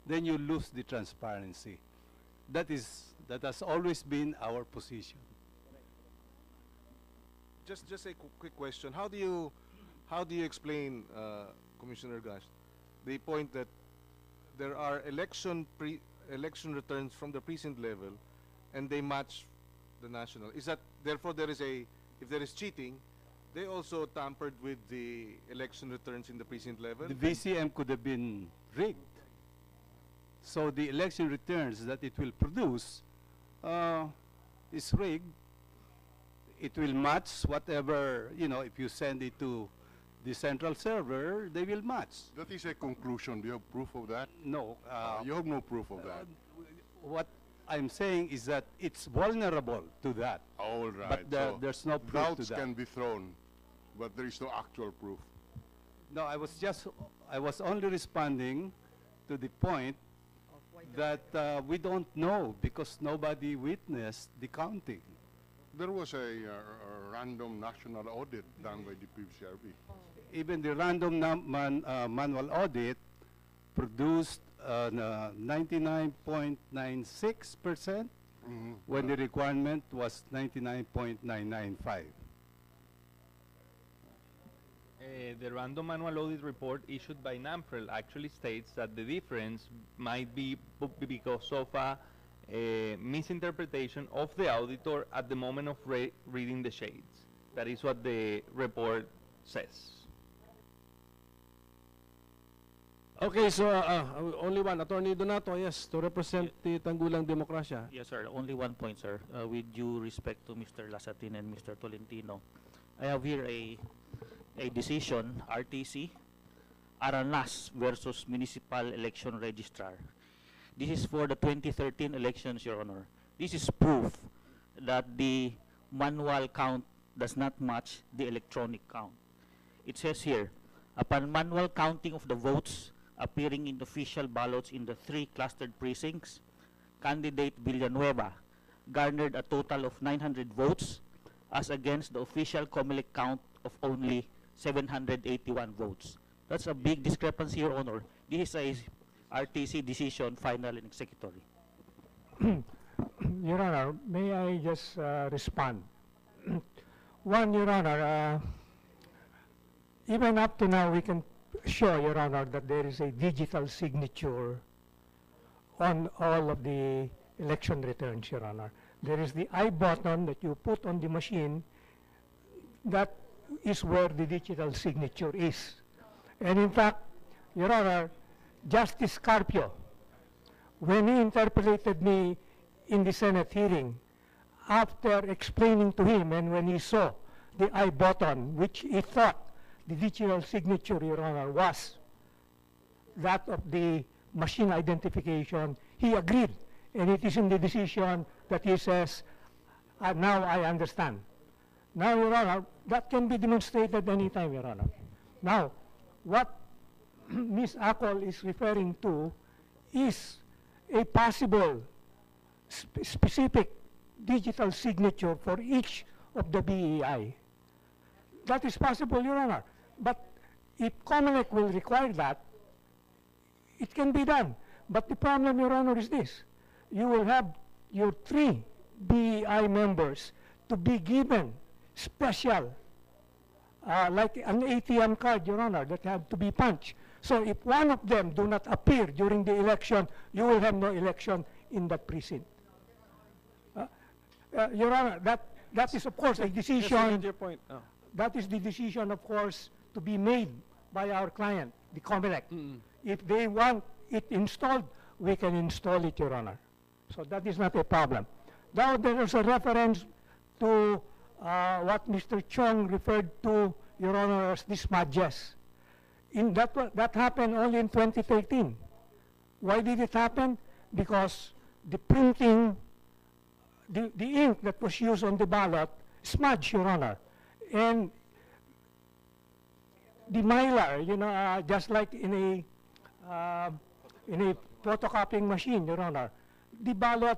then you lose the transparency. That has always been our position. Just a quick question. How do you explain, Commissioner Gash, the point that there are election returns from the precinct level and they match the national? Is that therefore if there is cheating, they also tampered with the election returns in the precinct level? The VCM could have been rigged. So the election returns that it will produce is rigged. It will match whatever, if you send it to the central server, they will match. That is a conclusion. Do you have proof of that? No. You have no proof of that. What I'm saying is that it's vulnerable to that. All right. But So there's no proof to doubts that. can be thrown, but there is no actual proof. No, I was only responding to the point that we don't know because nobody witnessed the counting. There was a random national audit done by the PCRB. Even the random manual audit produced 99.96% when the requirement was 99.995. The random manual audit report issued by NAMPREL actually states that the difference might be because of a misinterpretation of the auditor at the moment of reading the shades. That is what the report says. Okay, so only one, Attorney Donato, yes, to represent the Tanggulang Demokrasya. Yes, sir. Only one point, sir. With due respect to Mr. Lasatin and Mr. Tolentino, I have here a decision, RTC, Aranas versus Municipal Election Registrar. This is for the 2013 elections, Your Honor. This is proof that the manual count does not match the electronic count. It says here, upon manual counting of the votes appearing in official ballots in the 3 clustered precincts, candidate Villanueva garnered a total of 900 votes as against the official COMELEC count of only 781 votes. That's a big discrepancy, Your Honor. This is a RTC decision, final and executory. Your Honor, may I just respond? One, Your Honor, even up to now, we can show, Your Honor, that there is a digital signature on all of the election returns, Your Honor. There is the I button that you put on the machine. That is where the digital signature is. And in fact, Your Honor, Justice Carpio, when he interpolated me in the Senate hearing, after explaining to him and when he saw the I button, which he thought the digital signature, Your Honor, was that of the machine identification, he agreed. And it is in the decision that he says, now I understand. Now, Your Honor, that can be demonstrated anytime, Your Honor. Now, what Ms. Acol is referring to is a possible specific digital signature for each of the BEI. That is possible, Your Honor. But if COMELEC will require that, it can be done. But the problem, Your Honor, is this. You will have your 3 BEI members to be given special, like an ATM card, Your Honor, that have to be punched. So if one of them do not appear during the election, you will have no election in that precinct. Your Honor, that is, of course, a decision. Your point. Oh. That is the decision, of course, to be made by our client, the COMELEC. If they want it installed, we can install it, Your Honor. So that is not a problem. Now there is a reference to what Mr. Chong referred to, Your Honor, as the smudges. That happened only in 2013. Why did it happen? Because the printing, the ink that was used on the ballot smudged, Your Honor. And the mylar, you know, just like in a photocopying machine, Your Honor, the ballot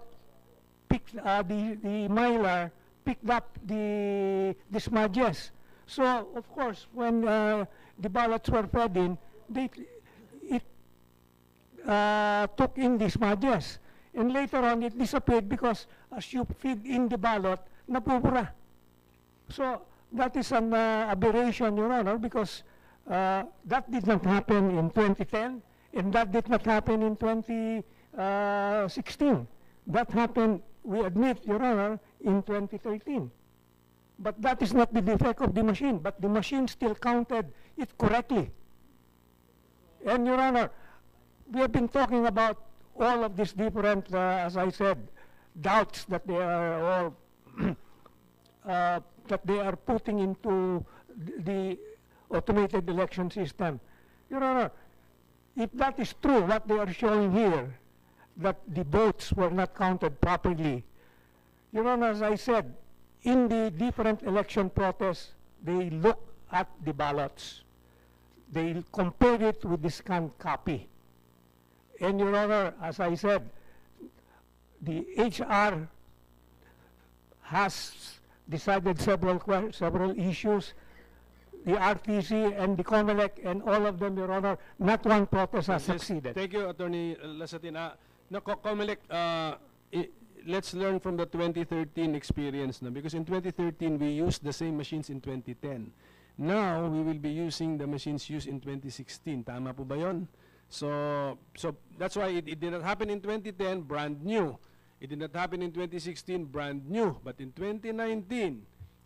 picked, the mylar picked up the smudges. So, of course, when the ballots were fed in, it took in the smudges. And later on, it disappeared because as you feed in the ballot, napupura. So, that is an aberration, Your Honor, because that did not happen in 2010, and that did not happen in 2016. That happened, we admit, Your Honor, in 2013. But that is not the defect of the machine, but the machine still counted it correctly. And, Your Honor, we have been talking about all of these different, as I said, doubts that they are all that they are putting into the automated election system. Your Honor, if that is true, what they are showing here, that the votes were not counted properly, Your Honor, as I said, in the different election protests, they look at the ballots. They compare it with the scanned copy. And, Your Honor, as I said, the HR has decided several issues, the RTC and the COMELEC and all of them, Your Honor, not one protest has succeeded. Thank you, Attorney Lasatin. No, COMELEC, let's learn from the 2013 experience, no? Because in 2013, we used the same machines in 2010. Now, we will be using the machines used in 2016. Tama po ba yun? So that's why it did not happen in 2010, brand new. It did not happen in 2016, brand new. But in 2019,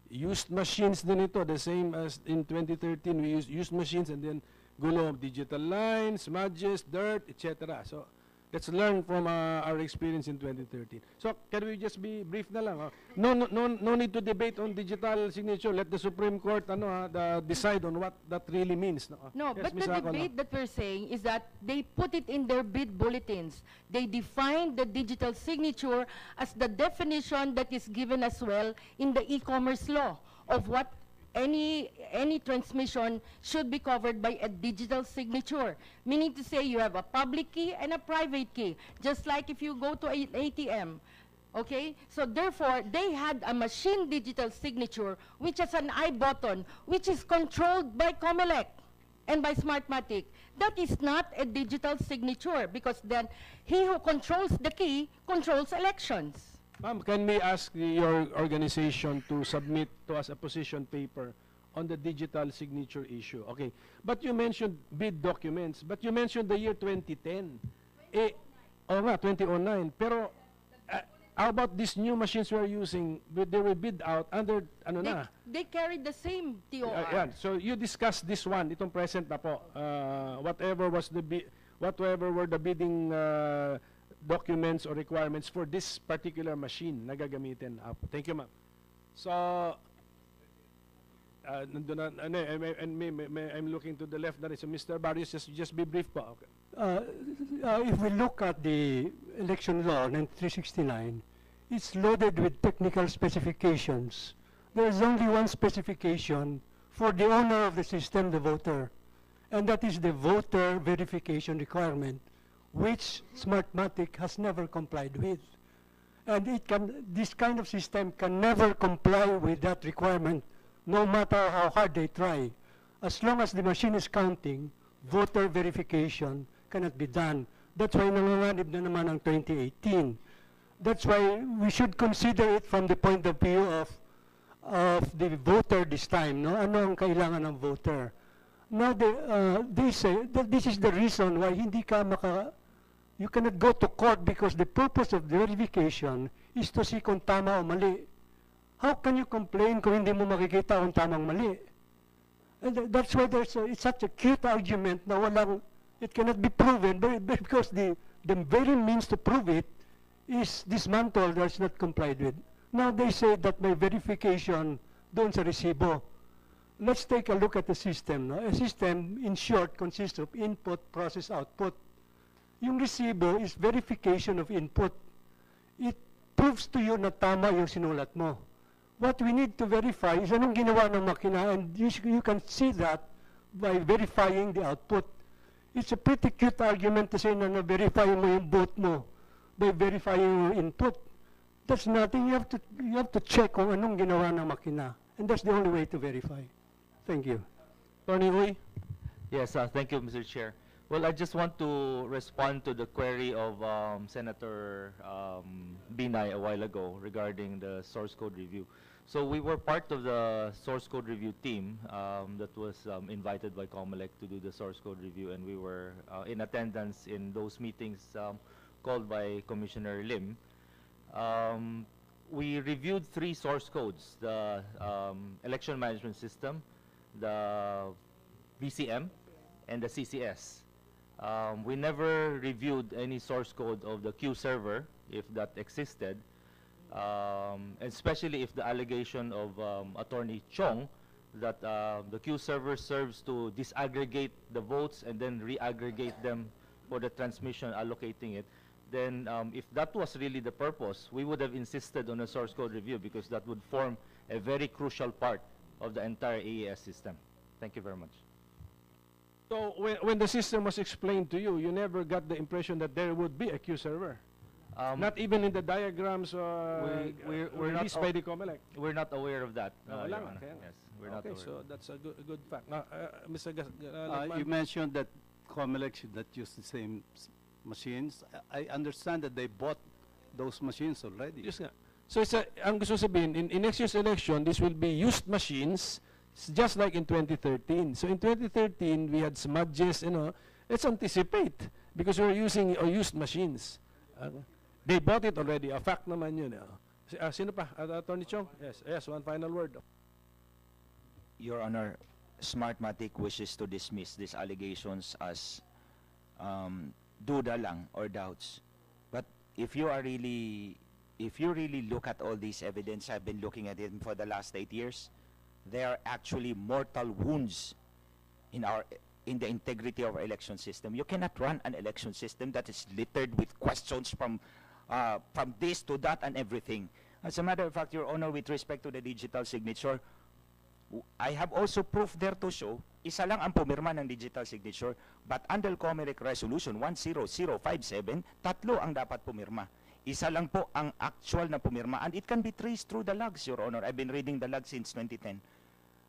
used machines din ito, the same as in 2013. We used machines and then gulo, digital lines, smudges, dirt, etc. So let's learn from our experience in 2013. So can we just be brief na lang? No need to debate on digital signature. Let the Supreme Court decide on what that really means. No, Yes, but Ms. the Acol, debate that we're saying is that they put it in their bid bulletins. They define the digital signature as the definition that is given as well in the e-commerce law of what any transmission should be covered by a digital signature. Meaning to say you have a public key and a private key, just like if you go to an ATM. Okay? So therefore, they had a machine digital signature, which has an I button, which is controlled by COMELEC. and by smartmatik. That is not a digital signature because then he who controls the key controls elections. Ma'am, can we ask your organization to submit to us a position paper on the digital signature issue? Okay. But you mentioned bid documents, but you mentioned the year 2010. Oo nga, 2009. Pero, how about these new machines we're using? They were bid out under, They carried the same TOR. Yan. So you discussed this one, itong present na po. Whatever were the bidding documents or requirements for this particular machine na gagamitin. Thank you, ma'am. So, I'm looking to the left na rin. So, Mr. Barrios, just be brief po. Okay. If we look at the election law 369, it's loaded with technical specifications. There is only one specification for the owner of the system, the voter, and that is the voter verification requirement, which Smartmatic has never complied with. And this kind of system can never comply with that requirement, no matter how hard they try. As long as the machine is counting, voter verification cannot be done. That's why nanganganib na naman ang 2018. That's why we should consider it from the point of view of the voter this time. No? Ano ang kailangan ng voter? Now, they say that this is the reason why you cannot go to court because the purpose of the verification is to see kung tama o mali. How can you complain kung hindi mo makikita kung tamang mali? And that's why it's such a cute argument na it cannot be proven because the very means to prove it is dismantled or is not complied with. Now they say that by verification doon sa resibo. Let's take a look at the system. No? A system, in short, consists of input, process, output. Yung resibo is verification of input. It proves to you na tama yung sinulat mo. What we need to verify is anong ginawa ng makina, and you can see that by verifying the output. It's a pretty cute argument to say na na-verify mo yung vote mo by verifying your input. That's nothing. You have to check kung anong ginawa ng makina. And that's the only way to verify. Thank you. Tony Uy? Yes, thank you, Mr. Chair. Well, I just want to respond to the query of Senator Binay a while ago regarding the source code review. So we were part of the source code review team that was invited by COMELEC to do the source code review, and we were in attendance in those meetings called by Commissioner Lim. We reviewed 3 source codes: the election management system, the VCM, and the CCS. We never reviewed any source code of the Q server, if that existed, especially if the allegation of Attorney Chong that the Q server serves to disaggregate the votes and then reaggregate them for the transmission, allocating it, then if that was really the purpose, we would have insisted on a source code review because that would form a very crucial part of the entire AES system. Thank you very much. So when the system was explained to you, you never got the impression that there would be a Q server? Not even in the diagrams we're released by the COMELEC? We're not aware of that. Wala Your nga, Honor. kaya nga. Yes, we're not aware. So that's a good fact. Now, Mr. You mentioned that COMELEC should not use the same machines. I understand that they bought those machines already. Yes nga. So ang gusto sabihin, in next year's election, this will be used machines, just like in 2013. So in 2013, we had smudges, let's anticipate because we're using used machines. They bought it already. A fact naman yun. Sino pa? Attorney Chong? Yes, one final word. Your Honor, Smartmatic wishes to dismiss these allegations as duda lang or doubts. But if you really look at all this evidence, I've been looking at it for the last 8 years, there are actually mortal wounds in the integrity of our election system. You cannot run an election system that is littered with questions from this to that and everything. As a matter of fact, Your Honor, with respect to the digital signature, I have also proof there to show, isa lang ang pumirma ng digital signature, but under COMELEC Resolution 10057, 3 ang dapat pumirma. Isa lang po ang actual na pumirma, and it can be traced through the logs, Your Honor. I've been reading the logs since 2010.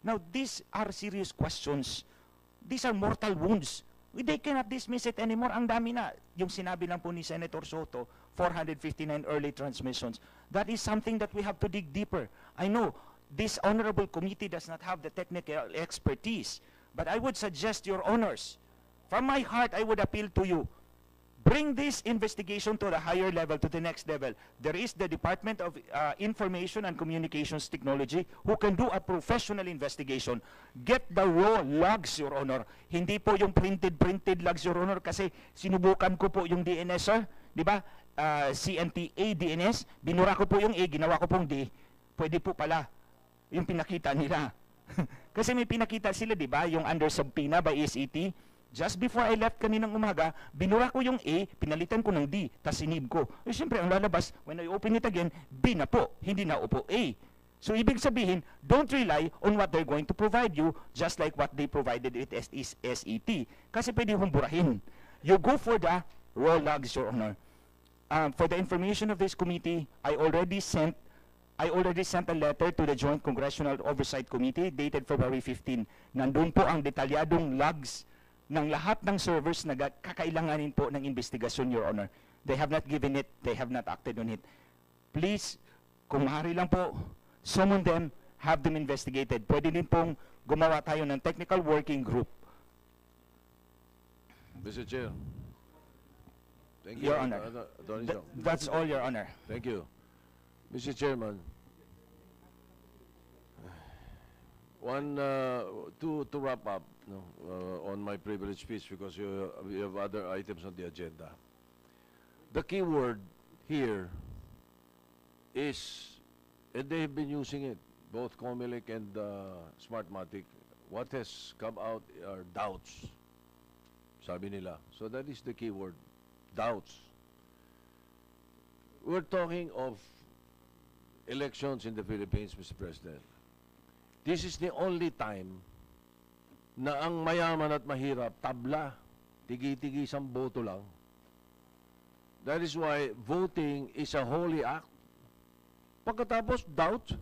Now, these are serious questions These are mortal wounds. They cannot dismiss it anymore. Ang dami na. Yung sinabi lang po ni Senator Soto, 459 early transmissions. That is something that we have to dig deeper. I know this honorable committee does not have the technical expertise, but I would suggest, Your Honors, from my heart, I would appeal to you, bring this investigation to the higher level, to the next level. There is the Department of Information and Communications Technology who can do a professional investigation. Get the raw logs, Your Honor. Hindi po yung printed logs, Your Honor, kasi sinubukan ko po yung DNS, sir. Di ba? CNTA DNS. Binura ko po yung A, ginawa ko pong D. Pwede po pala yung pinakita nila. Kasi may pinakita sila, di ba? Yung under subpoena by SET. Just before I left kaninang umaga, binura ko yung A, pinalitan ko ng D, tas sinib ko. Eh, siyempre, ang lalabas, when I open it again, B na po, hindi na upo A. So, ibig sabihin, don't rely on what they're going to provide you, just like what they provided it as is SET. Kasi pwede hong burahin. You go for the raw logs, Your Honor. For the information of this committee, I already sent a letter to the Joint Congressional Oversight Committee dated February 15. Nandun po ang detalyadong logs ng lahat ng servers na kakailanganin po ng investigasyon, Your Honor. They have not given it, they have not acted on it. Please, kung maaari lang po, summon them, have them investigated. Pwede din pong gumawa tayo ng technical working group. Mr. Chair. Thank you, Your Honor. That's all, Your Honor. Thank you. Mr. Chairman, to wrap up on my privilege speech, because you have other items on the agenda. The key word here is, and they have been using it, both Comelec and Smartmatik, what has come out are doubts, sabi nila. So that is the key word, doubts. We're talking of elections in the Philippines, Mr. President. This is the only time na ang mayaman at mahirap, tabla, tigi-tigi isang boto lang. That is why voting is a holy act. Pagkatapos, doubt.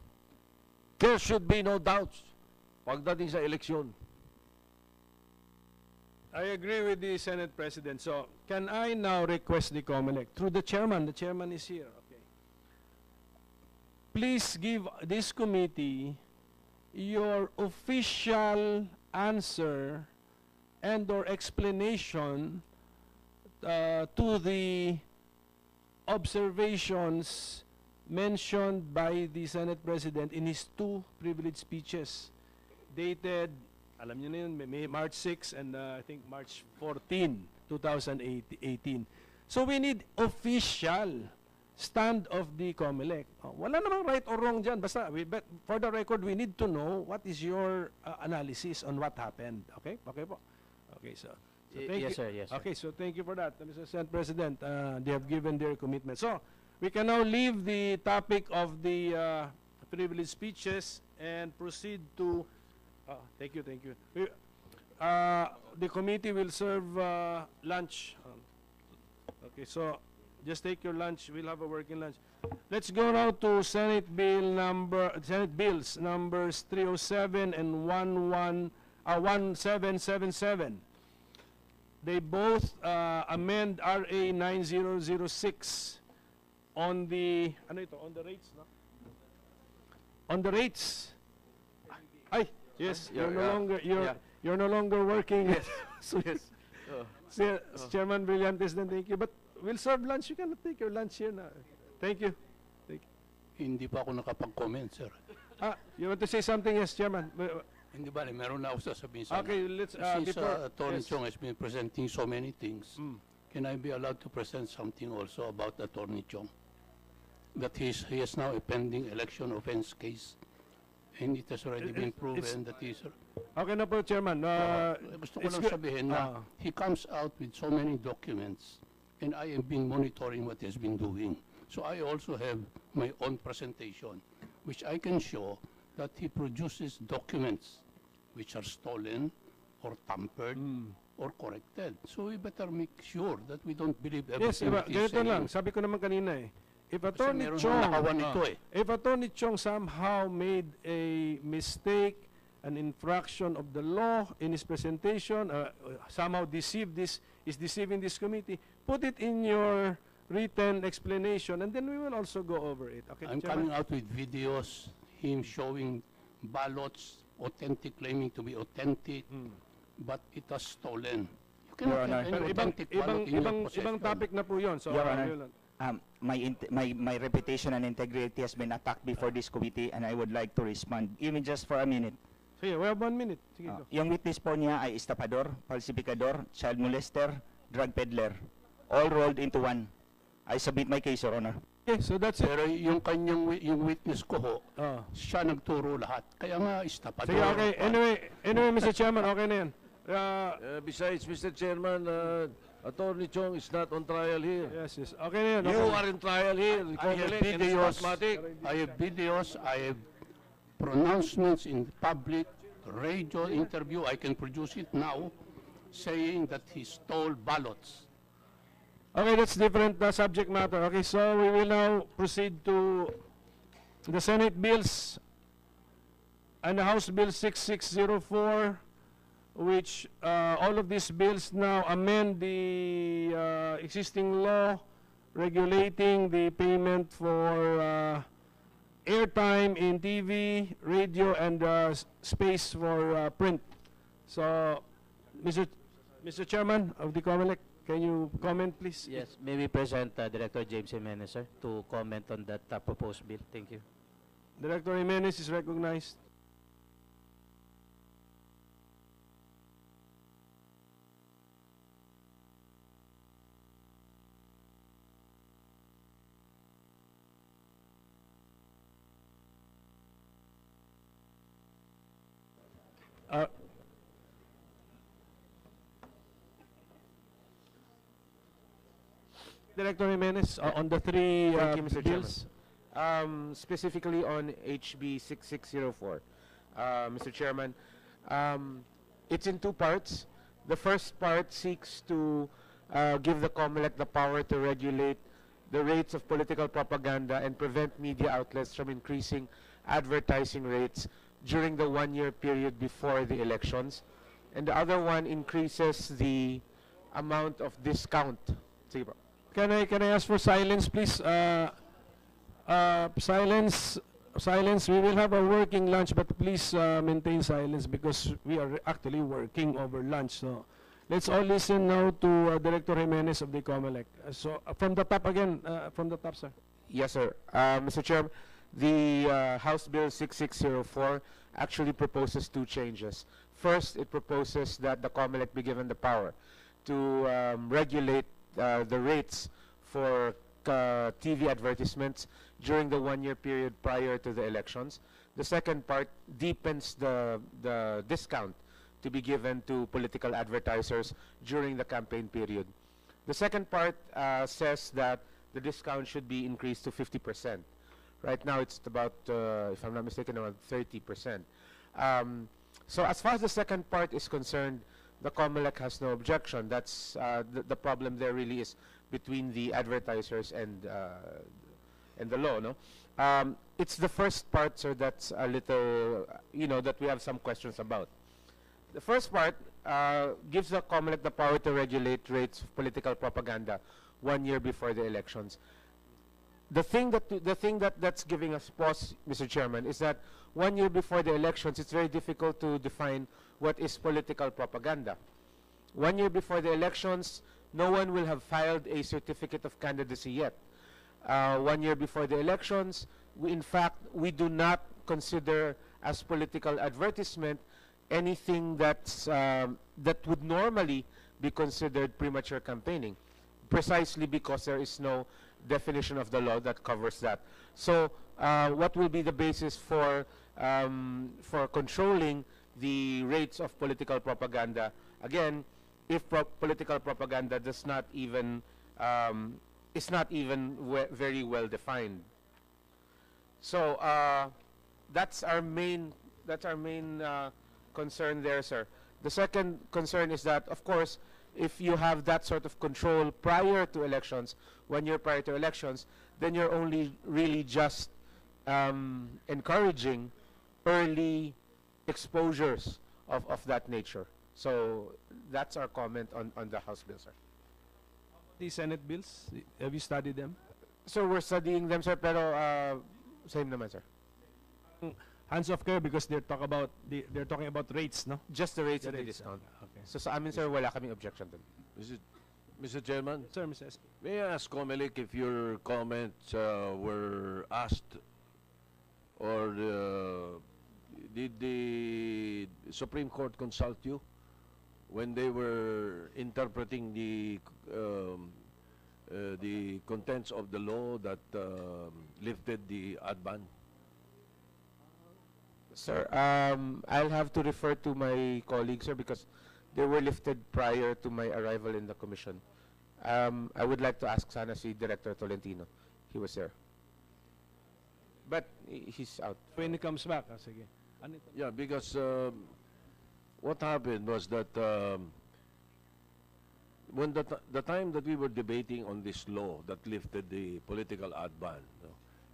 There should be no doubts pagdating sa eleksyon. I agree with the Senate President. So, can I now request the COMELEC through the chairman? The chairman is here. Okay. Please give this committee your official answer and or explanation to the observations mentioned by the Senate President in his two privileged speeches dated, alam niyo na yun, March 6 and I think March 14, 2018. So we need official stand of the COMELEC. Wala namang right or wrong dyan. Basta, but for the record, we need to know what is your analysis on what happened. Okay? Okay po. Okay, so thank you. Yes, sir. Yes, sir. Okay, so thank you for that, Mr. Senate President. They have given their commitment. So, we can now leave the topic of the privileged speeches and proceed to... thank you, thank you. The committee will serve lunch. Okay, so just take your lunch. We'll have a working lunch. Let's go now to Senate Bills numbers 307 and 1777. They both amend RA 9006 on the on the rates, no? On the rates. Ay, yes, you're no longer working. Yes. So, yes. Chairman Brillantes, then thank you. But we'll serve lunch. You cannot take your lunch here now. Thank you. Thank you. Hindi pa ako nakapag-comment, sir. You want to say something? Yes, Chairman. Hindi ba, meron na ako sasabihin sana. Okay, let's... Since Attorney Chong has been presenting so many things, can I be allowed to present something also about Attorney Chong? That he has now a pending election offense case, and it has already been proven that he is... Okay na po, Chairman. Gusto ko lang sabihin na he comes out with so many documents, and I have been monitoring what he has been doing. So I also have my own presentation, which I can show that he produces documents which are stolen or tampered or corrected. So we better make sure that we don't believe everything that he's saying. Lang, sabi ko naman kanina if Attorney Chong somehow made a mistake an infraction of the law in his presentation, somehow is deceiving this committee, put it in your written explanation, and then we will also go over it. Okay, I'm Chairman? coming out with videos, him showing ballots, authentic, claiming to be authentic, but it was stolen. You cannot have any Pero authentic ballot in your possession. ibang topic na po yun. So, Your Honor, my reputation and integrity has been attacked before this committee, and I would like to respond, even just for a minute. Sige, we have 1 minute. Sige, go. Yung witness po niya ay estapador, falsificador, child molester, drug peddler, all rolled into one. I submit my case, Your Honor. Okay, so that's it. Pero yung yung witness ko ho, siya nagturo lahat. Kaya nga, estapador. Sige, okay. Anyway, Mr. Chairman, okay na yan. Besides, Mr. Chairman, Attorney Chong is not on trial here. Yes. Okay na yan. You Okay. are in trial here. I have videos, I have pronouncements in public, radio interview, I can produce it now, saying that he stole ballots. Okay, that's different subject matter. Okay, so we will now proceed to the Senate bills and the House Bill 6604, which all of these bills now amend the existing law regulating the payment for airtime in TV, radio, and space for print. So, Mr. Chairman of the COMELEC, can you comment, please? Yes, may we present Director James Jimenez, sir, to comment on that proposed bill. Thank you. Director Jimenez is recognized. Director Jimenez, on the three Thank you, Mr. bills. Specifically on HB 6604, Mr. Chairman, it's in two parts. The first part seeks to give the COMELEC the power to regulate the rates of political propaganda and prevent media outlets from increasing advertising rates during the one-year period before the elections. And the other one increases the amount of discount. Sige po. Can I ask for silence, please? Silence. We will have a working lunch, but please maintain silence because we are actually working over lunch. So let's all listen now to Director Jimenez of the COMELEC. So from the top again, from the top, sir. Yes, sir. Mr. Chairman, the House Bill 6604 actually proposes two changes. First, it proposes that the COMELEC be given the power to regulate the rates for TV advertisements during the one-year period prior to the elections. The second part deepens the discount to be given to political advertisers during the campaign period. The second part says that the discount should be increased to 50%. Right now it's about, if I'm not mistaken, around 30%. So as far as the second part is concerned, the COMELEC has no objection. That's the problem there really is between the advertisers and the law, no? It's the first part, sir, that's a little, that we have some questions about. The first part gives the COMELEC the power to regulate rates of political propaganda 1 year before the elections. The thing that's giving us pause, Mr. Chairman, is that 1 year before the elections, it's very difficult to define what is political propaganda. 1 year before the elections, no one will have filed a certificate of candidacy yet. 1 year before the elections, in fact, we do not consider as political advertisement anything that would normally be considered premature campaigning, precisely because there is no definition of the law that covers that. So what will be the basis for controlling the rates of political propaganda? Again, if political propaganda does not even is not even very well defined. So that's our main concern there, sir. The second concern is that, of course, if you have that sort of control prior to elections, 1 year prior to elections, then you're only really just encouraging early exposures of that nature. So that's our comment on the House bill, sir. The Senate bills, have you studied them? So we're studying them, sir, pero same naman, sir. Hands off kayo because they're talking about rates, no? Just the rates The of the rates, discount. okay. So sa amin, sir, wala kaming objection dun. Mr. Chairman? Sir, Mr. SP. May I ask Comelec if your comments were asked or did the Supreme Court consult you when they were interpreting the contents of the law that lifted the ad ban? Sir, I'll have to refer to my colleagues, sir, because they were lifted prior to my arrival in the commission. I would like to ask sana si Director Tolentino. He was there. But he's out. When he comes back, sige. Yeah, because what happened was that when the time that we were debating on this law that lifted the political ad ban,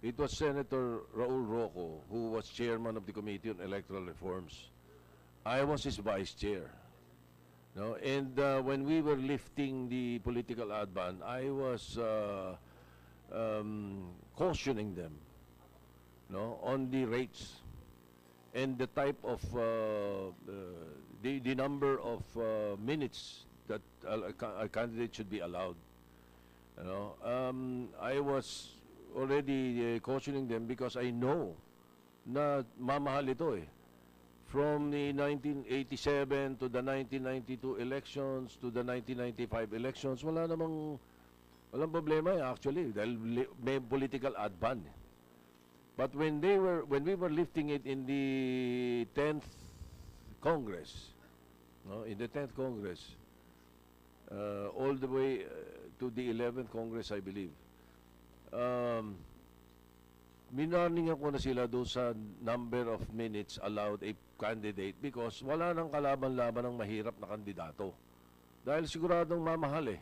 it was Senator Raul Roco who was chairman of the Committee on Electoral Reforms. I was his vice chair. No? And when we were lifting the political ad ban, I was cautioning them, no, on the rates and the type of the number of minutes that a candidate should be allowed. You know, I was already cautioning them because I know na mamahal ito eh. From the 1987 to the 1992 elections to the 1995 elections, walang problema eh, actually dahil may political ad ban. But when we were lifting it in the 10th Congress, no, in the 10th Congress, all the way to the 11th Congress, I believe. Minarning ako na sila doon sa number of minutes allowed a candidate because wala nang kalaban-laban ng mahirap na kandidato. Dahil siguradong mamahal eh.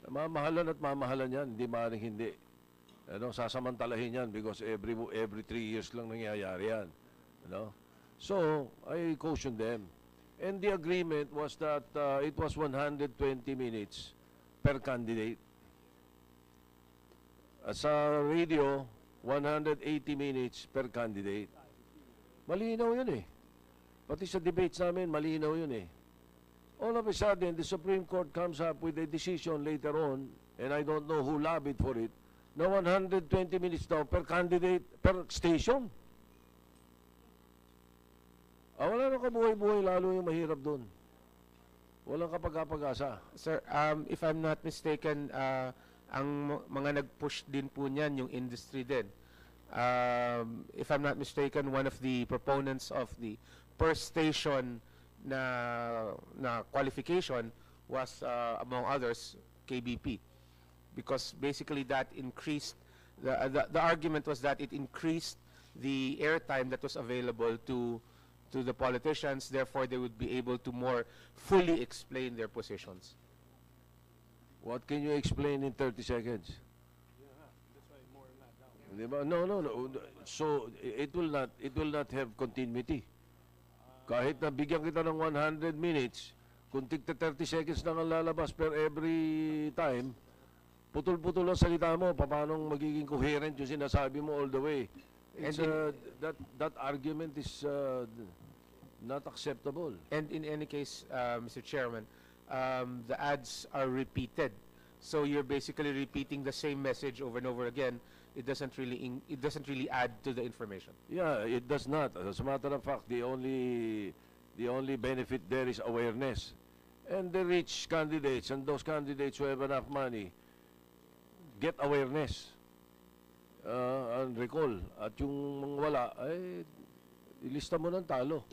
Mamahalan at mamahalan yan, hindi maaaring hindi. Ano, sasamantalahin yan because every 3 years lang nangyayari yan. Ano? So, I cautioned them. And the agreement was that it was 120 minutes per candidate. Sa radio, 180 minutes per candidate. Malinaw yun eh. Pati sa debates namin, malinaw yun eh. All of a sudden, the Supreme Court comes up with a decision later on, and I don't know who lobbied for it, na 120 minutes daw per candidate, per station. Wala nang kabuhay-buhay, lalo yung mahirap doon. Walang kapag-apag-asa. Sir, if I'm not mistaken, ang mga nag-push din po niyan yung industry din. If I'm not mistaken, one of the proponents of the per station na qualification was, among others, KBP. Because basically that increased, the argument was that it increased the airtime that was available to the politicians, therefore they would be able to more fully explain their positions. What can you explain in 30 seconds? Diba? No. So it will not have continuity. Kahit na bigyan kita ng 100 minutes, kung tigta 30 seconds lang ang lalabas per every time, putol-putol ang salita mo, paano magiging coherent yung sinasabi mo all the way. It's, that argument is not acceptable. And in any case, Mr. Chairman, the ads are repeated. So you're basically repeating the same message over and over again. It doesn't really add to the information. Yeah, it does not. As a matter of fact, the only benefit there is awareness. And the rich candidates and those candidates who have enough money get awareness and recall. At yung mga wala, ay ilista mo ng talo.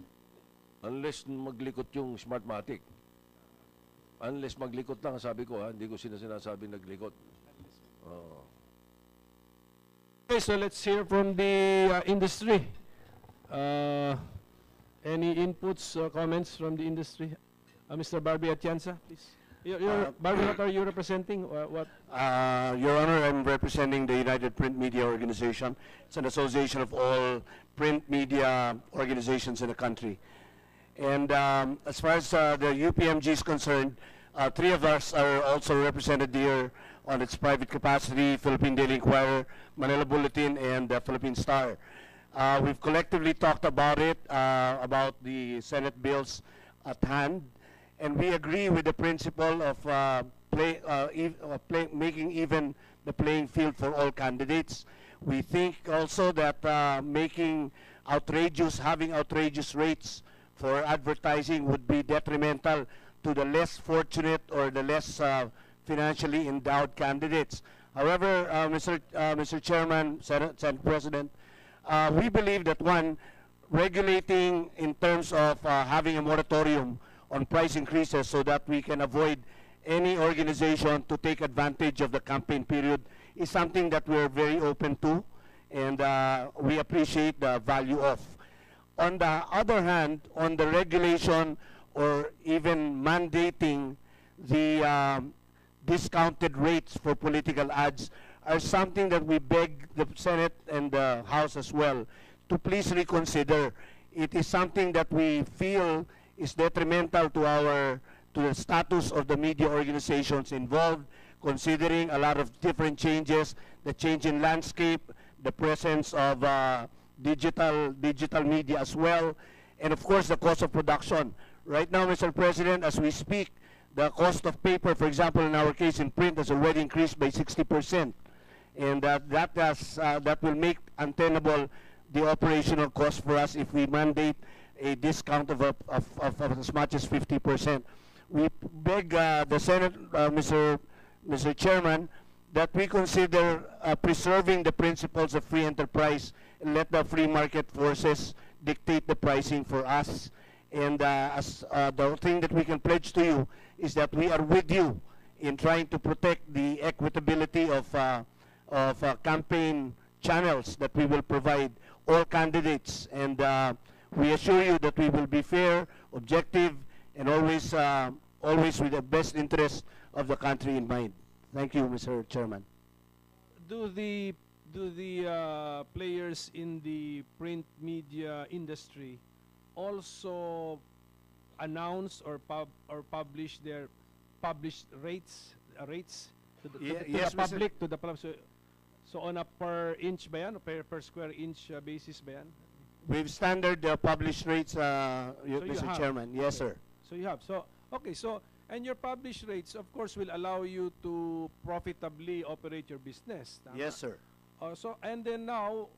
Unless maglikot yung smartmatik. Unless maglikot lang, sabi ko ha, hindi ko sinasabing naglikot. Okay, so let's hear from the industry. Any inputs or comments from the industry? Mr. Barbie Atienza, please. Barbie, what are you representing? Your Honor, I'm representing the United Print Media Organization. It's an association of all print media organizations in the country. And as far as the UPMG is concerned, three of us are also represented here on its private capacity: Philippine Daily Inquirer, Manila Bulletin, and the Philippine Star. We've collectively talked about it, about the Senate bills at hand, and we agree with the principle of making even the playing field for all candidates. We think also that having outrageous rates for advertising would be detrimental to the less fortunate or the less financially endowed candidates. However, Mr. Chairman, Senate President, we believe that regulating in terms of having a moratorium on price increases so that we can avoid any organization to take advantage of the campaign period is something that we're very open to, and we appreciate the value of. On the other hand, on the regulation or even mandating the discounted rates for political ads are something that we beg the Senate and the House as well to please reconsider. It is something that we feel is detrimental to the status of the media organizations involved, considering a lot of different changes, the change in landscape, the presence of digital media as well, and of course the cost of production. Right now, Mr. President, as we speak, the cost of paper, for example, in our case in print, has already increased by 60%, and that will make untenable the operational cost for us if we mandate a discount of as much as 50%. We beg the Senate, Mr. Chairman, that we consider preserving the principles of free enterprise and let the free market forces dictate the pricing for us. And the thing that we can pledge to you is that we are with you in trying to protect the equitability of campaign channels that we will provide all candidates, and we assure you that we will be fair, objective, and always with the best interest of the country in mind. Thank you, Mr. Chairman. Do the players in the print media industry also announce or publish their published rates to the public? So on a per inch ba yan, o per square inch basis ba yan? We've standard published rates, Mr. Chairman. Yes, sir. So you have. And your published rates, of course, will allow you to profitably operate your business. Tama? Yes, sir. And then now,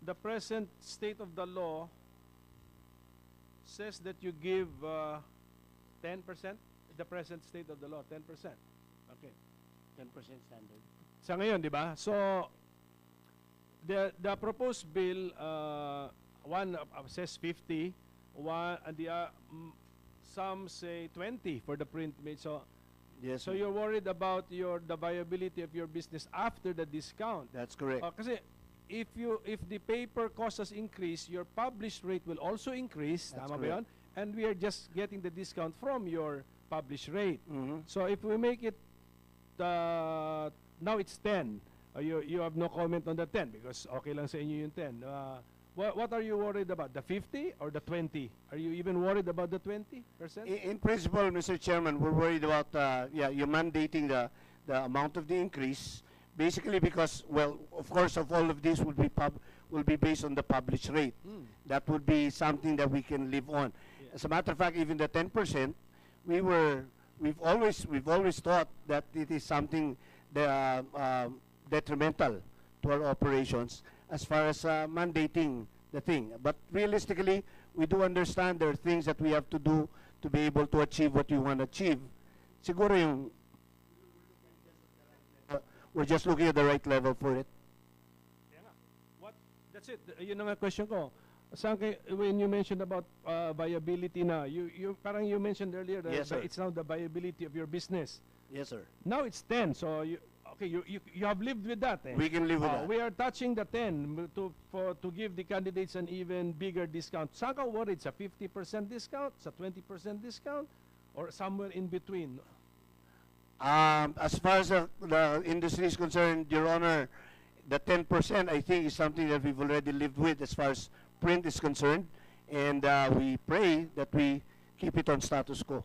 the present state of the law says that you give 10%. The present state of the law, 10%. Okay. 10% standard. Sa ngayon, di ba? So, the proposed bill, one says 50, some say 20 for the print made. So, yes, so you're worried about the viability of your business after the discount. That's correct. Kasi if the paper costs us increase, your published rate will also increase. That's Tama ba correct. yun? And we are just getting the discount from your published rate. Mm-hmm. So if we make it now it's 10. You have no comment on the 10 because okay lang sa inyo yung 10. What are you worried about? The 50 or the 20? Are you even worried about the 20%? In principle, Mr. Chairman, we're worried about you mandating the amount of the increase, basically because, well, of course, of all of this will be based on the published rate. That would be something that we can live on. Yeah. As a matter of fact, even the 10%, we've always thought that it is something detrimental to our operations as far as mandating the thing. But realistically, we do understand there are things that we have to do to be able to achieve what we want to achieve. Siguro yung we're just looking at the right level for it. That's it. Yun ang question ko. When you mentioned about viability na, you mentioned earlier that Yes, sir. it's now the viability of your business. Yes, sir. Now it's 10, so you have lived with that. We can live with that. We are touching the 10 to give the candidates an even bigger discount. Saan ka worried? Sa 50% discount? Sa 20% discount? or somewhere in between? As far as the industry is concerned, Your Honor, the 10% I think is something that we've already lived with as far as print is concerned, and we pray that we keep it on status quo.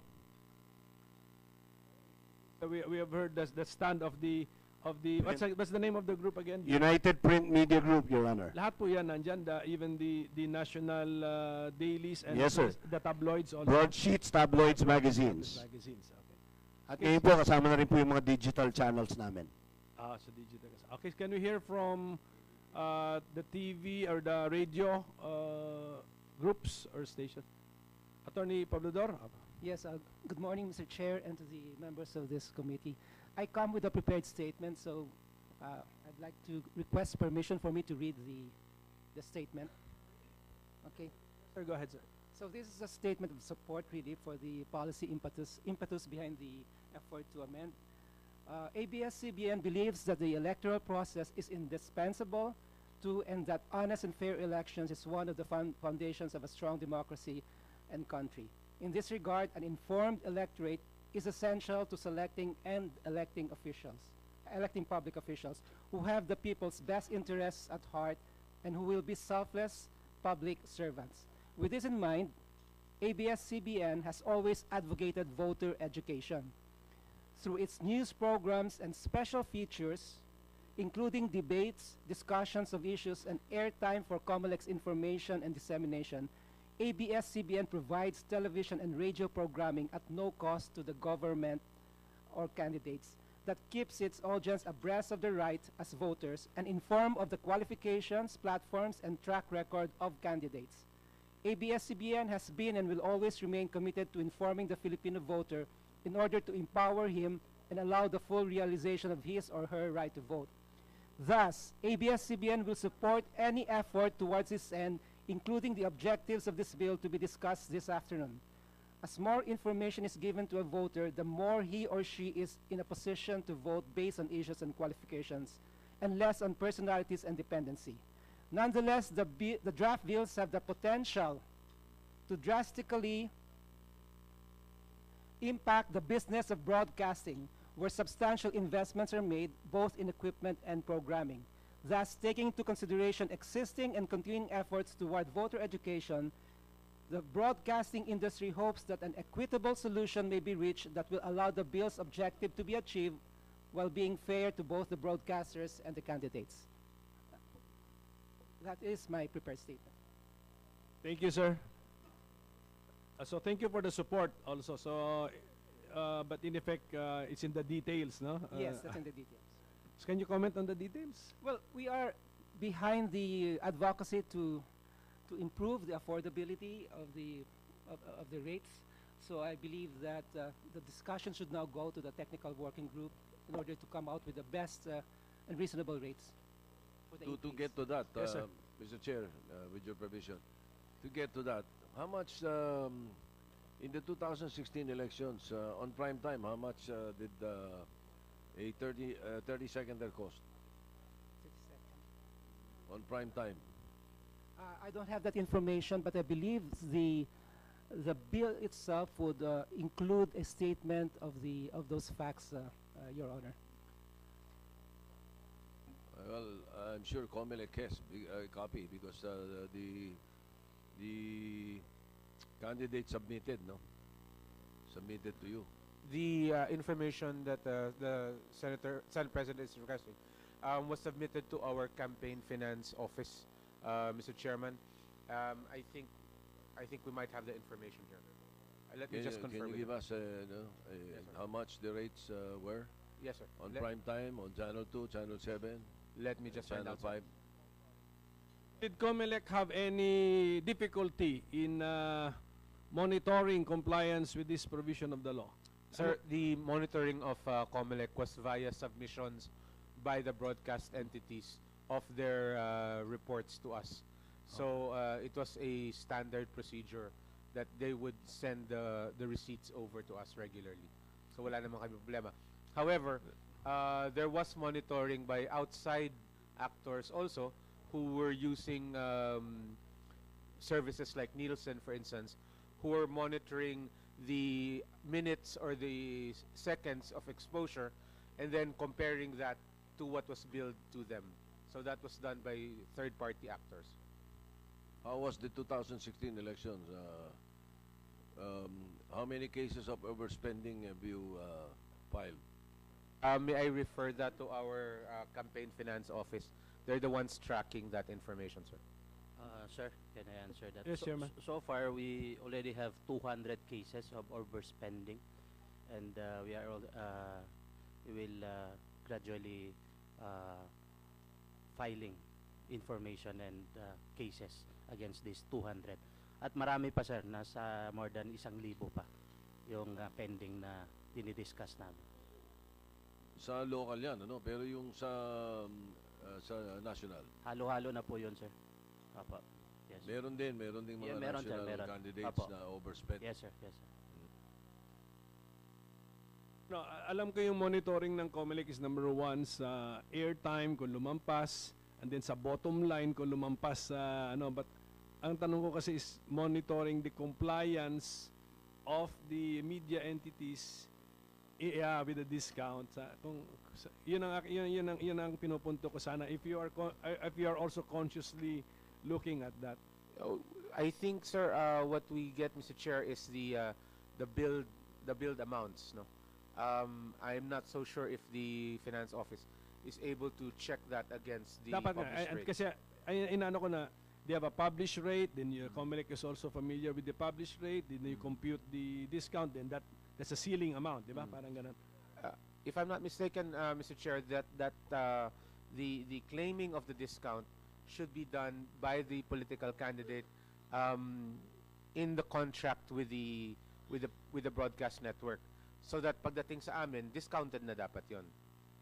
We have heard the stand of the what's the name of the group again? United Print Media Group, Your Honor. Lahat po yan nandyan, even the national dailies and Yes, sir. the tabloids also. Broadsheets, tabloids, magazines. Magazines, okay. At ngayon po, kasama na rin po yung mga digital channels namin. So digital. Okay, can we hear from the TV or the radio groups or station? Attorney Pablador? Yes, good morning, Mr. Chair, and to the members of this committee. I come with a prepared statement, so I'd like to request permission for me to read the statement. Okay. Sir, go ahead, sir. So this is a statement of support, really, for the policy impetus behind the effort to amend. ABS-CBN believes that the electoral process is indispensable to, and that honest and fair elections is one of the foundations of a strong democracy and country. In this regard, an informed electorate is essential to selecting and electing public officials who have the people's best interests at heart and who will be selfless public servants. With this in mind, ABS-CBN has always advocated voter education. Through its news programs and special features, including debates, discussions of issues, and airtime for COMELEC's information and dissemination, ABS-CBN provides television and radio programming at no cost to the government or candidates that keeps its audience abreast of the right as voters and informed of the qualifications, platforms, and track record of candidates. ABS-CBN has been and will always remain committed to informing the Filipino voter in order to empower him and allow the full realization of his or her right to vote. Thus, ABS-CBN will support any effort towards this end, including the objectives of this bill to be discussed this afternoon. As more information is given to a voter, the more he or she is in a position to vote based on issues and qualifications, and less on personalities and dependency. Nonetheless, the draft bills have the potential to drastically impact the business of broadcasting, where substantial investments are made both in equipment and programming. Thus, taking into consideration existing and continuing efforts toward voter education, the broadcasting industry hopes that an equitable solution may be reached that will allow the bill's objective to be achieved while being fair to both the broadcasters and the candidates. That is my prepared statement. Thank you, sir. So thank you for the support also. So, but in effect, it's in the details, no? Yes, that's in the details. So can you comment on the details? Well, we are behind the advocacy to improve the affordability of the rates. So I believe that the discussion should now go to the technical working group in order to come out with the best and reasonable rates. For the To get to that, Yes, sir. Mr. Chair, with your permission, to get to that, how much in the 2016 elections on prime time? How much did a 30-seconder cost on prime time? I don't have that information, but I believe the bill itself would include a statement of those facts, Your Honor. Well, I'm sure COMELEC has a copy because the candidate submitted to you. The information that the Senate President is requesting was submitted to our campaign finance office, Mr. Chairman. I think we might have the information here. Let me just confirm. Can you give us how much the rates were? Yes, sir. On prime time, on Channel 2, Channel 7. Let me just find Channel out, sir. 5. Did COMELEC have any difficulty in monitoring compliance with this provision of the law? Sir, the monitoring of COMELEC was via submissions by the broadcast entities of their reports to us. So it was a standard procedure that they would send the receipts over to us regularly. So wala namang kami problema. However, there was monitoring by outside actors also who were using services like Nielsen, for instance, who were monitoring the minutes or the seconds of exposure and then comparing that to what was billed to them. So that was done by third-party actors. How was the 2016 elections? How many cases of overspending have you filed? May I refer that to our campaign finance office? They're the ones tracking that information, sir. Sir, can I answer that? Yes, Chairman. So far, we already have 200 cases of overspending, and we will gradually filing information and cases against these 200. At marami pa, sir, nasa more than 1,000 pa yung pending na dinidiscuss namin. Sa local yan, ano? Pero yung sa national? Halo-halo na po yun, sir. Apo. Yes. Meron din mga meron, national sir, candidates Apo. na overspent. Yes, sir. Yes, sir. No, alam ko yung monitoring ng COMELEC is number 1 sa airtime kung lumampas, and then sa bottom line kung lumampas sa but ang tanong ko kasi is monitoring the compliance of the media entities with the discount. Yun ang pinupunto ko sana if you are also consciously looking at that. I think, sir, what we get, Mr. Chair, is the billed amounts, no. I'm not so sure if the finance office is able to check that against the Dapat published rate. kasi inaano ko na they have a published rate, then your COMELEC is also familiar with the published rate, then you compute the discount, then that's a ceiling amount, di ba? Parang ganun. If I'm not mistaken, Mr. Chair, that the claiming of the discount should be done by the political candidate in the contract with the broadcast network, so that pagdating sa amin, discounted na dapat yon.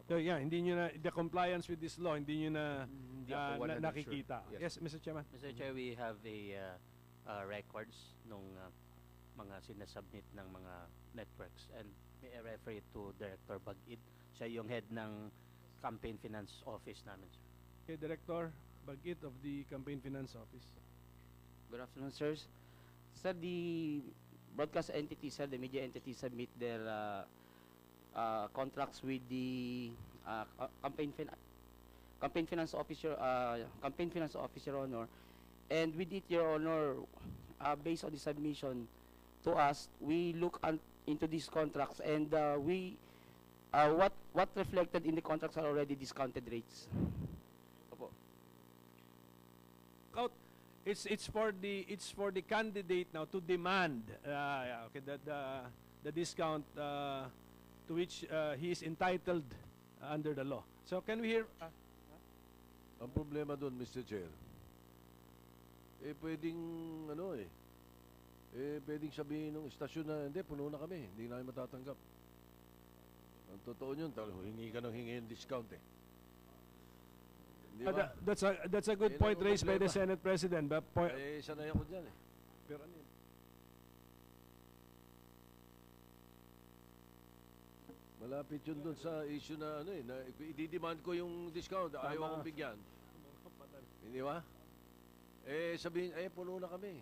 So yeah, hindi nyo na, the compliance with this law, hindi nyo na nakikita. Sure. Yes, Mr. Chairman. Mr. Chair, we have records nung mga sinasubmit ng mga networks, and may I refer it to Director Bagid. Siya yung head ng Campaign Finance Office namin, sir. Okay, Director Bagid of the Campaign Finance Office. Good afternoon, sirs. Sir, the broadcast entities, sir, the media entities submit their contracts with the campaign finance officer, Your Honor, and with it, Your Honor, based on the submission to us, we look into these contracts, and what reflected in the contracts are already discounted rates. Opo. It's for the candidate now to demand the discount to which he is entitled under the law. So can we hear? Ang problema doon, Mr. Chair, pwedeng pwedeng sabihin ng istasyon na hindi, puno na kami, hindi namin matatanggap. Ang totoo yun, hingi ka ng hingi yung discount Di ba? That's a good point raised by the Senate President. But sanay ako dyan Pero ano yun? Malapit yun doon sa issue na na i-demand ko yung discount, ayaw akong bigyan. Hindi ba? Sabihin, puno na kami.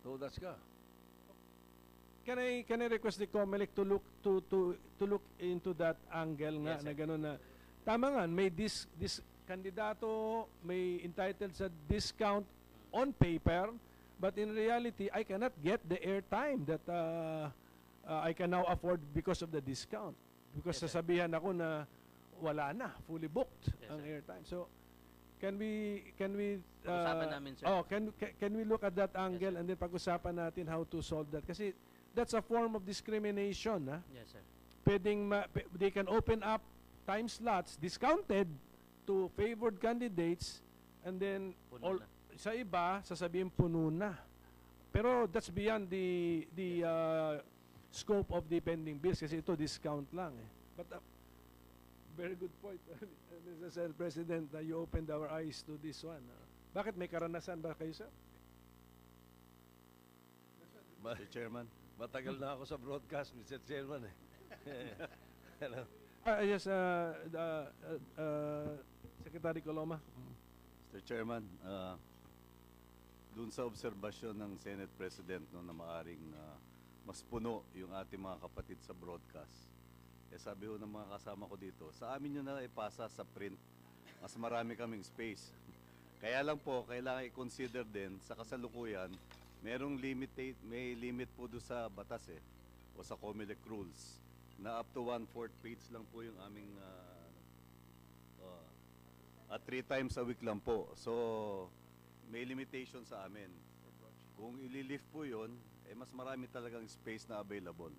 Todas ka. Can I request the COMELEC to look into that angle na, Yes, na gano'n na tama nga, may this kandidato may entitled sa discount on paper, but in reality I cannot get the airtime that I can now afford because of the discount, because sasabihan ako na wala na, fully booked ang airtime. So can we Pag-usapan namin, sir. can we look at that angle, and then pag-usapan natin how to solve that, kasi that's a form of discrimination. Yes, sir. They can open up time slots discounted to favored candidates, and then sa iba sasabihin puno na. Pero that's beyond the scope of the pending bills, kasi ito discount lang But very good point, Mr. Senate President, you opened our eyes to this one. Bakit may karanasan ba kayo, sir? Mr. Chairman. Matagal na ako sa broadcast, Mr. Chairman Hello. Yes, Secretary Coloma. Mr. Chairman, dun sa obserbasyon ng Senate President no, na maaring mas puno yung ating mga kapatid sa broadcast. Sabi ko ng mga kasama ko dito, sa amin nyo na ipasa sa print, mas marami kaming space. Kaya lang po, kailangan i-consider din sa kasalukuyan, may limit po doon sa batas o sa comelec rules na up to 1/4 page lang po yung aming at 3 times a week lang po. So, may limitation sa amin. Kung ililift po yun, mas marami talagang space na available.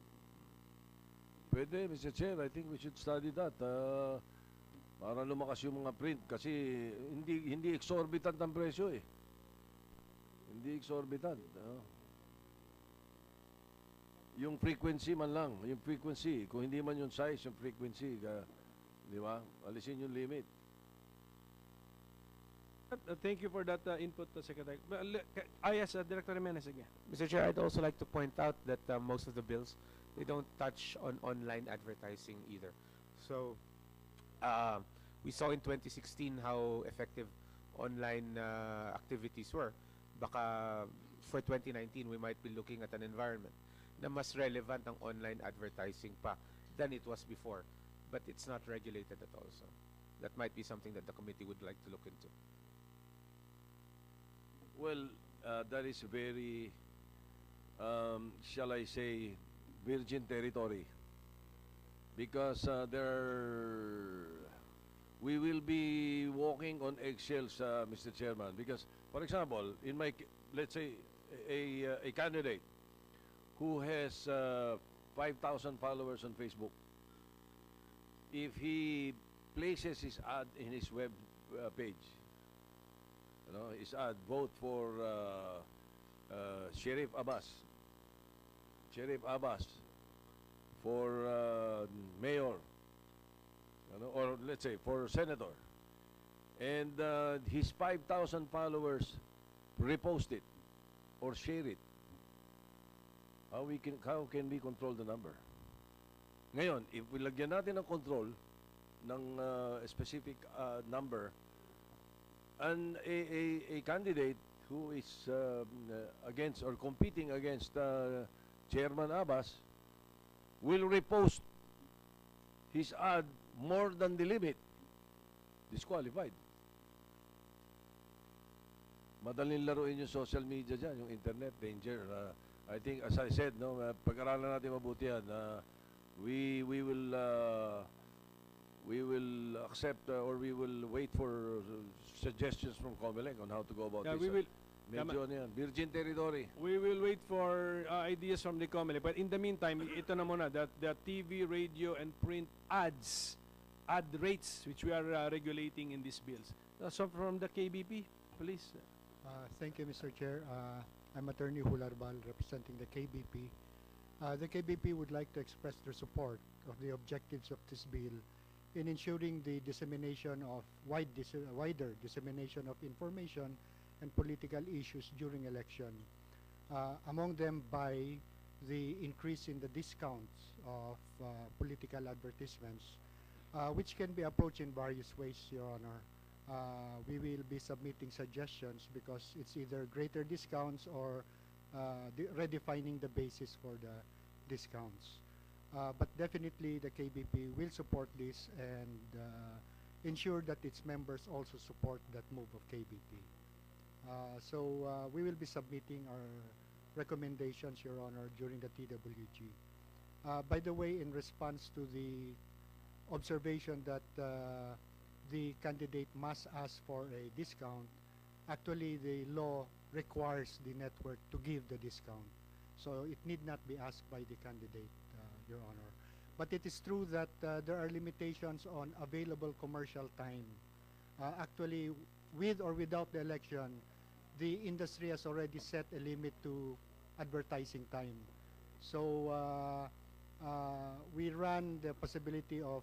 Pwede, Mr. Chair. I think we should study that. Para lumakas yung mga print. Kasi hindi exorbitant ang presyo eh. Hindi exorbitant. Yung frequency man lang. Yung frequency. Kung hindi man yung size, yung frequency. Di ba? Alisin yung limit. Thank you for that input, Secretary. Yes, Director Jimenez again. Mr. Chair, I'd also like to point out that most of the bills, they don't touch on online advertising either. So, we saw in 2016 how effective online activities were. Baka for 2019, we might be looking at an environment na mas relevant ang online advertising pa than it was before. But it's not regulated at all. So, that might be something that the committee would like to look into. Well, that is very, shall I say, virgin territory. Because we will be walking on eggshells, Mr. Chairman. Because, for example, let's say, a candidate who has 5,000 followers on Facebook, if he places his ad in his web page, his ad, vote for Sheriff Abbas for mayor, or let's say for senator, and his 5,000 followers repost it or share it. How can we control the number? Ngayon, if lagyan natin ng control ng specific number, and a candidate who is against or competing against Chairman Abbas will repost his ad more than the limit, disqualified. Madaling laruin yung social media dyan, yung internet, danger. I think, as I said, pag-aralan natin mabuti yan, we will accept or we will wait for suggestions from COMELEC on how to go about this. We will. Medyo ano yan, virgin territory. We will wait for ideas from the COMELEC. But in the meantime, ito na muna, that the TV, radio, and print ad rates, which we are regulating in these bills. So from the KBP, please. Thank you, Mr. Chair. I'm Attorney Hularbal, representing the KBP. The KBP would like to express their support of the objectives of this bill in ensuring the dissemination of wider dissemination of information and political issues during election. Among them by the increase in the discounts of political advertisements, which can be approached in various ways, Your Honor. We will be submitting suggestions because it's either greater discounts or redefining the basis for the discounts. But definitely the KBP will support this and ensure that its members also support that move of KBP. So we will be submitting our recommendations, Your Honor, during the TWG. By the way, in response to the observation that the candidate must ask for a discount, actually the law requires the network to give the discount. So it need not be asked by the candidate, Your Honor. But it is true that there are limitations on available commercial time. Actually, with or without the election, the industry has already set a limit to advertising time. So we run the possibility of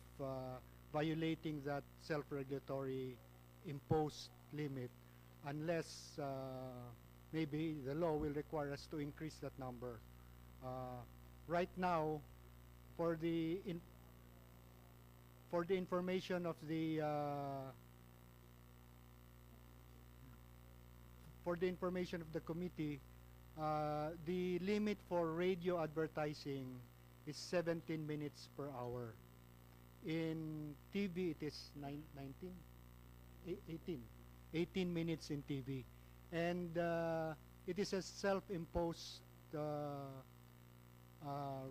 violating that self-regulatory imposed limit unless maybe the law will require us to increase that number. Right now, for the information of the for the information of the committee, the limit for radio advertising is 17 minutes per hour. In TV, it is 19? 18 minutes in TV. And it is a self-imposed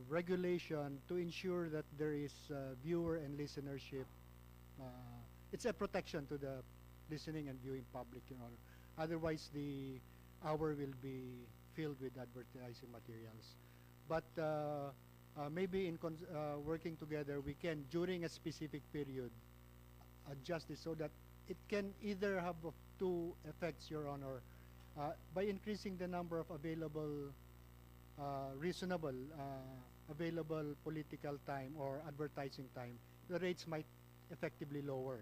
regulation to ensure that there is viewer and listenership. It's a protection to the listening and viewing public, Your Honor. Otherwise, the hour will be filled with advertising materials. But maybe in working together, we can, during a specific period, adjust it so that it can either have two effects, Your Honor. By increasing the number of available, reasonable, available political time or advertising time, the rates might effectively lower.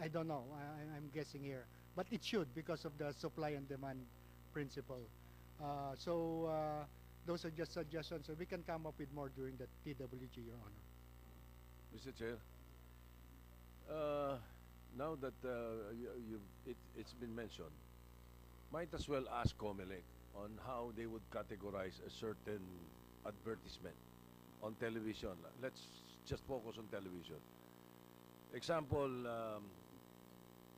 I don't know. I'm guessing here. But it should because of the supply and demand principle. Those are just suggestions. So we can come up with more during the TWG, Your Honor. Mr. Chair, now that it's been mentioned, might as well ask COMELEC on how they would categorize a certain advertisement on television. Let's just focus on television. Example,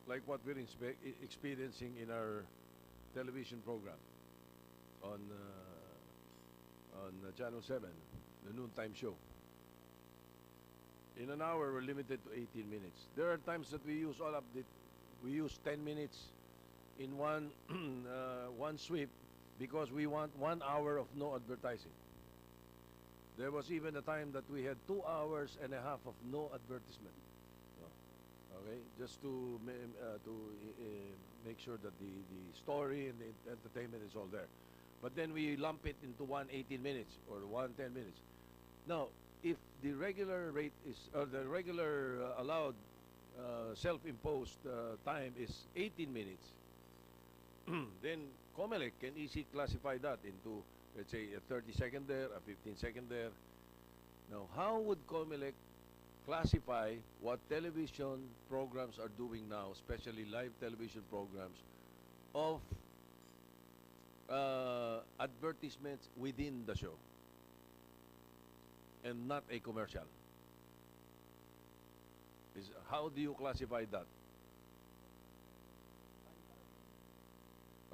like what we're experiencing in our television program on Channel 7, the noontime show. In an hour, we're limited to 18 minutes. There are times that we use we use 10 minutes in one sweep because we want 1 hour of no advertising. There was even a time that we had 2 hours and a half of no advertisement. Okay, just to make sure that the story and the entertainment is all there. But then we lump it into 18 minutes or 10 minutes. Now, if the regular rate is, or the regular allowed self-imposed time is 18 minutes, then COMELEC can easily classify that into, let's say, a 30-second there, a 15-second there. Now, how would COMELEC classify what television programs are doing now, especially live television programs, of advertisements within the show and not a commercial? How do you classify that?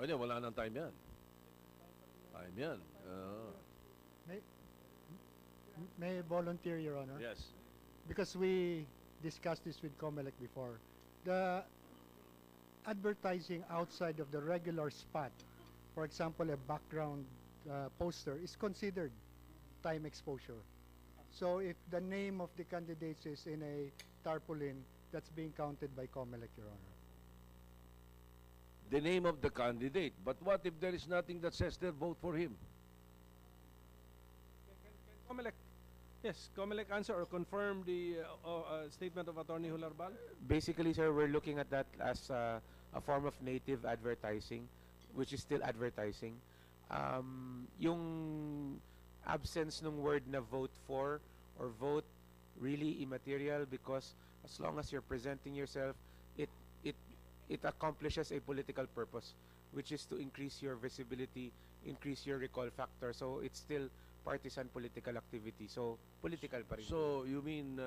Ano, wala nang time yan. Time yan. May I volunteer, Your Honor? Yes. Because we discussed this with COMELEC before. The advertising outside of the regular spot, for example, a background poster, is considered time exposure. So if the name of the candidates is in a tarpaulin, that's being counted by COMELEC, Your Honor. The name of the candidate. But what if there is nothing that says there, vote for him? COMELEC, yes, COMELEC answer or confirm the statement of Attorney Hularbal? Basically, sir, we're looking at that as a form of native advertising, which is still advertising. Yung absence ng word na vote for or vote really immaterial, because as long as you're presenting yourself, it accomplishes a political purpose, which is to increase your visibility, increase your recall factor. So it's still partisan political activity. So political pa rin. So you mean,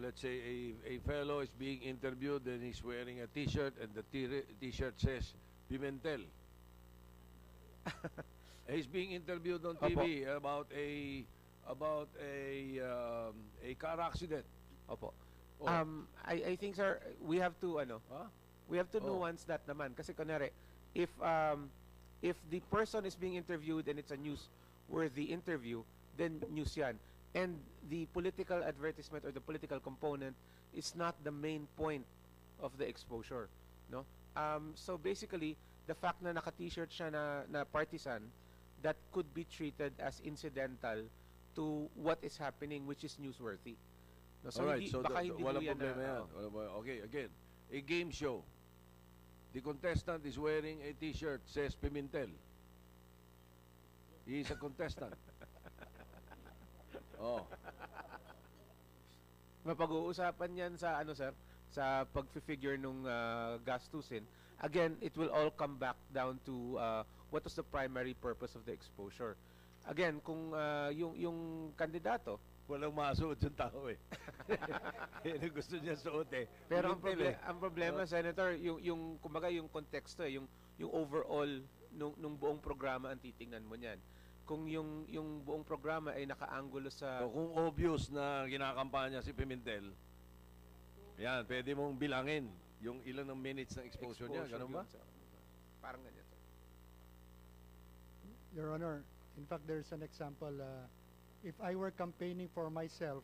let's say a fellow is being interviewed and he's wearing a T-shirt and the T-shirt says Pimentel. He's being interviewed on TV about a car accident. Opo. I think, sir, we have to nuance that naman, kasi kunwari if the person is being interviewed and it's a newsworthy interview, then news yan, and the political advertisement or the political component is not the main point of the exposure, no? So basically, the fact na naka-t-shirt siya na partisan, that could be treated as incidental to what is happening, which is newsworthy. No, so alright, so wala yan problema yan. Okay, again, a game show. The contestant is wearing a T-shirt says Pimentel. He is a contestant. Oh. Mapag-uusapan yan sa sir, sa pag-figure nung gastusin. again, it will all come back down to what was the primary purpose of the exposure. Again, kung yung kandidato, Walang masuot yung tao eh. Yan ang gusto niya suot eh. pero Pimentel eh. ang problema, Senator, kumbaga yung konteksto, yung overall nung buong programa ang titingnan mo niyan. Kung yung buong programa ay nakaanggulo sa... So, kung obvious na kinakampanya si Pimentel, yan, pwede mong bilangin yung ilan ng minutes ng exposure niya. Ganun ba? Parang ganyan. Your Honor, in fact, there's an example. If I were campaigning for myself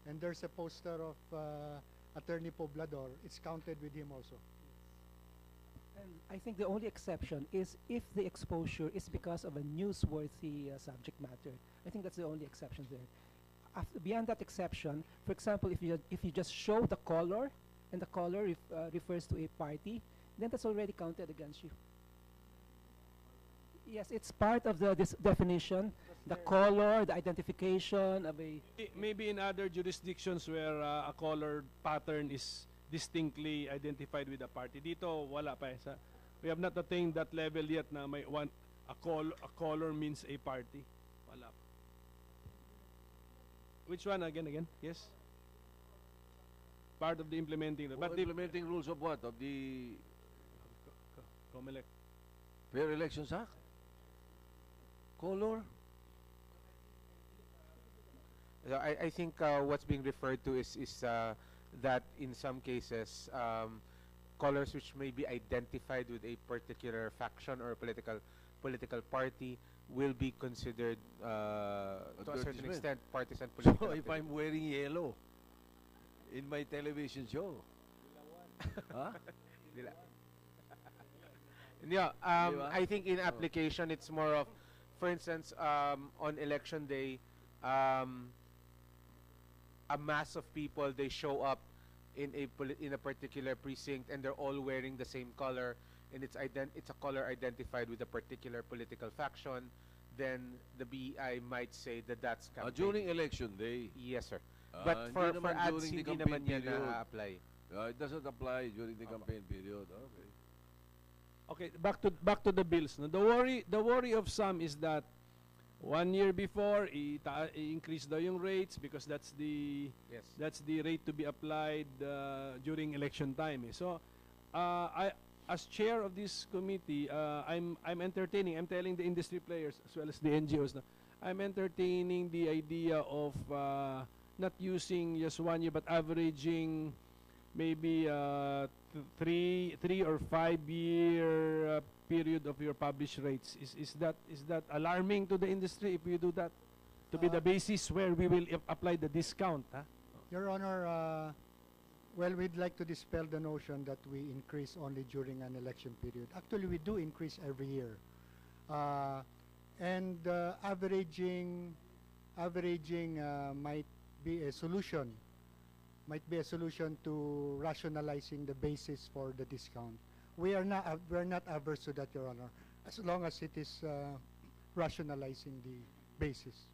and there's a poster of Attorney Poblador, it's counted with him also. And I think the only exception is if the exposure is because of a newsworthy subject matter. I think that's the only exception there. Beyond that exception, for example, if you just show the color and the color refers to a party, then that's already counted against you. Yes, it's part of the definition, the color, the identification of a... Maybe in other jurisdictions where a color pattern is distinctly identified with a party. Dito, wala pa. We have not attained that level yet na may a color means a party. Wala pa. Which one again? Yes? Part of the implementing. But the implementing rules of what? Of the comelec. Fair Elections Act? Color? I think what's being referred to is that in some cases, colors which may be identified with a particular faction or political party will be considered to a certain extent partisan political. So if I'm wearing yellow in my television show, huh? Yeah, I think in application it's more of, for instance, on election day, a mass of people, they show up in a particular precinct and they're all wearing the same color, and it's a color identified with a particular political faction, then the BI might say that that's campaign. During election day? Yes, sir. But for ads, hindi naman yan na-apply. It doesn't apply during the campaign period. Okay, back to the bills. Now, the worry of some is that 1 year before, i-increase daw yung rates because that's the rate to be applied during election time. So, as chair of this committee, I'm telling the industry players as well as the NGOs, I'm entertaining the idea of not using just 1 year but averaging maybe 3 or 5 year period of your published rates. Is that alarming to the industry if you do that? To be the basis where we will apply the discount, huh? Your Honor, well, we'd like to dispel the notion that we increase only during an election period. Actually, we do increase every year. And averaging might be a solution. Might be a solution to rationalizing the basis for the discount. We're not averse to that, Your Honor, as long as it is rationalizing the basis.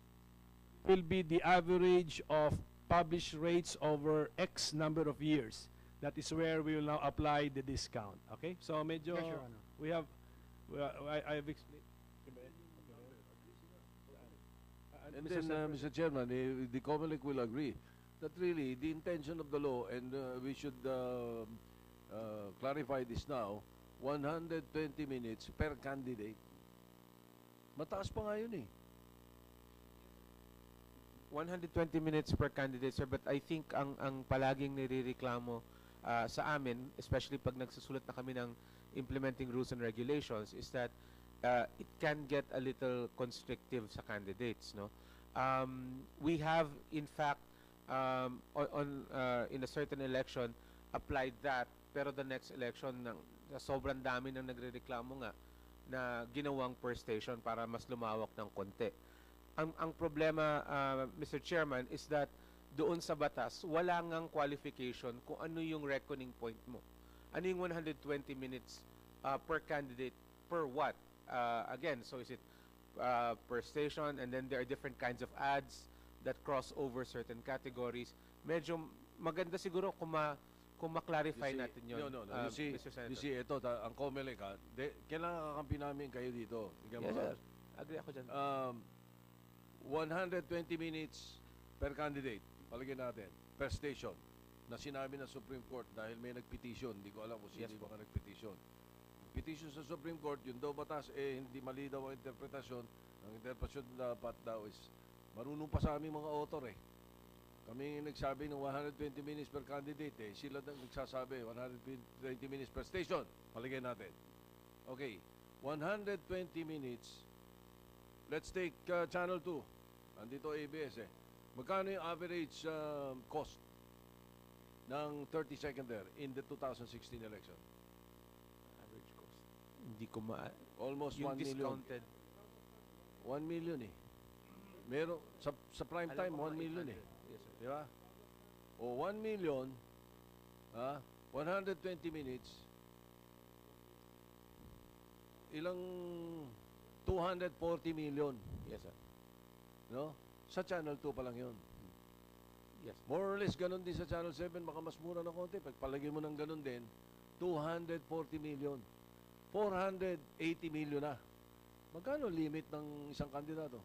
Will be the average of published rates over X number of years. That is where we will now apply the discount. Okay? So medyo Yes, Your Honor. we have I've explained. And then, Mr. Chairman, the COMELEC will agree that really the intention of the law, and we should clarify this now, 120 minutes per candidate. Mataas pa nga yun eh. 120 minutes per candidate, sir, but I think ang palaging nirereklamo sa amin, especially pag nagsusulat na kami ng implementing rules and regulations, is that it can get a little constrictive sa candidates, no? We have, in fact, in a certain election, applied that, pero the next election, sobrang dami nang nagrereklamo nga na ginawang per station para mas lumawak ng konti. Ang problema, Mr. Chairman, is that doon sa batas, wala ngang qualification kung ano yung reckoning point mo. Ano yung 120 minutes per candidate, per what? Again, so is it per station, and then there are different kinds of ads that cross over certain categories. Medyo maganda siguro kung kung ma-clarify You see, natin yun, No. Mr. Senator. You see, ito, ang COMELEC, kailangan kakampi namin kayo dito. Tingnan mo, Yes, sir. Agree ako dyan. 120 minutes per candidate, palagyan natin, per station, na sinabi ng Supreme Court dahil may nagpetition. Hindi ko alam kung sino Yes, yung po. mga nagpetition. Petition sa Supreme Court, yun daw batas, hindi mali daw ang interpretasyon. Ang interpretasyon dapat daw is, marunong pa sa aming mga author Kami nagsabi ng 120 minutes per candidate sila nagsasabi 120 minutes per station. Palagay natin. Okay, 120 minutes. Let's take Channel 2. Andito ABS Magkano yung average cost ng 30-second there in the 2016 election? Average cost. Hindi ko Almost yung 1 million. discounted. 1 million Meron, sa prime time, 1 million Yes, sir. Di ba? O 1 million, 120 minutes, ilang 240 million. Yes, sir. No? Sa Channel 2 pa lang yun. Yes. More or less, ganun din sa Channel 7, baka mas mura ng konti. Pagpalagay mo ng ganun din, 240 million. 480 million na. Magkano limit ng isang kandidato?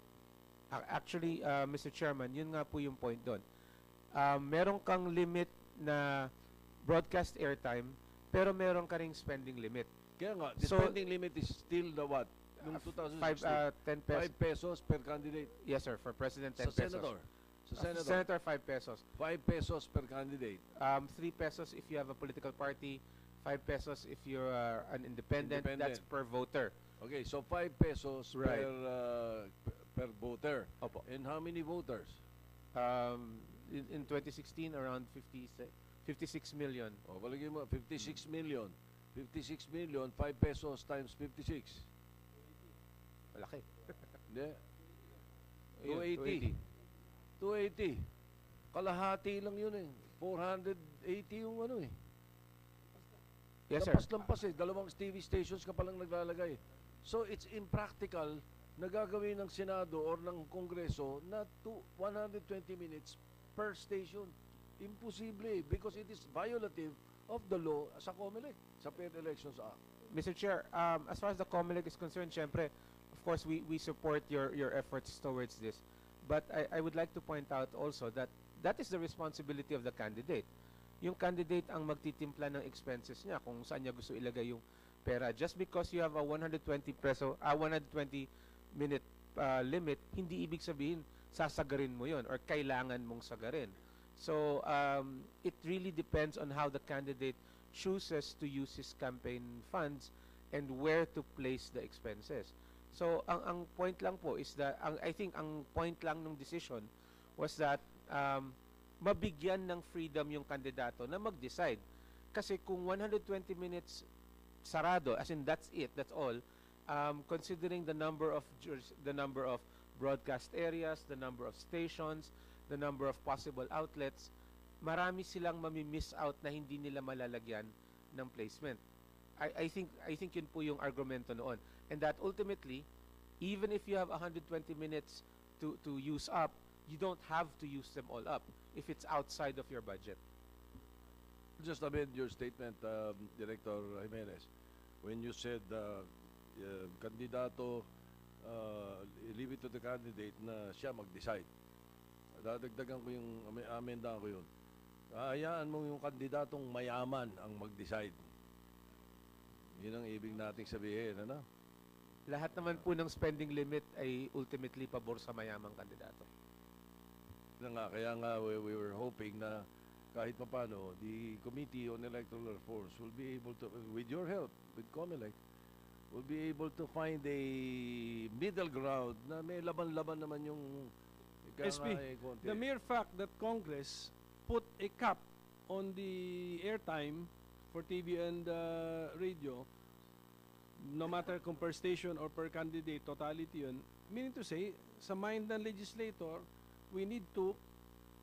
Actually, Mr. Chairman, yun nga po yung point doon. Meron kang limit na broadcast airtime, pero meron ka ring spending limit. Kaya nga, the spending limit is still the what? Noong 2016? 10 pesos. 5 pesos per candidate. Yes, sir. For President, 10 Sa pesos. Senator? Sa Senator? Senator, 5 pesos. 5 pesos per candidate. 3 pesos if you have a political party, 5 pesos if you're an independent. That's per voter. Okay, so 5 pesos Right. per voter. Opo. And how many voters? In 2016, around 56 million. O, palagay mo, 56 million. 56 million, 5 pesos times 56. Malaki. Hindi. Ayun, 280. Kalahati lang yun 480 yung Yes, sir. Lampas dalawang TV stations ka palang naglalagay. So, it's impractical na gagawin ng Senado or ng Kongreso na 120 minutes per station. Imposible because it is violative of the law sa COMELEC, sa Fair Elections Act. Mr. Chair, as far as the COMELEC is concerned, syempre, of course, we support your efforts towards this. But I would like to point out also that that is the responsibility of the candidate. Yung candidate ang magtitimpla ng expenses niya kung saan niya gusto ilagay yung pera. Just because you have a 120 minute limit, hindi ibig sabihin sasagarin mo yon or kailangan mong sagarin. So, it really depends on how the candidate chooses to use his campaign funds and where to place the expenses. So, ang point lang po is that, I think ang point lang ng decision was that mabigyan ng freedom yung kandidato na mag-decide. Kasi kung 120 minutes sarado, as in that's it, that's all, considering the number of broadcast areas, the number of stations, the number of possible outlets, marami silang mami-miss out na hindi nila malalagyan ng placement. I think yun po yung argumento noon. And that ultimately, even if you have 120 minutes to use up, you don't have to use them all up if it's outside of your budget. Just amend your statement, Director Jimenez, when you said kandidato, leave it to the candidate na siya mag-decide. Dadagdagan ko yung, amendahan ko yun. Hayaan mo yung kandidatong mayaman ang mag-decide. Yun ang ibig nating sabihin, ano? Lahat naman po ng spending limit ay ultimately pabor sa mayamang kandidato. Kaya nga we were hoping na kahit papano, the Committee on Electoral Reforms will be able to, with your help, with COMELEC, will be able to find a middle ground na may laban-laban naman yung SP, the mere fact that Congress put a cap on the airtime for TV and radio, no matter kung per station or per candidate, totality yun, meaning to say, sa mind ng legislator, we need to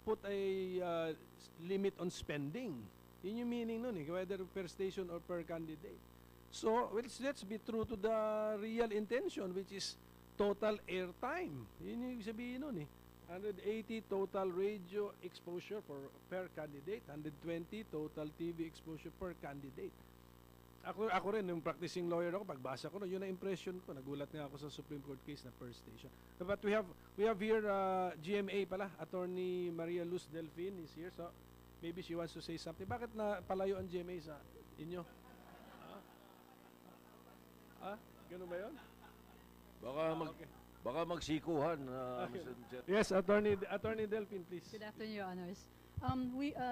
put a limit on spending. Yun yung meaning nun whether per station or per candidate. So, let's be true to the real intention, which is total airtime. Yun yung sabihin nun 180 total radio exposure per candidate, 120 total TV exposure per candidate. Ako rin, yung practicing lawyer ako, pagbasa ko, yun ang impression ko. Nagulat nga ako sa Supreme Court case na first station. But we have here GMA pala, Attorney Maria Luz Delfin is here. So maybe she wants to say something. Bakit na palayo ang GMA sa inyo? Ganun ba yun? Baka magsikuhan. Mr. Chair. Yes, Attorney Delfin, please. Good afternoon, Your Honors.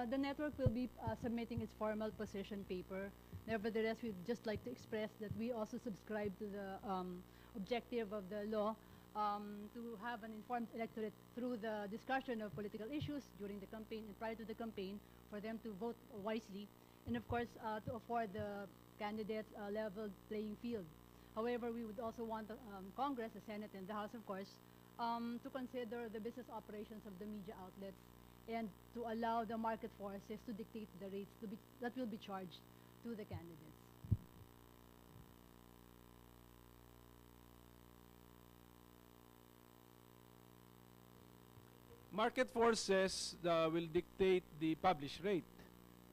The network will be submitting its formal position paper. Nevertheless, we'd just like to express that we also subscribe to the objective of the law to have an informed electorate through the discussion of political issues during the campaign and prior to the campaign for them to vote wisely, and of course to afford the candidates a level playing field. However, we would also want Congress, the Senate, and the House, of course, to consider the business operations of the media outlets and to allow the market forces to dictate the rates that will be charged to the candidates. Market forces will dictate the published rate.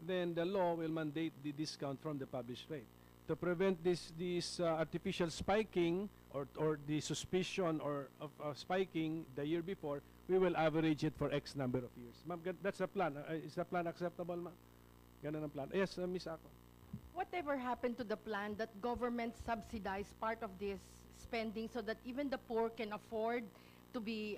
Then the law will mandate the discount from the published rate. To prevent this artificial spiking or the suspicion of spiking the year before, we will average it for X number of years. Ma'am, that's the plan. Is the plan acceptable, ma'am? Ganun ang plan. Yes, Ms. Ako. Whatever happened to the plan that government subsidize part of this spending so that even the poor can afford to be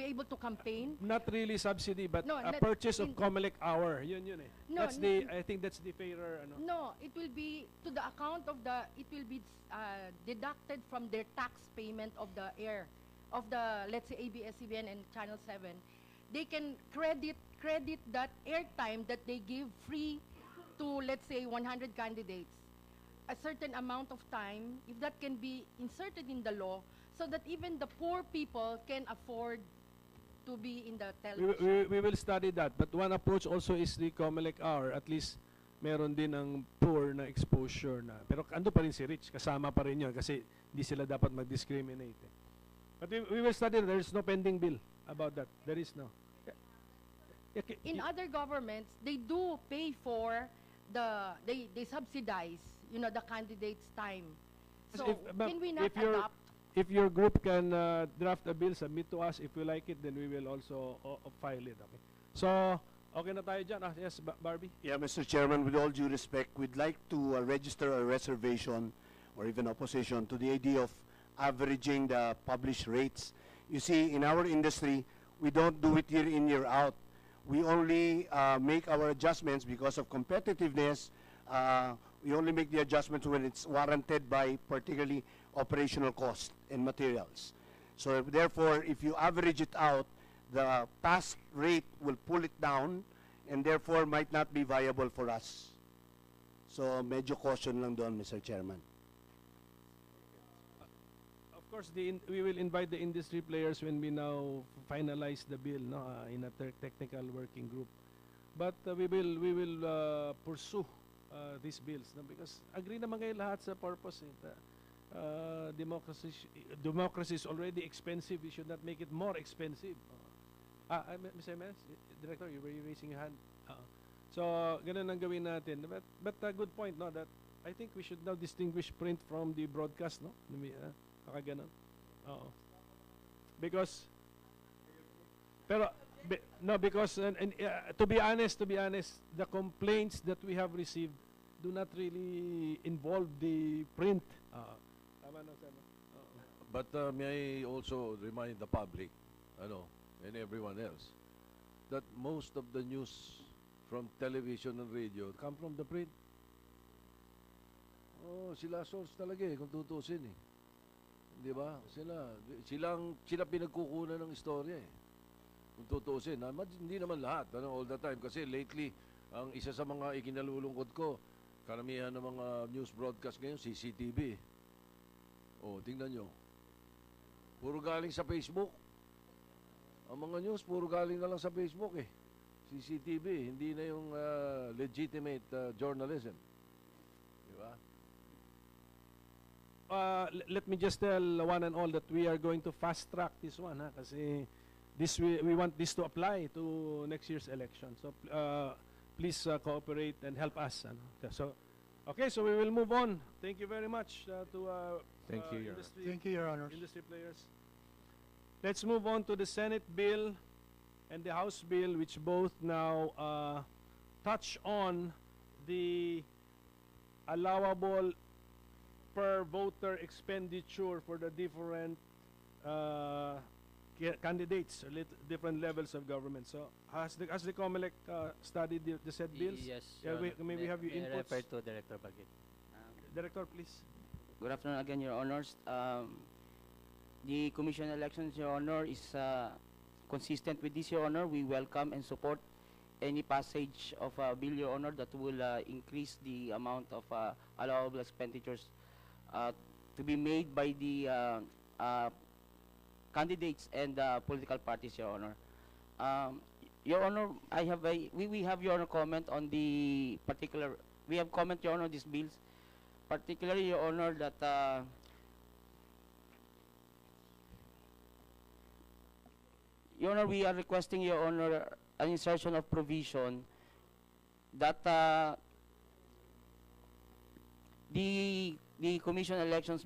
able to campaign? Not really subsidy, but No, a not purchase of comelec hour. Yun eh. No, I think that's the fairer. No, it will be to the account of it will be deducted from their tax payment of the air, of the, let's say, ABS-CBN and Channel 7. They can credit that airtime that they give free to, let's say, 100 candidates, a certain amount of time, if that can be inserted in the law, so that even the poor people can afford to be in the television. We will study that. But one approach also is the comelec hour. At least meron din ang poor na exposure na. Pero ando pa rin si Rich. Kasama pa rin yun kasi hindi sila dapat mag-discriminate. But we will study. There is no pending bill about that. There is no. In other governments, they do pay for they subsidize, the candidates' time. So can we not adopt? If your group can draft a bill, submit to us. If we like it, then we will also file it. Okay. So, okay na tayo dyan. Yes, Barbie? Yeah, Mr. Chairman, with all due respect, we'd like to register a reservation or even opposition to the idea of averaging the published rates. You see, in our industry, we don't do it year in, year out. We only make our adjustments because of competitiveness. We only make the adjustments when it's warranted by particularly operational cost and materials. So therefore, if you average it out, the past rate will pull it down and therefore might not be viable for us. So medyo caution lang doon, Mr. Chairman. Of course, we will invite the industry players when we now finalize the bill in a technical working group. But we will pursue these bills because agree naman kayo lahat sa purpose. Democracy is already expensive. We should not make it more expensive. Mr. Mayor, Director, you were raising your hand. So, ganun ang gawin natin. But a good point, no, that I think we should now distinguish print from the broadcast, no? Baka ganun. Because, because to be honest, the complaints that we have received do not really involve the print. But may I also remind the public, and everyone else, that most of the news from television and radio come from the print. Sila source talaga kung tutusin Di ba? Sila pinagkukunan ng istorya kung tutusin. Hindi naman lahat, all the time. Kasi lately, ang isa sa mga ikinalulungkot ko, karamihan ng mga news broadcast ngayon, CCTV. Tingnan nyo. Puro galing sa Facebook. Ang mga news, puro galing na lang sa Facebook CCTV, hindi na yung legitimate journalism. Di ba? Let me just tell one and all that we are going to fast track this one kasi we want this to apply to next year's election. So please cooperate and help us. So, okay, so we will move on. Thank you very much to Thank you, Your Honor. Thank you, Your Honors. industry players. Let's move on to the Senate bill and the House bill, which both now touch on the allowable per voter expenditure for the different candidates, different levels of government. So has the COMELEC studied the said bills? Yes. Yeah, may we have your May I inputs? refer to Director Bagit. Director, please. Good afternoon again, Your Honors. The Commission on Elections, Your Honor, is consistent with this, Your Honor. We welcome and support any passage of a bill, Your Honor, that will increase the amount of allowable expenditures to be made by the candidates and political parties, Your Honor. Your Honor, we have, Your Honor, comment on the particular, we have comment, Your Honor, these bills, particularly, Your Honor, that Your Honor, we are requesting, Your Honor, an insertion of provision that the Commission on Elections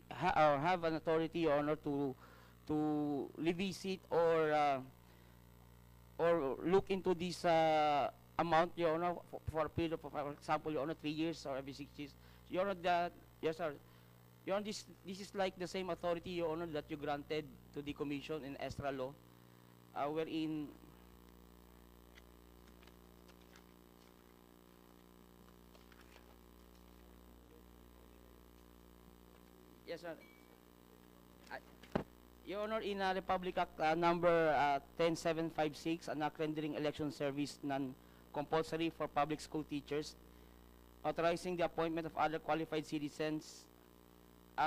have an authority, Your Honor, to revisit or look into this amount, Your Honor, for a period of, for example, Your Honor, 3 years or every 6 years. Your Honor, yes, sir. Your Honor, this is like the same authority, Your Honor, that you granted to the Commission in extra law, wherein yes, sir. Your Honor, in Republic Act number 10756, an act rendering election service non-compulsory for public school teachers, authorizing the appointment of other qualified citizens,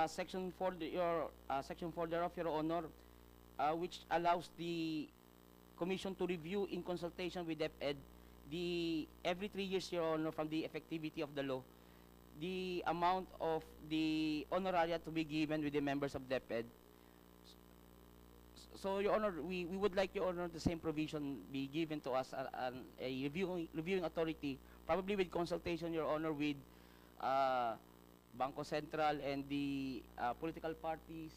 Section 4 thereof, Your Honor, which allows the Commission to review in consultation with DepEd every 3 years, Your Honor, from the effectivity of the law, the amount of the honoraria to be given with the members of DepEd. So, Your Honor, we would like, Your Honor, the same provision be given to us, a reviewing authority, probably with consultation, Your Honor, with Bangko Sentral and the political parties,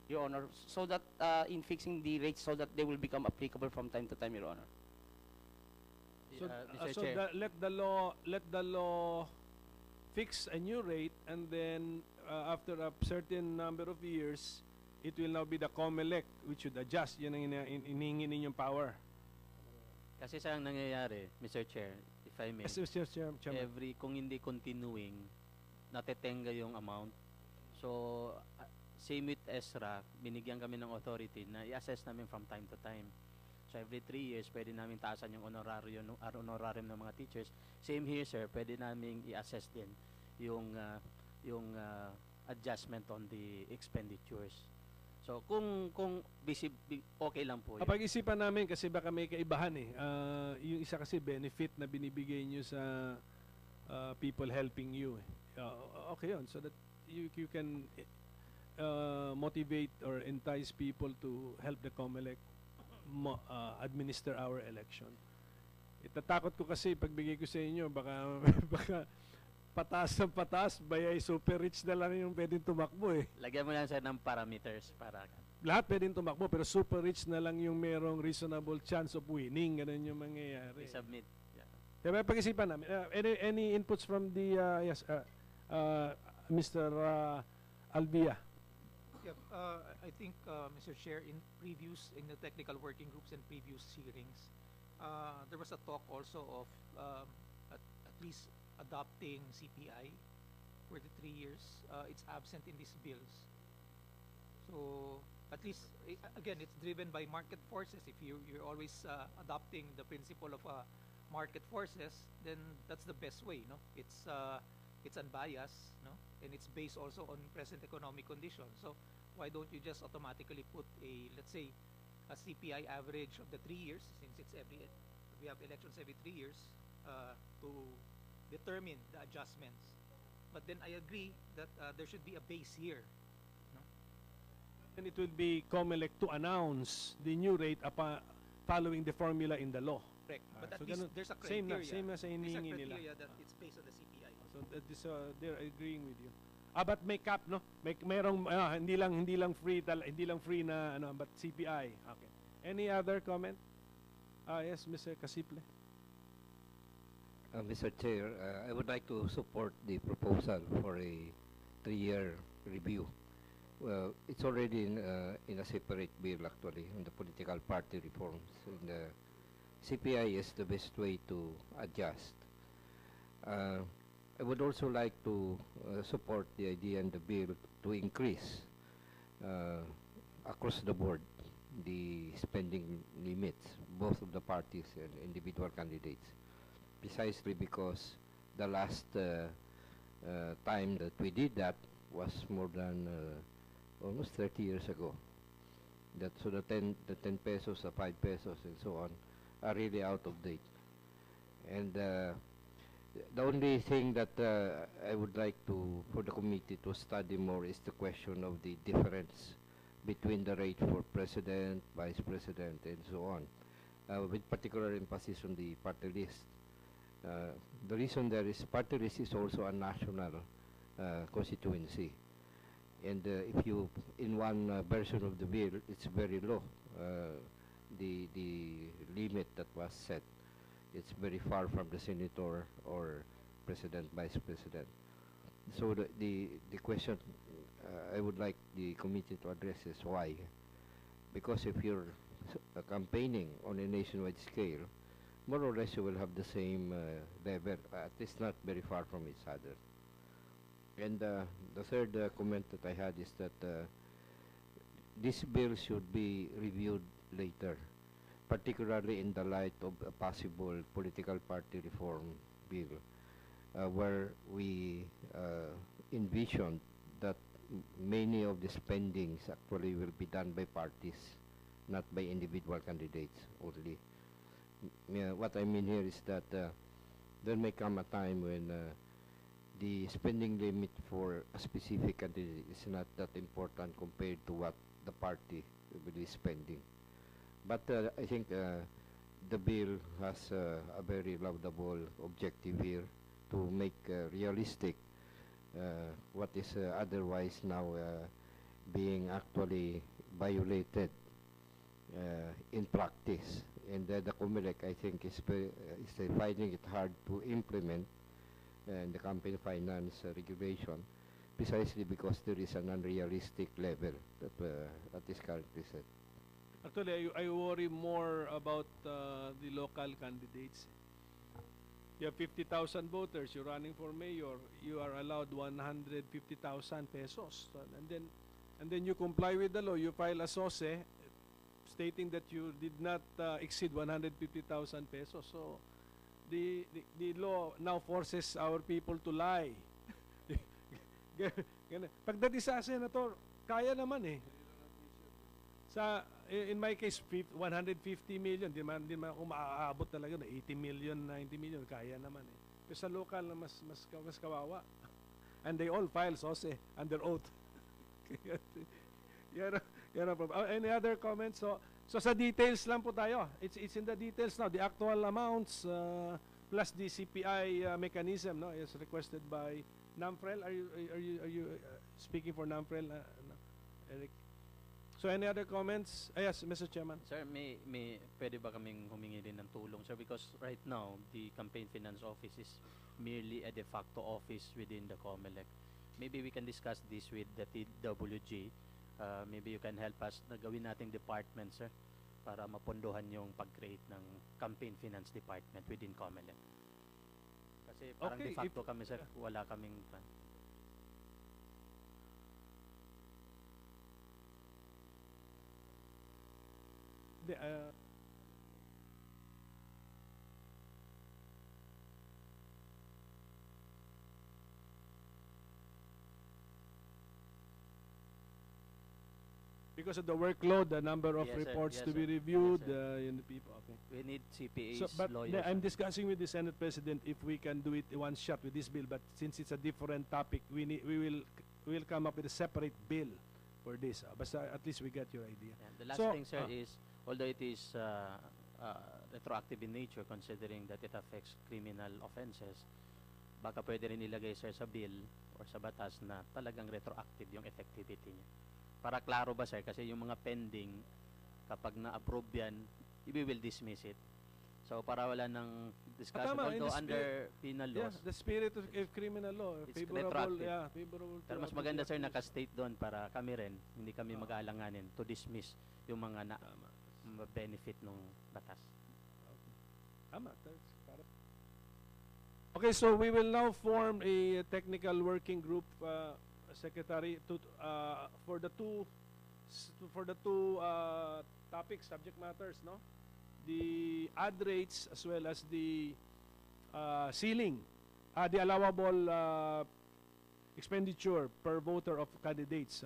Your Honor, so that in fixing the rates, so that they will become applicable from time to time, Your Honor. So, Mr. Chair. let the law fix a new rate, and then after a certain number of years, it will now be the COMELEC which should adjust. Yan ang inihingi ninyong power. Kasi sa ang nangyayari, Mr. Chair, if I may, Yes, Mr. Chairman. kung hindi continuing, natetenga yung amount. So, same with ESRA, binigyan kami ng authority na i-assess namin from time to time. So, every 3 years, pwede namin taasan yung honorarium ng mga teachers. Same here, sir, pwede namin i-assess din yung adjustment on the expenditures. So, kung okay lang po. Pag-isipan namin kasi baka may kaibahan eh. Yung isa kasi benefit na binibigay nyo sa people helping you. Okay yun. So that you can motivate or entice people to help the COMELEC administer our election. Itatakot ko kasi pagbigay ko sa inyo, baka pataas ng pataas, bayay super rich na lang yung pwedeng tumakbo eh. Lagyan mo lang sir ng parameters para lahat pwedeng tumakbo, pero super rich na lang yung merong reasonable chance of winning. Ganun yung mangyayari. I-submit. Kaya pag-isipan namin. Any inputs from the, Mr. Albia? Yeah, I think, Mr. Chair, in the technical working groups and previous hearings, there was a talk also of at least adopting CPI for the 3 years. It's absent in these bills. So at least, again, it's driven by market forces. If you're always adopting the principle of market forces, then that's the best way. No, it's unbiased, no, and it's based also on present economic conditions. So why don't you just automatically put let's say, a CPI average of the 3 years, since we have elections every 3 years, to determine the adjustments. But then I agree that there should be a base year. No? And it will be COMELEC to announce the new rate following the formula in the law. Correct. But So at least ganun, there's a same criteria. na, same na sa There's a hinihingi nila. criteria that it's based on the CPI. So that is, they're agreeing with you. But may cap, no? Merong hindi lang free na ano, but CPI. Okay. Any other comment? Yes, Mr. Casiple. Mr. Chair, I would like to support the proposal for a 3-year review. Well, it's already in a separate bill actually on the political party reforms. And the CPI is the best way to adjust. I would also like to support the idea in the bill to increase across the board the spending limits, both of the parties and individual candidates, precisely because the last time that we did that was more than almost 30 years ago. So the 10 pesos, the 5 pesos, and so on are really out of date. And the only thing that I would like for the committee to study more is the question of the difference between the rate for president, vice president, and so on, with particular emphasis on the party list. The reason there is party list is also a national constituency. And if you, in one version of the bill, it's very low. The limit that was set, it's very far from the senator or president, vice president. So the question I would like the committee to address is why. Because if you're campaigning on a nationwide scale, more or less you will have the same level, at least not very far from each other. And the third comment that I had is that this bill should be reviewed later, particularly in the light of a possible political party reform bill, where we envisioned that many of the spendings actually will be done by parties, not by individual candidates only. What I mean here is that there may come a time when the spending limit for a specific candidate is not that important compared to what the party will be spending. But I think the bill has a very laudable objective here to make realistic what is otherwise now being actually violated in practice. And the COMELEC, I think, is finding it hard to implement the campaign finance regulation, precisely because there is an unrealistic level that is currently set. Actually, I worry more about the local candidates. You have 50,000 voters, you're running for mayor, you are allowed 150,000 pesos. And then you comply with the law, you file a SOSE stating that you did not exceed 150,000 pesos. So the law now forces our people to lie. Pagdating sa senator, kaya naman eh. In my case, 150 million, di man ako maaabot talaga na 80 million, 90 million, kaya naman eh. Pero sa local, mas kawawa. And they all file SOSE under oath. Any other comments? So sa details lang po tayo. It's in the details now. The actual amounts plus the CPI mechanism, no, is requested by NAMFREL. Are you speaking for NAMFREL, Eric? So any other comments? Yes, Mr. Chairman. Sir, pwede ba kaming humingi din ng tulong, sir? Because right now, the Campaign Finance Office is merely a de facto office within the COMELEC. Maybe we can discuss this with the TWG. Maybe you can help us na gawin nating department, sir, para mapondohan yung pag-create ng Campaign Finance Department within COMELEC. Kasi parang de facto kami, sir. Wala kaming plan. Because of the workload, the number of Yes, sir. reports Yes, to be sir. reviewed, Yes, in the people. Okay. We need CPAs, So, but lawyers. I'm discussing with the Senate President if we can do it in one shot with this bill. But since it's a different topic, we will come up with a separate bill for this. Basta at least we get your idea. Yeah, the last So, thing, sir, is although it is retroactive in nature, considering that it affects criminal offenses, baka pwede rin ilagay, sir, sa bill or sa batas na talagang retroactive yung effectivity niya. Para klaro ba, sir? Kasi yung mga pending, kapag na-approve yan, we will dismiss it. So para wala ng discussion, Tama, in although the under penal laws, the spirit of criminal law, it's favorable, retroactive. favorable. Pero mas maganda, sir, naka-state doon para kami rin, hindi kami mag-aalanganin to dismiss yung mga benefit ng batas. Tama. Okay, so we will now form a technical working group, secretary, for the two topics, subject matters, no? The ad rates as well as the ceiling, the allowable expenditure per voter of candidates.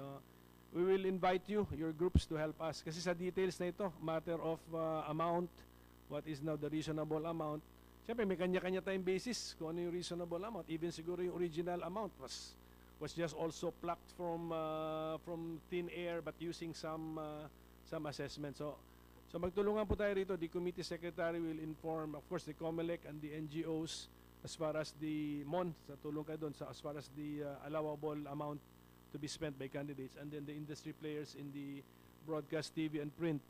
We will invite you, your groups, to help us. Kasi sa details na ito, matter of amount, what is now the reasonable amount. Siyempre, may kanya-kanya tayong basis kung ano yung reasonable amount. Even siguro yung original amount was just also plucked from thin air but using some assessment. So magtulungan po tayo rito. The committee secretary will inform, of course, the COMELEC and the NGOs as far as the MON, sa tulong kayo doon, as far as the allowable amount to be spent by candidates, and then the industry players in the broadcast TV and print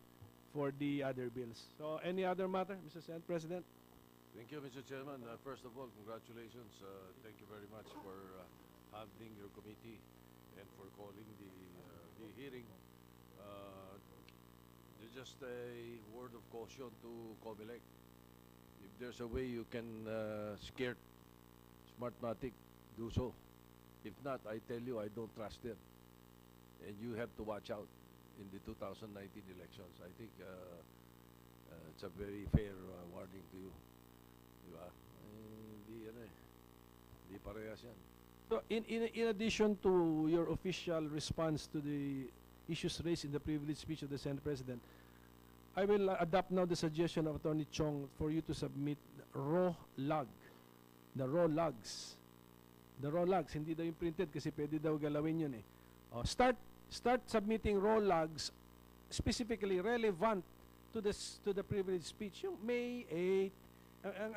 for the other bills. So any other matter, Mr. Senate President? Thank you, Mr. Chairman. First of all, congratulations. Thank you very much for handling your committee and for calling the hearing. Just a word of caution to COMELEC. If there's a way you can scare smartmatik, do so. If not, I tell you, I don't trust them. And you have to watch out in the 2019 elections. I think it's a very fair warning to you. Diba? Hindi parehas yan. So in addition to your official response to the issues raised in the privilege speech of the Senate President, I will adopt now the suggestion of Attorney Chong for you to submit raw log. The raw logs. The raw logs, hindi daw yung printed kasi pwede daw galawin yun eh. Start submitting raw logs specifically relevant to the privilege speech. Yung May 8,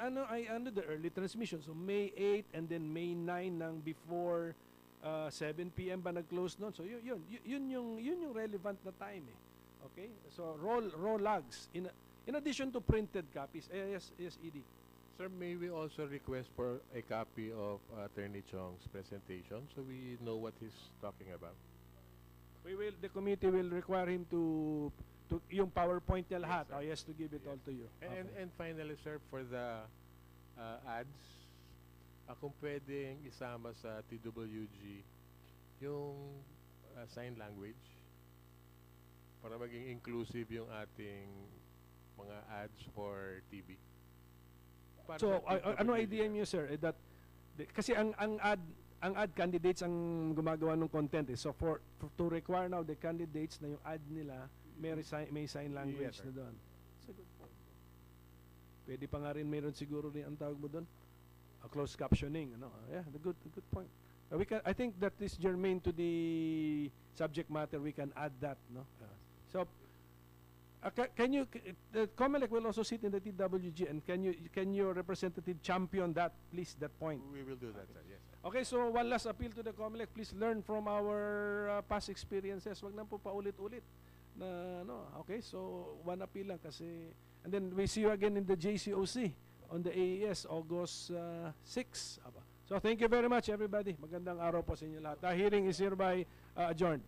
ano the early transmission. So May 8 and then May 9 ng before 7 p.m. ba nag-close noon. So yun yung relevant na time eh. Okay? So raw logs in addition to printed copies. Yes, ED. Sir, may we also request for a copy of Attorney Chong's presentation so we know what he's talking about? The committee will require him to yung PowerPoint niya lahat. Yes, to give it all to you. And finally, sir, for the ads, kung pwedeng isama sa TWG yung sign language para maging inclusive yung ating mga ads for TV. So, ano idea niyo, sir? That kasi ang ad candidates ang gumagawa ng content eh. So to require now the candidates na yung ad nila may sign language na doon. That's a good point. Pwede pa nga rin meron siguro rin ang tawag mo doon. Closed captioning, ano? Yeah, the good point. I think that is germane to the subject matter. We can add that, no? So can you the COMELEC will also sit in the TWG, and can your representative champion that, please, that point? We will do that, sir. Yes, sir. Okay, so one last appeal to the COMELEC. Please learn from our past experiences. Wag na po paulit-ulit. Okay, so one appeal lang kasi, and then we see you again in the JCOC on the AES August 6. So thank you very much, everybody. Magandang araw po sa inyo lahat. The hearing is hereby adjourned.